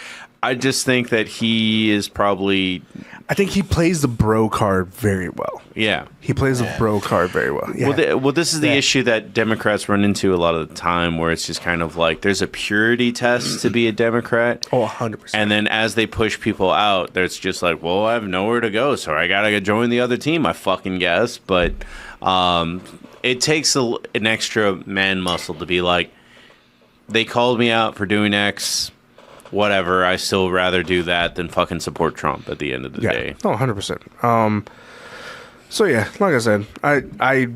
I just think that he is probably... I think he plays the bro card very well. Yeah. He plays the bro card very well. Yeah. Well, this is the issue that Democrats run into a lot of the time, where it's just kind of like there's a purity test to be a Democrat. Oh, 100%. And then as they push people out, there's just like, well, I have nowhere to go, so I got to join the other team, I fucking guess. But it takes an extra man muscle to be like, they called me out for doing X... whatever, I still rather do that than fucking support Trump at the end of the day. No, 100%. So yeah, like I said, I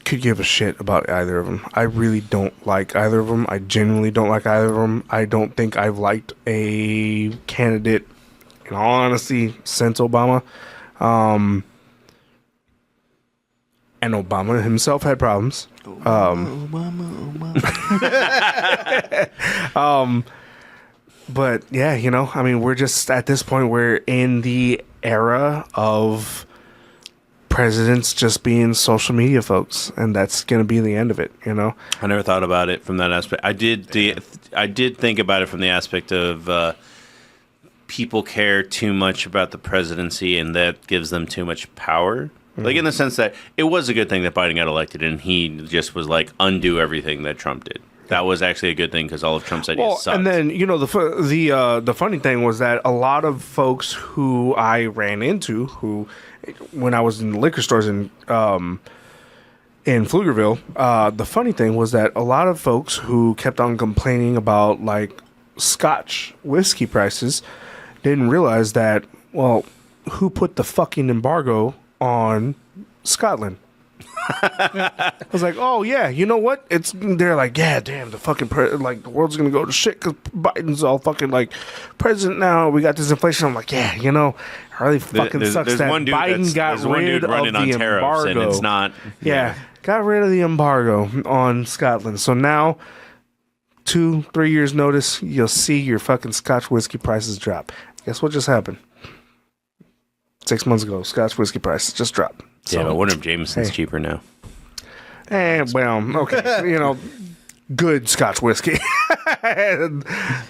could give a shit about either of them. I really don't like either of them. I genuinely don't like either of them. I don't think I've liked a candidate, in all honesty, since Obama. And Obama himself had problems. But yeah, you know, I mean, we're just at this point, we're in the era of presidents just being social media folks, and that's going to be the end of it, you know? I never thought about it from that aspect. I did think about it from the aspect of people care too much about the presidency, and that gives them too much power. Like, in the sense that it was a good thing that Biden got elected, and he just was like, undo everything that Trump did. That was actually a good thing because all of Trump's ideas sucked. And then, you know, the funny thing was that a lot of folks who I ran into, who, when I was in the liquor stores in Pflugerville, the funny thing was that a lot of folks who kept on complaining about, like, Scotch whiskey prices didn't realize that, well, who put the fucking embargo on Scotland? I was like, oh yeah, you know what? They're like, yeah, damn, the fucking the world's gonna go to shit because Biden's all fucking like president now. We got this inflation. I'm like, yeah, you know, it really fucking sucks that Biden got rid of the embargo. And it's not, got rid of the embargo on Scotland. So now, 2-3 years notice, you'll see your fucking Scotch whiskey prices drop. Guess what just happened? 6 months ago, Scotch whiskey prices just dropped. Yeah, I wonder if Jameson's cheaper now. Well, okay. You know, good Scotch whiskey.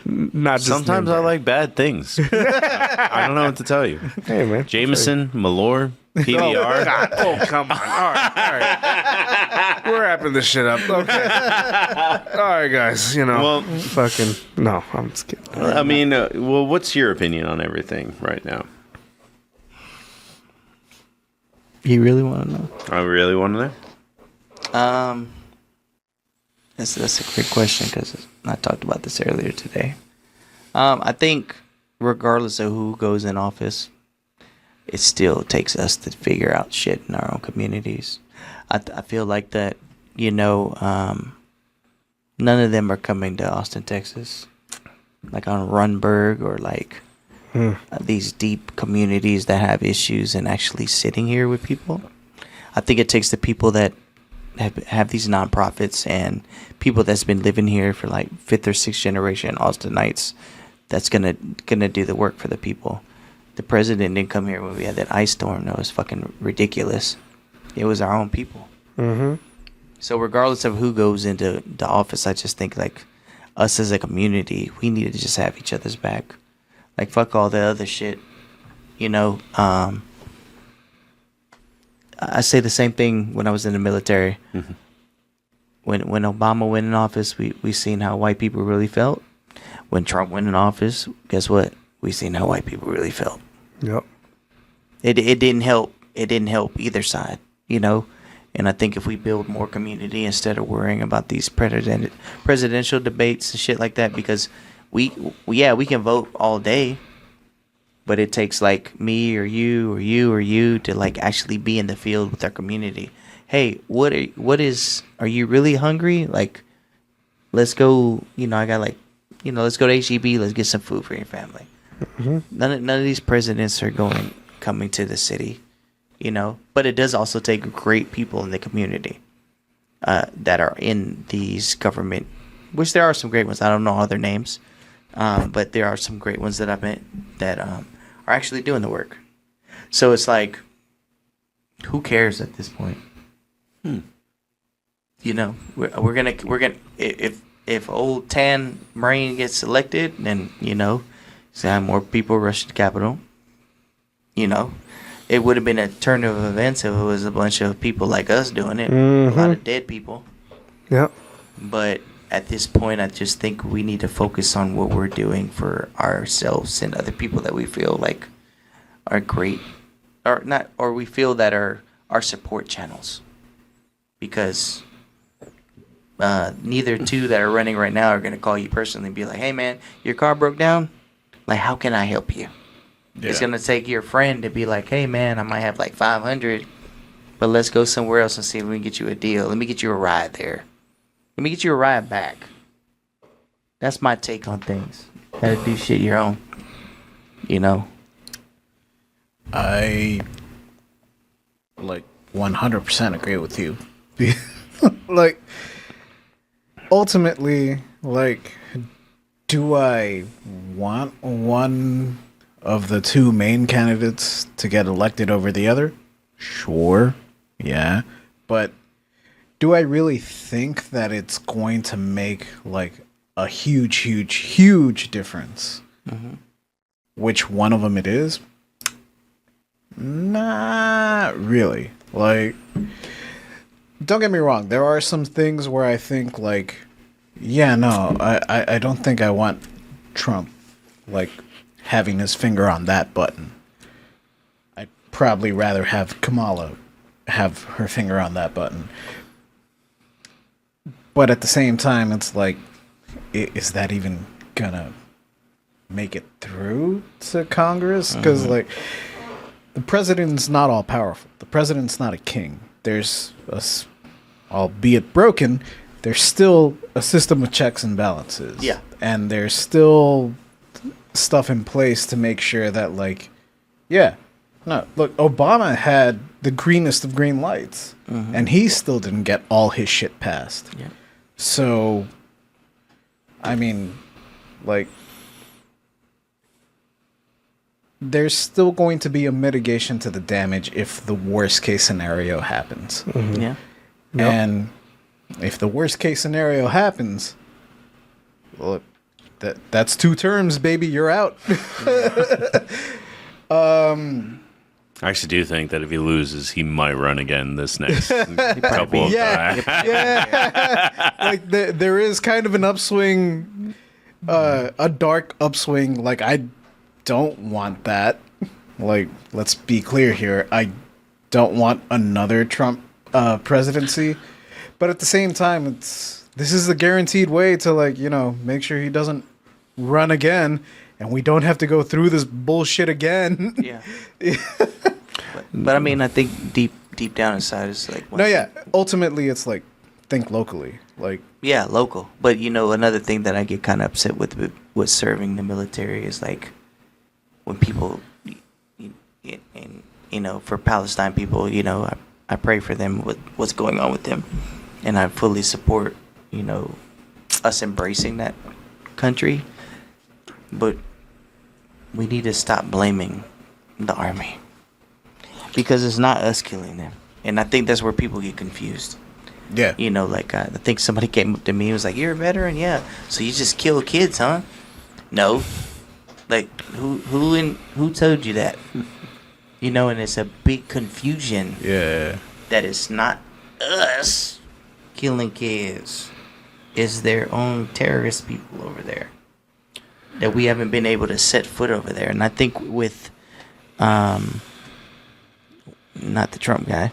Not just sometimes I like bad things. I don't know what to tell you. Hey, man. Jameson, Malort, PBR. Oh, come on. All right. We're wrapping this shit up. Okay. All right, guys. You know, no, I'm just kidding. I mean, what's your opinion on everything right now? You really want to know? I really want to know. That's a great question because I talked about this earlier today. I think regardless of who goes in office, it still takes us to figure out shit in our own communities. I feel like that, none of them are coming to Austin, Texas, like on Runberg or like these deep communities that have issues and actually sitting here with people. I think it takes the people that have these nonprofits and people that's been living here for like 5th or 6th generation Austinites that's gonna do the work for the people. The president didn't come here when we had that ice storm. That was fucking ridiculous. It was our own people. Mm-hmm. So regardless of who goes into the office, I just think like us as a community, we need to just have each other's back. Like fuck all the other shit, I say the same thing when I was in the military. Mm-hmm. When Obama went in office, we seen how white people really felt. When Trump went in office, guess what? We seen how white people really felt. Yep. It didn't help. It didn't help either side, And I think if we build more community instead of worrying about these presidential debates and shit like that, because we can vote all day, but it takes like me or you or you or you to like actually be in the field with our community. Hey, are you really hungry? Like, let's go, I got like, let's go to HEB, let's get some food for your family. Mm-hmm. None of these presidents are coming to the city, but it does also take great people in the community that are in these government, which there are some great ones. I don't know all their names, but there are some great ones that I've met that are actually doing the work. So it's like, who cares at this point? We're gonna if old Tan Marine gets elected, then so have more people rush to the Capitol. It would have been a turn of events if it was a bunch of people like us doing it. Mm-hmm. A lot of dead people. Yeah. But at this point, I just think we need to focus on what we're doing for ourselves and other people that we feel like are great, or not, or we feel that are our support channels. Because neither two that are running right now are going to call you personally and be like, "Hey, man, your car broke down. Like, how can I help you?" Yeah. It's going to take your friend to be like, "Hey, man, I might have like 500, but let's go somewhere else and see if we can get you a deal. Let me get you a ride there. Let me get you a ride back." That's my take on things. Gotta do shit your own. I 100% agree with you. Ultimately, do I want one of the two main candidates to get elected over the other? Sure. Yeah. But do I really think that it's going to make a huge difference? Mm-hmm. Which one of them it is? Not really. Don't get me wrong. There are some things where I think I don't think I want Trump having his finger on that button. I'd probably rather have Kamala have her finger on that button. But at the same time, it's is that even gonna make it through to Congress? Because the president's not all powerful. The president's not a king. There's albeit broken, there's still a system of checks and balances. Yeah. And there's still stuff in place to make sure that Obama had the greenest of green lights, and he still didn't get all his shit passed. Yeah. So, I mean, there's still going to be a mitigation to the damage if the worst case scenario happens. Mm-hmm. Yeah. Yep. And if the worst case scenario happens, look, that's 2 terms, baby. You're out. I actually do think that if he loses, he might run again this next couple of times. Yeah. There is kind of an upswing, a dark upswing. I don't want that. Let's be clear here. I don't want another Trump presidency. But at the same time, it's this is the guaranteed way to, like, you know, make sure he doesn't run again, and we don't have to go through this bullshit again. Yeah. but I mean, I think deep down inside is like. No, yeah. Ultimately, it's like, think locally. Like. Yeah, local. But you know, another thing that I get kind of upset with serving the military is like when people, and you know, for Palestine people, you know, I pray for them with what's going on with them, and I fully support, you know, us embracing that country. But we need to stop blaming the army because it's not us killing them, and I think that's where people get confused. Yeah. You know, like I think somebody came up to me and was like, "You're a veteran, yeah. So you just kill kids, huh?" No. Like who told you that? You know, and it's a big confusion. Yeah. That it's not us killing kids. It's their own terrorist people over there. That we haven't been able to set foot over there. And I think with not the Trump guy.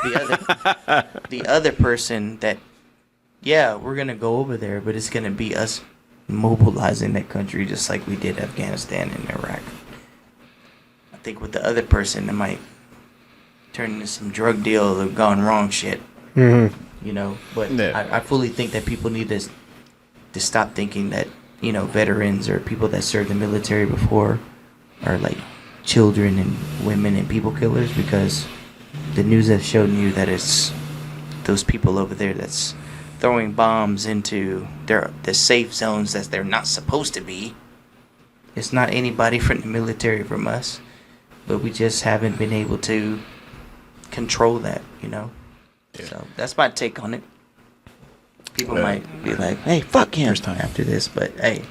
The other person that, yeah, we're gonna go over there, but it's gonna be us mobilizing that country just like we did Afghanistan and Iraq. I think with the other person, it might turn into some drug deal or gone wrong shit. Mm-hmm. You know, but yeah. I fully think that people need to stop thinking that, you know, veterans or people that served the military before are like children and women and people killers, because the news has shown you that it's those people over there that's throwing bombs into the safe zones that they're not supposed to be. It's not anybody from the military from us, but we just haven't been able to control that, you know? Yeah. So that's my take on it. People might be like, hey, fuck him after this, but hey.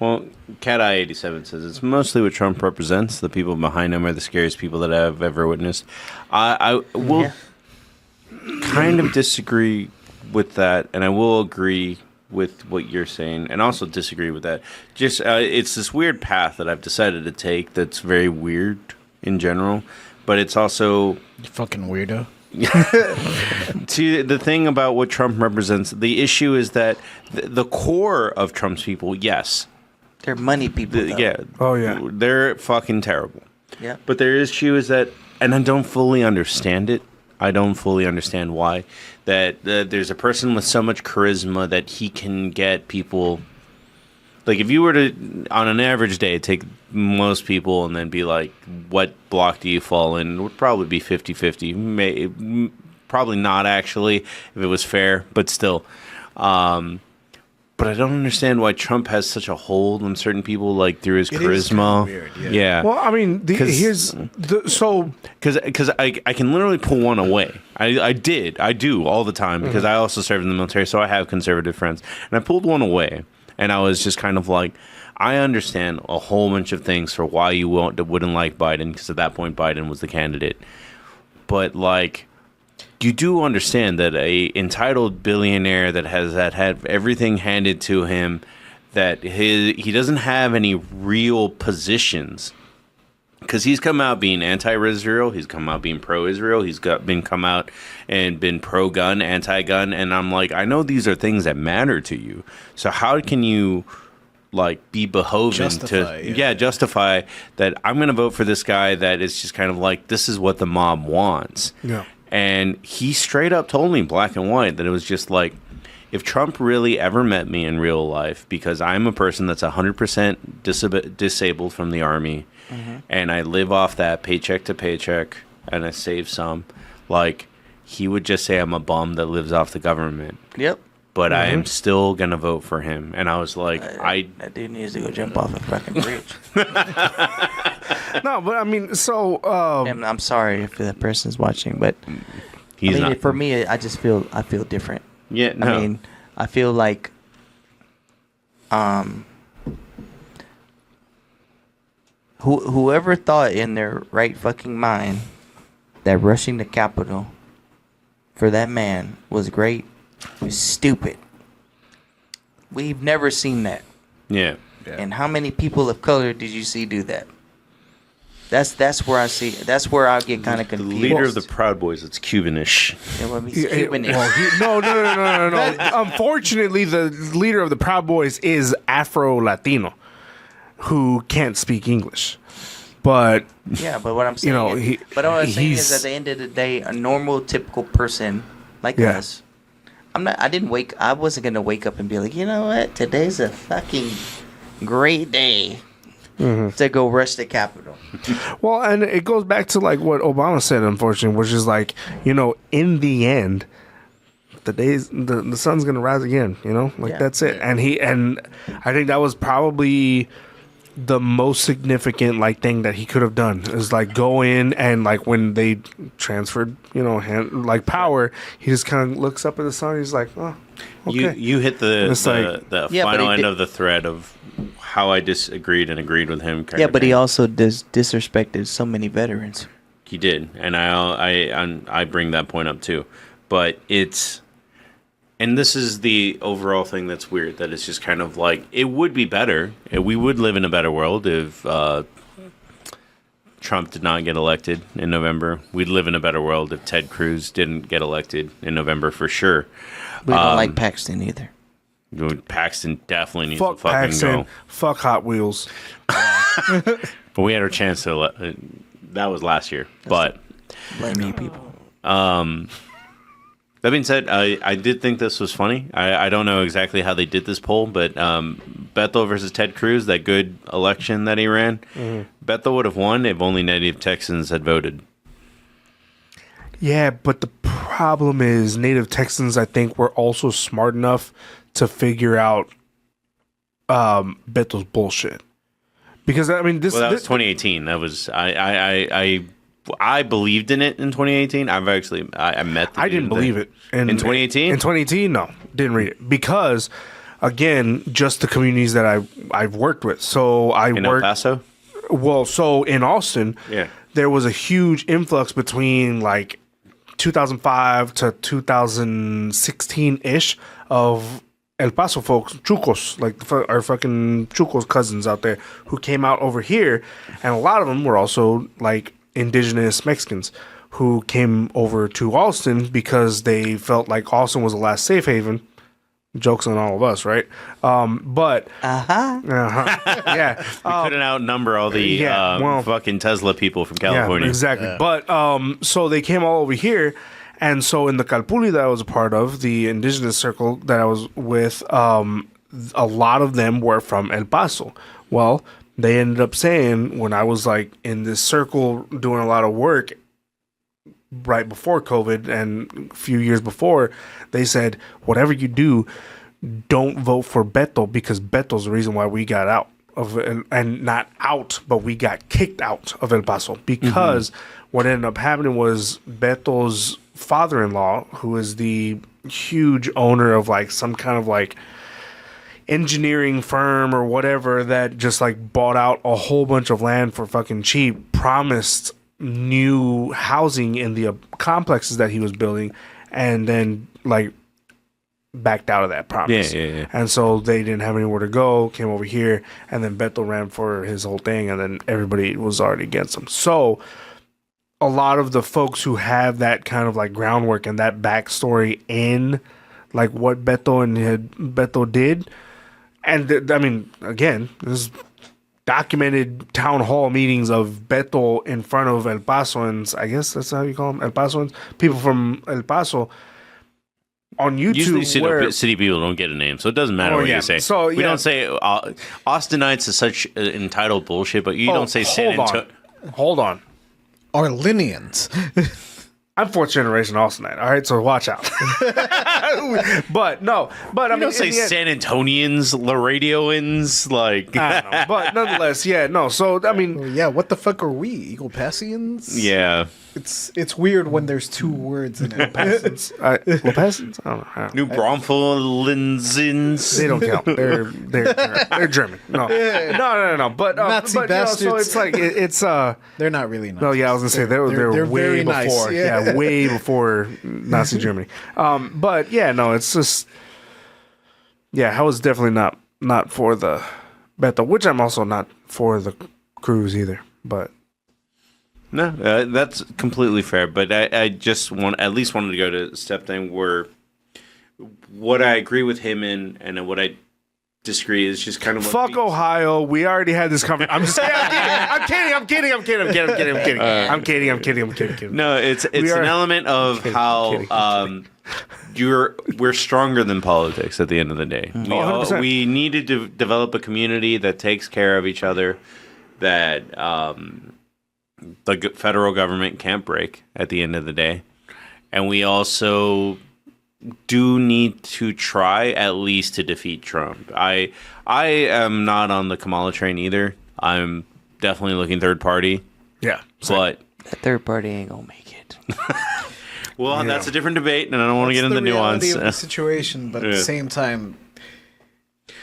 Well, Cat Eye 87 says it's mostly what Trump represents. The people behind him are the scariest people that I've ever witnessed. I will kind of disagree with that, and I will agree with what you're saying, and also disagree with that. Just it's this weird path that I've decided to take that's very weird in general, but it's also you fucking weirdo. To the thing about what Trump represents, the issue is that the core of Trump's people, yes. They're money people, though. Yeah. Oh, yeah. They're fucking terrible. Yeah. But their issue is that, and I don't fully understand it. I don't fully understand why. That there's a person with so much charisma that he can get people. Like, if you were to, on an average day, take most people and then be like, what block do you fall in? It would probably be 50-50. Probably not, actually, if it was fair, but still. But I don't understand why Trump has such a hold on certain people, like through his charisma. Weird, yeah. Well, I mean, because I can literally pull one away. I do all the time because I also served in the military, so I have conservative friends, and I pulled one away, and I was just kind of like, I understand a whole bunch of things for why you wouldn't like Biden, because at that point Biden was the candidate, but like. You do understand that a entitled billionaire that had everything handed to him, that he doesn't have any real positions, because he's come out being anti-Israel, he's come out being pro-Israel, he's come out and been pro-gun, anti-gun, and I'm like, I know these are things that matter to you, so how can you like be beholden justify that I'm going to vote for this guy that is just kind of like, this is what the mob wants. Yeah. And he straight up told me black and white that it was just like, if Trump really ever met me in real life, because I'm a person that's 100% disabled from the army, and I live off that paycheck to paycheck, and I save some, like, he would just say I'm a bum that lives off the government. Yep. But I am still going to vote for him. And I was like, that dude needs to go jump off a fucking bridge. No, but I mean, so... I'm sorry if that person's watching, but... He's not. For me, I feel different. Yeah, no. I mean, I feel like... whoever thought in their right fucking mind that rushing the Capitol for that man was great was stupid. We've never seen that. Yeah. And how many people of color did you see do that? That's where I see. That's where I get kind of The confused. leader of the Proud Boys, it's Cubanish. Yeah, well, he's Cuban-ish. No. Unfortunately, the leader of the Proud Boys is Afro-Latino, who can't speak English. But yeah, but what I'm saying, what I'm saying is, at the end of the day, a normal, typical person like us. I wasn't gonna wake up and be like, you know what? Today's a fucking great day to go rush the Capitol. Well, and it goes back to like what Obama said, unfortunately, which is like, in the end, the sun's gonna rise again. That's it. And I think that was probably the most significant thing that he could have done is go in and when they transferred power, he just kind of looks up at the sun. He's like, oh, okay. You hit the final end of the thread of how I disagreed and agreed with him. But he also disrespected so many veterans. He did, and I bring that point up too. But and this is the overall thing that's weird, that it's just kind of it would be better. We would live in a better world if Trump did not get elected in November. We'd live in a better world if Ted Cruz didn't get elected in November for sure. We don't like Paxton either. Paxton definitely needs Fuck to fucking Paxton. go. Fuck Hot Wheels. But we had our chance to. That was last year. But blame me, people. That being said, I did think this was funny. I don't know exactly how they did this poll, but Beto versus Ted Cruz, that good election that he ran, Beto would have won if only native Texans had voted. Yeah, but the problem is native Texans, I think, were also smart enough to figure out Beto's bullshit. Because, I mean, this... Well, that was 2018. That was... I believed in it in 2018. I met the I didn't believe it. In 2018? In 2018, no. Didn't read it. Because, again, just the communities that I've worked with. So in El Paso? Well, so in Austin, yeah, there was a huge influx between 2005 to 2016-ish of El Paso folks, Chucos, our fucking Chucos cousins out there who came out over here. And a lot of them were also indigenous Mexicans who came over to Austin because they felt like Austin was the last safe haven. Jokes on all of us, right? Yeah. We couldn't outnumber all the fucking Tesla people from California. Yeah, exactly. Yeah. But so they came all over here, and so in the Calpulli that I was a part of, the indigenous circle that I was with, a lot of them were from El Paso. Well, they ended up saying, when I was in this circle doing a lot of work right before COVID and a few years before, they said, whatever you do, don't vote for Beto, because Beto's the reason why we got out of it, and not out, but we got kicked out of El Paso, because what ended up happening was Beto's father-in-law, who is the huge owner of some kind of engineering firm or whatever that just bought out a whole bunch of land for fucking cheap, promised new housing in the complexes that he was building, and then backed out of that promise. Yeah. And so they didn't have anywhere to go, came over here, and then Beto ran for his whole thing, and then everybody was already against him. So a lot of the folks who have that kind of groundwork and that backstory in what Beto did. And I mean, again, this is documented town hall meetings of Beto in front of El Pasoans. I guess that's how you call them, El Pasoans. People from El Paso on YouTube. Usually city people don't get a name, so it doesn't matter what you say. So we don't say Austinites is such entitled bullshit, but you don't say San Antonio. Hold on. Arlinians. I'm fourth generation Austinite, all right? So watch out. But I mean, don't say San Antonians, Laradioans, I don't know. But nonetheless, yeah, no. So I mean, what the fuck are we? Eagle Passians? Yeah. It's weird when there's two words in it. Passants? I don't know. New Braunfels. They don't count. They're German. No. But Nazi bastards. So it's they're not really Nazis. No, yeah, I was gonna say they're way very before. nice. Yeah, way before Nazi Germany. But yeah, no, it's just I was definitely not for the Beto, which I'm also not for the Cruz either. But No, that's completely fair. But I just at least wanted to go to a step thing where what I agree with him in and what I disagree is just kind of fuck Ohio. We already had this conversation. I'm just I'm kidding. No, it's an element of how we're stronger than politics at the end of the day. We needed to develop a community that takes care of each other, that the federal government can't break at the end of the day. And we also do need to try at least to defeat Trump. I am not on the Kamala train either. I'm definitely looking third party. Yeah. But that third party ain't gonna make it. Well, that's a different debate, and I don't want to get into the nuance of the situation. But at the same time,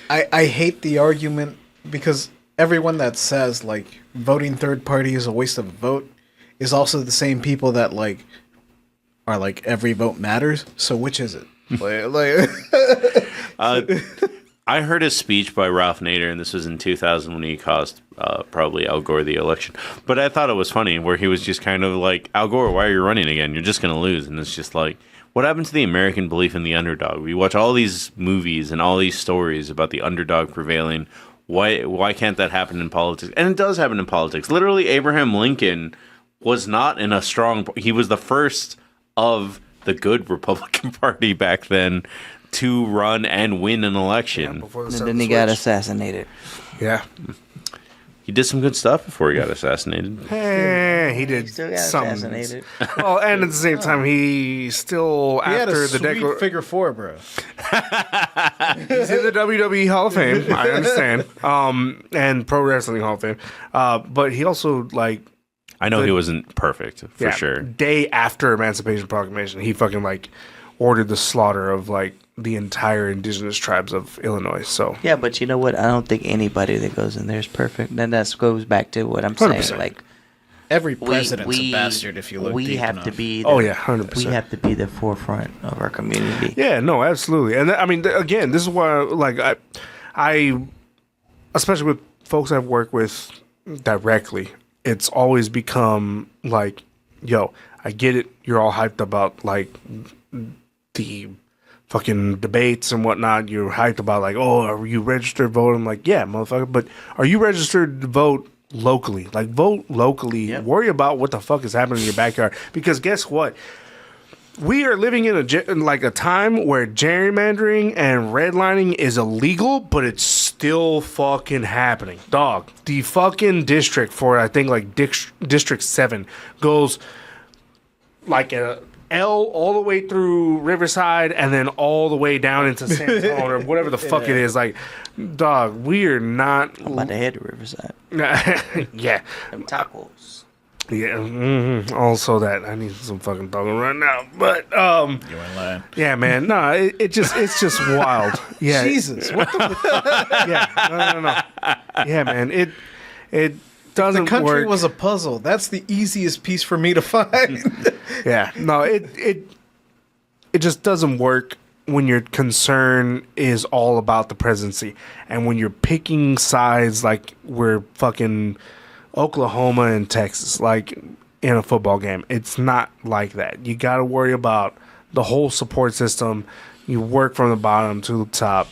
I hate the argument because everyone that says like voting third party is a waste of a vote is also the same people that like are like every vote matters. So which is it? I heard a speech by Ralph Nader, and this was in 2000 when he cost probably Al Gore the election. But I thought it was funny where he was just kind of like, Al Gore, why are you running again? You're just going to lose. And it's just like, what happened to the American belief in the underdog? We watch all these movies and all these stories about the underdog prevailing. Why can't that happen in politics? And it does happen in politics. Literally, Abraham Lincoln was not in a strong... He was the first of the good Republican Party back then to run and win an election. And then he got assassinated. Yeah. He did some good stuff before he got assassinated. He did assassinated. Well, and at the same time, he still, he after had a the figure four, bro. He's in the WWE Hall of Fame. I understand. And Pro Wrestling Hall of Fame. But he also, like... I know he wasn't perfect, for sure. Day after Emancipation Proclamation, he fucking, like, ordered the slaughter of, like, the entire indigenous tribes of Illinois. So yeah, but you know what? I don't think anybody that goes in there is perfect. Then that goes back to what I'm 100%. saying. Like every president's a bastard if you look we deep have enough. to be. 100%. We have to be the forefront of our community. Yeah, no, absolutely. And I mean, again, this is why, like, I especially with folks I've worked with directly, it's always become like, yo, I get it. You're all hyped about like the fucking debates and whatnot. You're hyped about like, oh, are you registered to vote? I'm like, yeah, motherfucker. But are you registered to vote locally? Like, vote locally. Yep. Worry about what the fuck is happening in your backyard. Because guess what? We are living in a time where gerrymandering and redlining is illegal, but it's still fucking happening. Dog, the fucking district for, I think, like District 7 goes like a L all the way through Riverside and then all the way down into San Antonio or whatever the fuck it is. Like, dog, we are not... I'm about to head to Riverside. Yeah. Them tacos. Yeah. Mm-hmm. Also that. I need some fucking taco right now. But, you ain't lying. Yeah, man. No, it's just wild. Yeah. Jesus. What the... Yeah. No. Yeah, man. It doesn't work. The country work. was a puzzle. That's the easiest piece for me to find. Yeah. No, it just doesn't work when your concern is all about the presidency. And when you're picking sides like we're fucking Oklahoma and Texas, like in a football game. It's not like that. You got to worry about the whole support system. You work from the bottom to the top.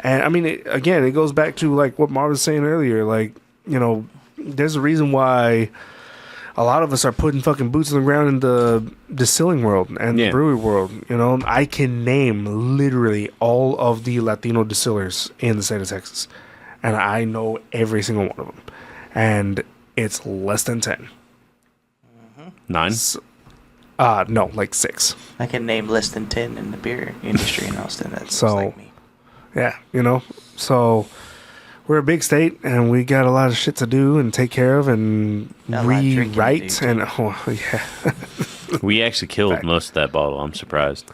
And I mean, it goes back to like what Marv was saying earlier. Like, you know, there's a reason why a lot of us are putting fucking boots on the ground in the distilling world and the brewery world. You know, I can name literally all of the Latino distillers in the state of Texas. And I know every single one of them. And it's less than 10. 9? No, like 6. I can name less than 10 in the beer industry in Austin. That's so, like me. Yeah, you know. So we're a big state, and we got a lot of shit to do and take care of and rewrite. And we actually killed most of that bottle. I'm surprised.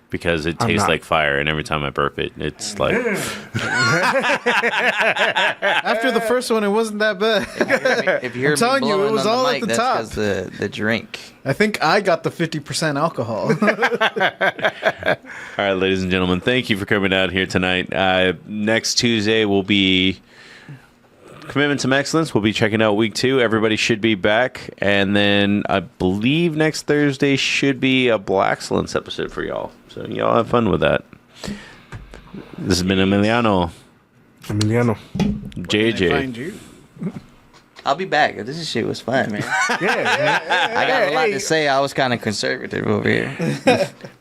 Because it tastes like fire, and every time I burp it, it's like... After the first one, it wasn't that bad. If you're telling you, it was all mic, at the top. That's the drink. I think I got the 50% alcohol. All right, ladies and gentlemen, thank you for coming out here tonight. Next Tuesday will be Commitment to Excellence. We'll be checking out week 2. Everybody should be back. And then I believe next Thursday should be a Black Excellence episode for y'all. So y'all have fun with that. This has been Emiliano. JJ. Find you. I'll be back. This shit was fun, man. Yeah. I got a lot to say. I was kind of conservative over here.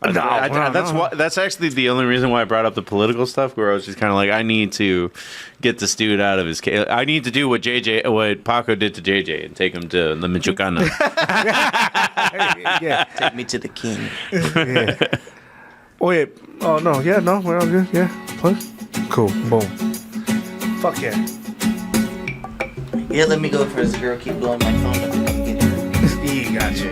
That's actually the only reason why I brought up the political stuff, where I was just kind of like, I need to get this dude out of his cage. I need to do what Paco did to JJ and take him to the Michoacana. Yeah. Take me to the king. Yeah. Oh, yeah. Oh, no. Yeah, no. We're all good. Yeah. Plus. Cool. Boom. Fuck yeah. Yeah, let me go first. The girl keep blowing my phone up to come get her. Gotcha.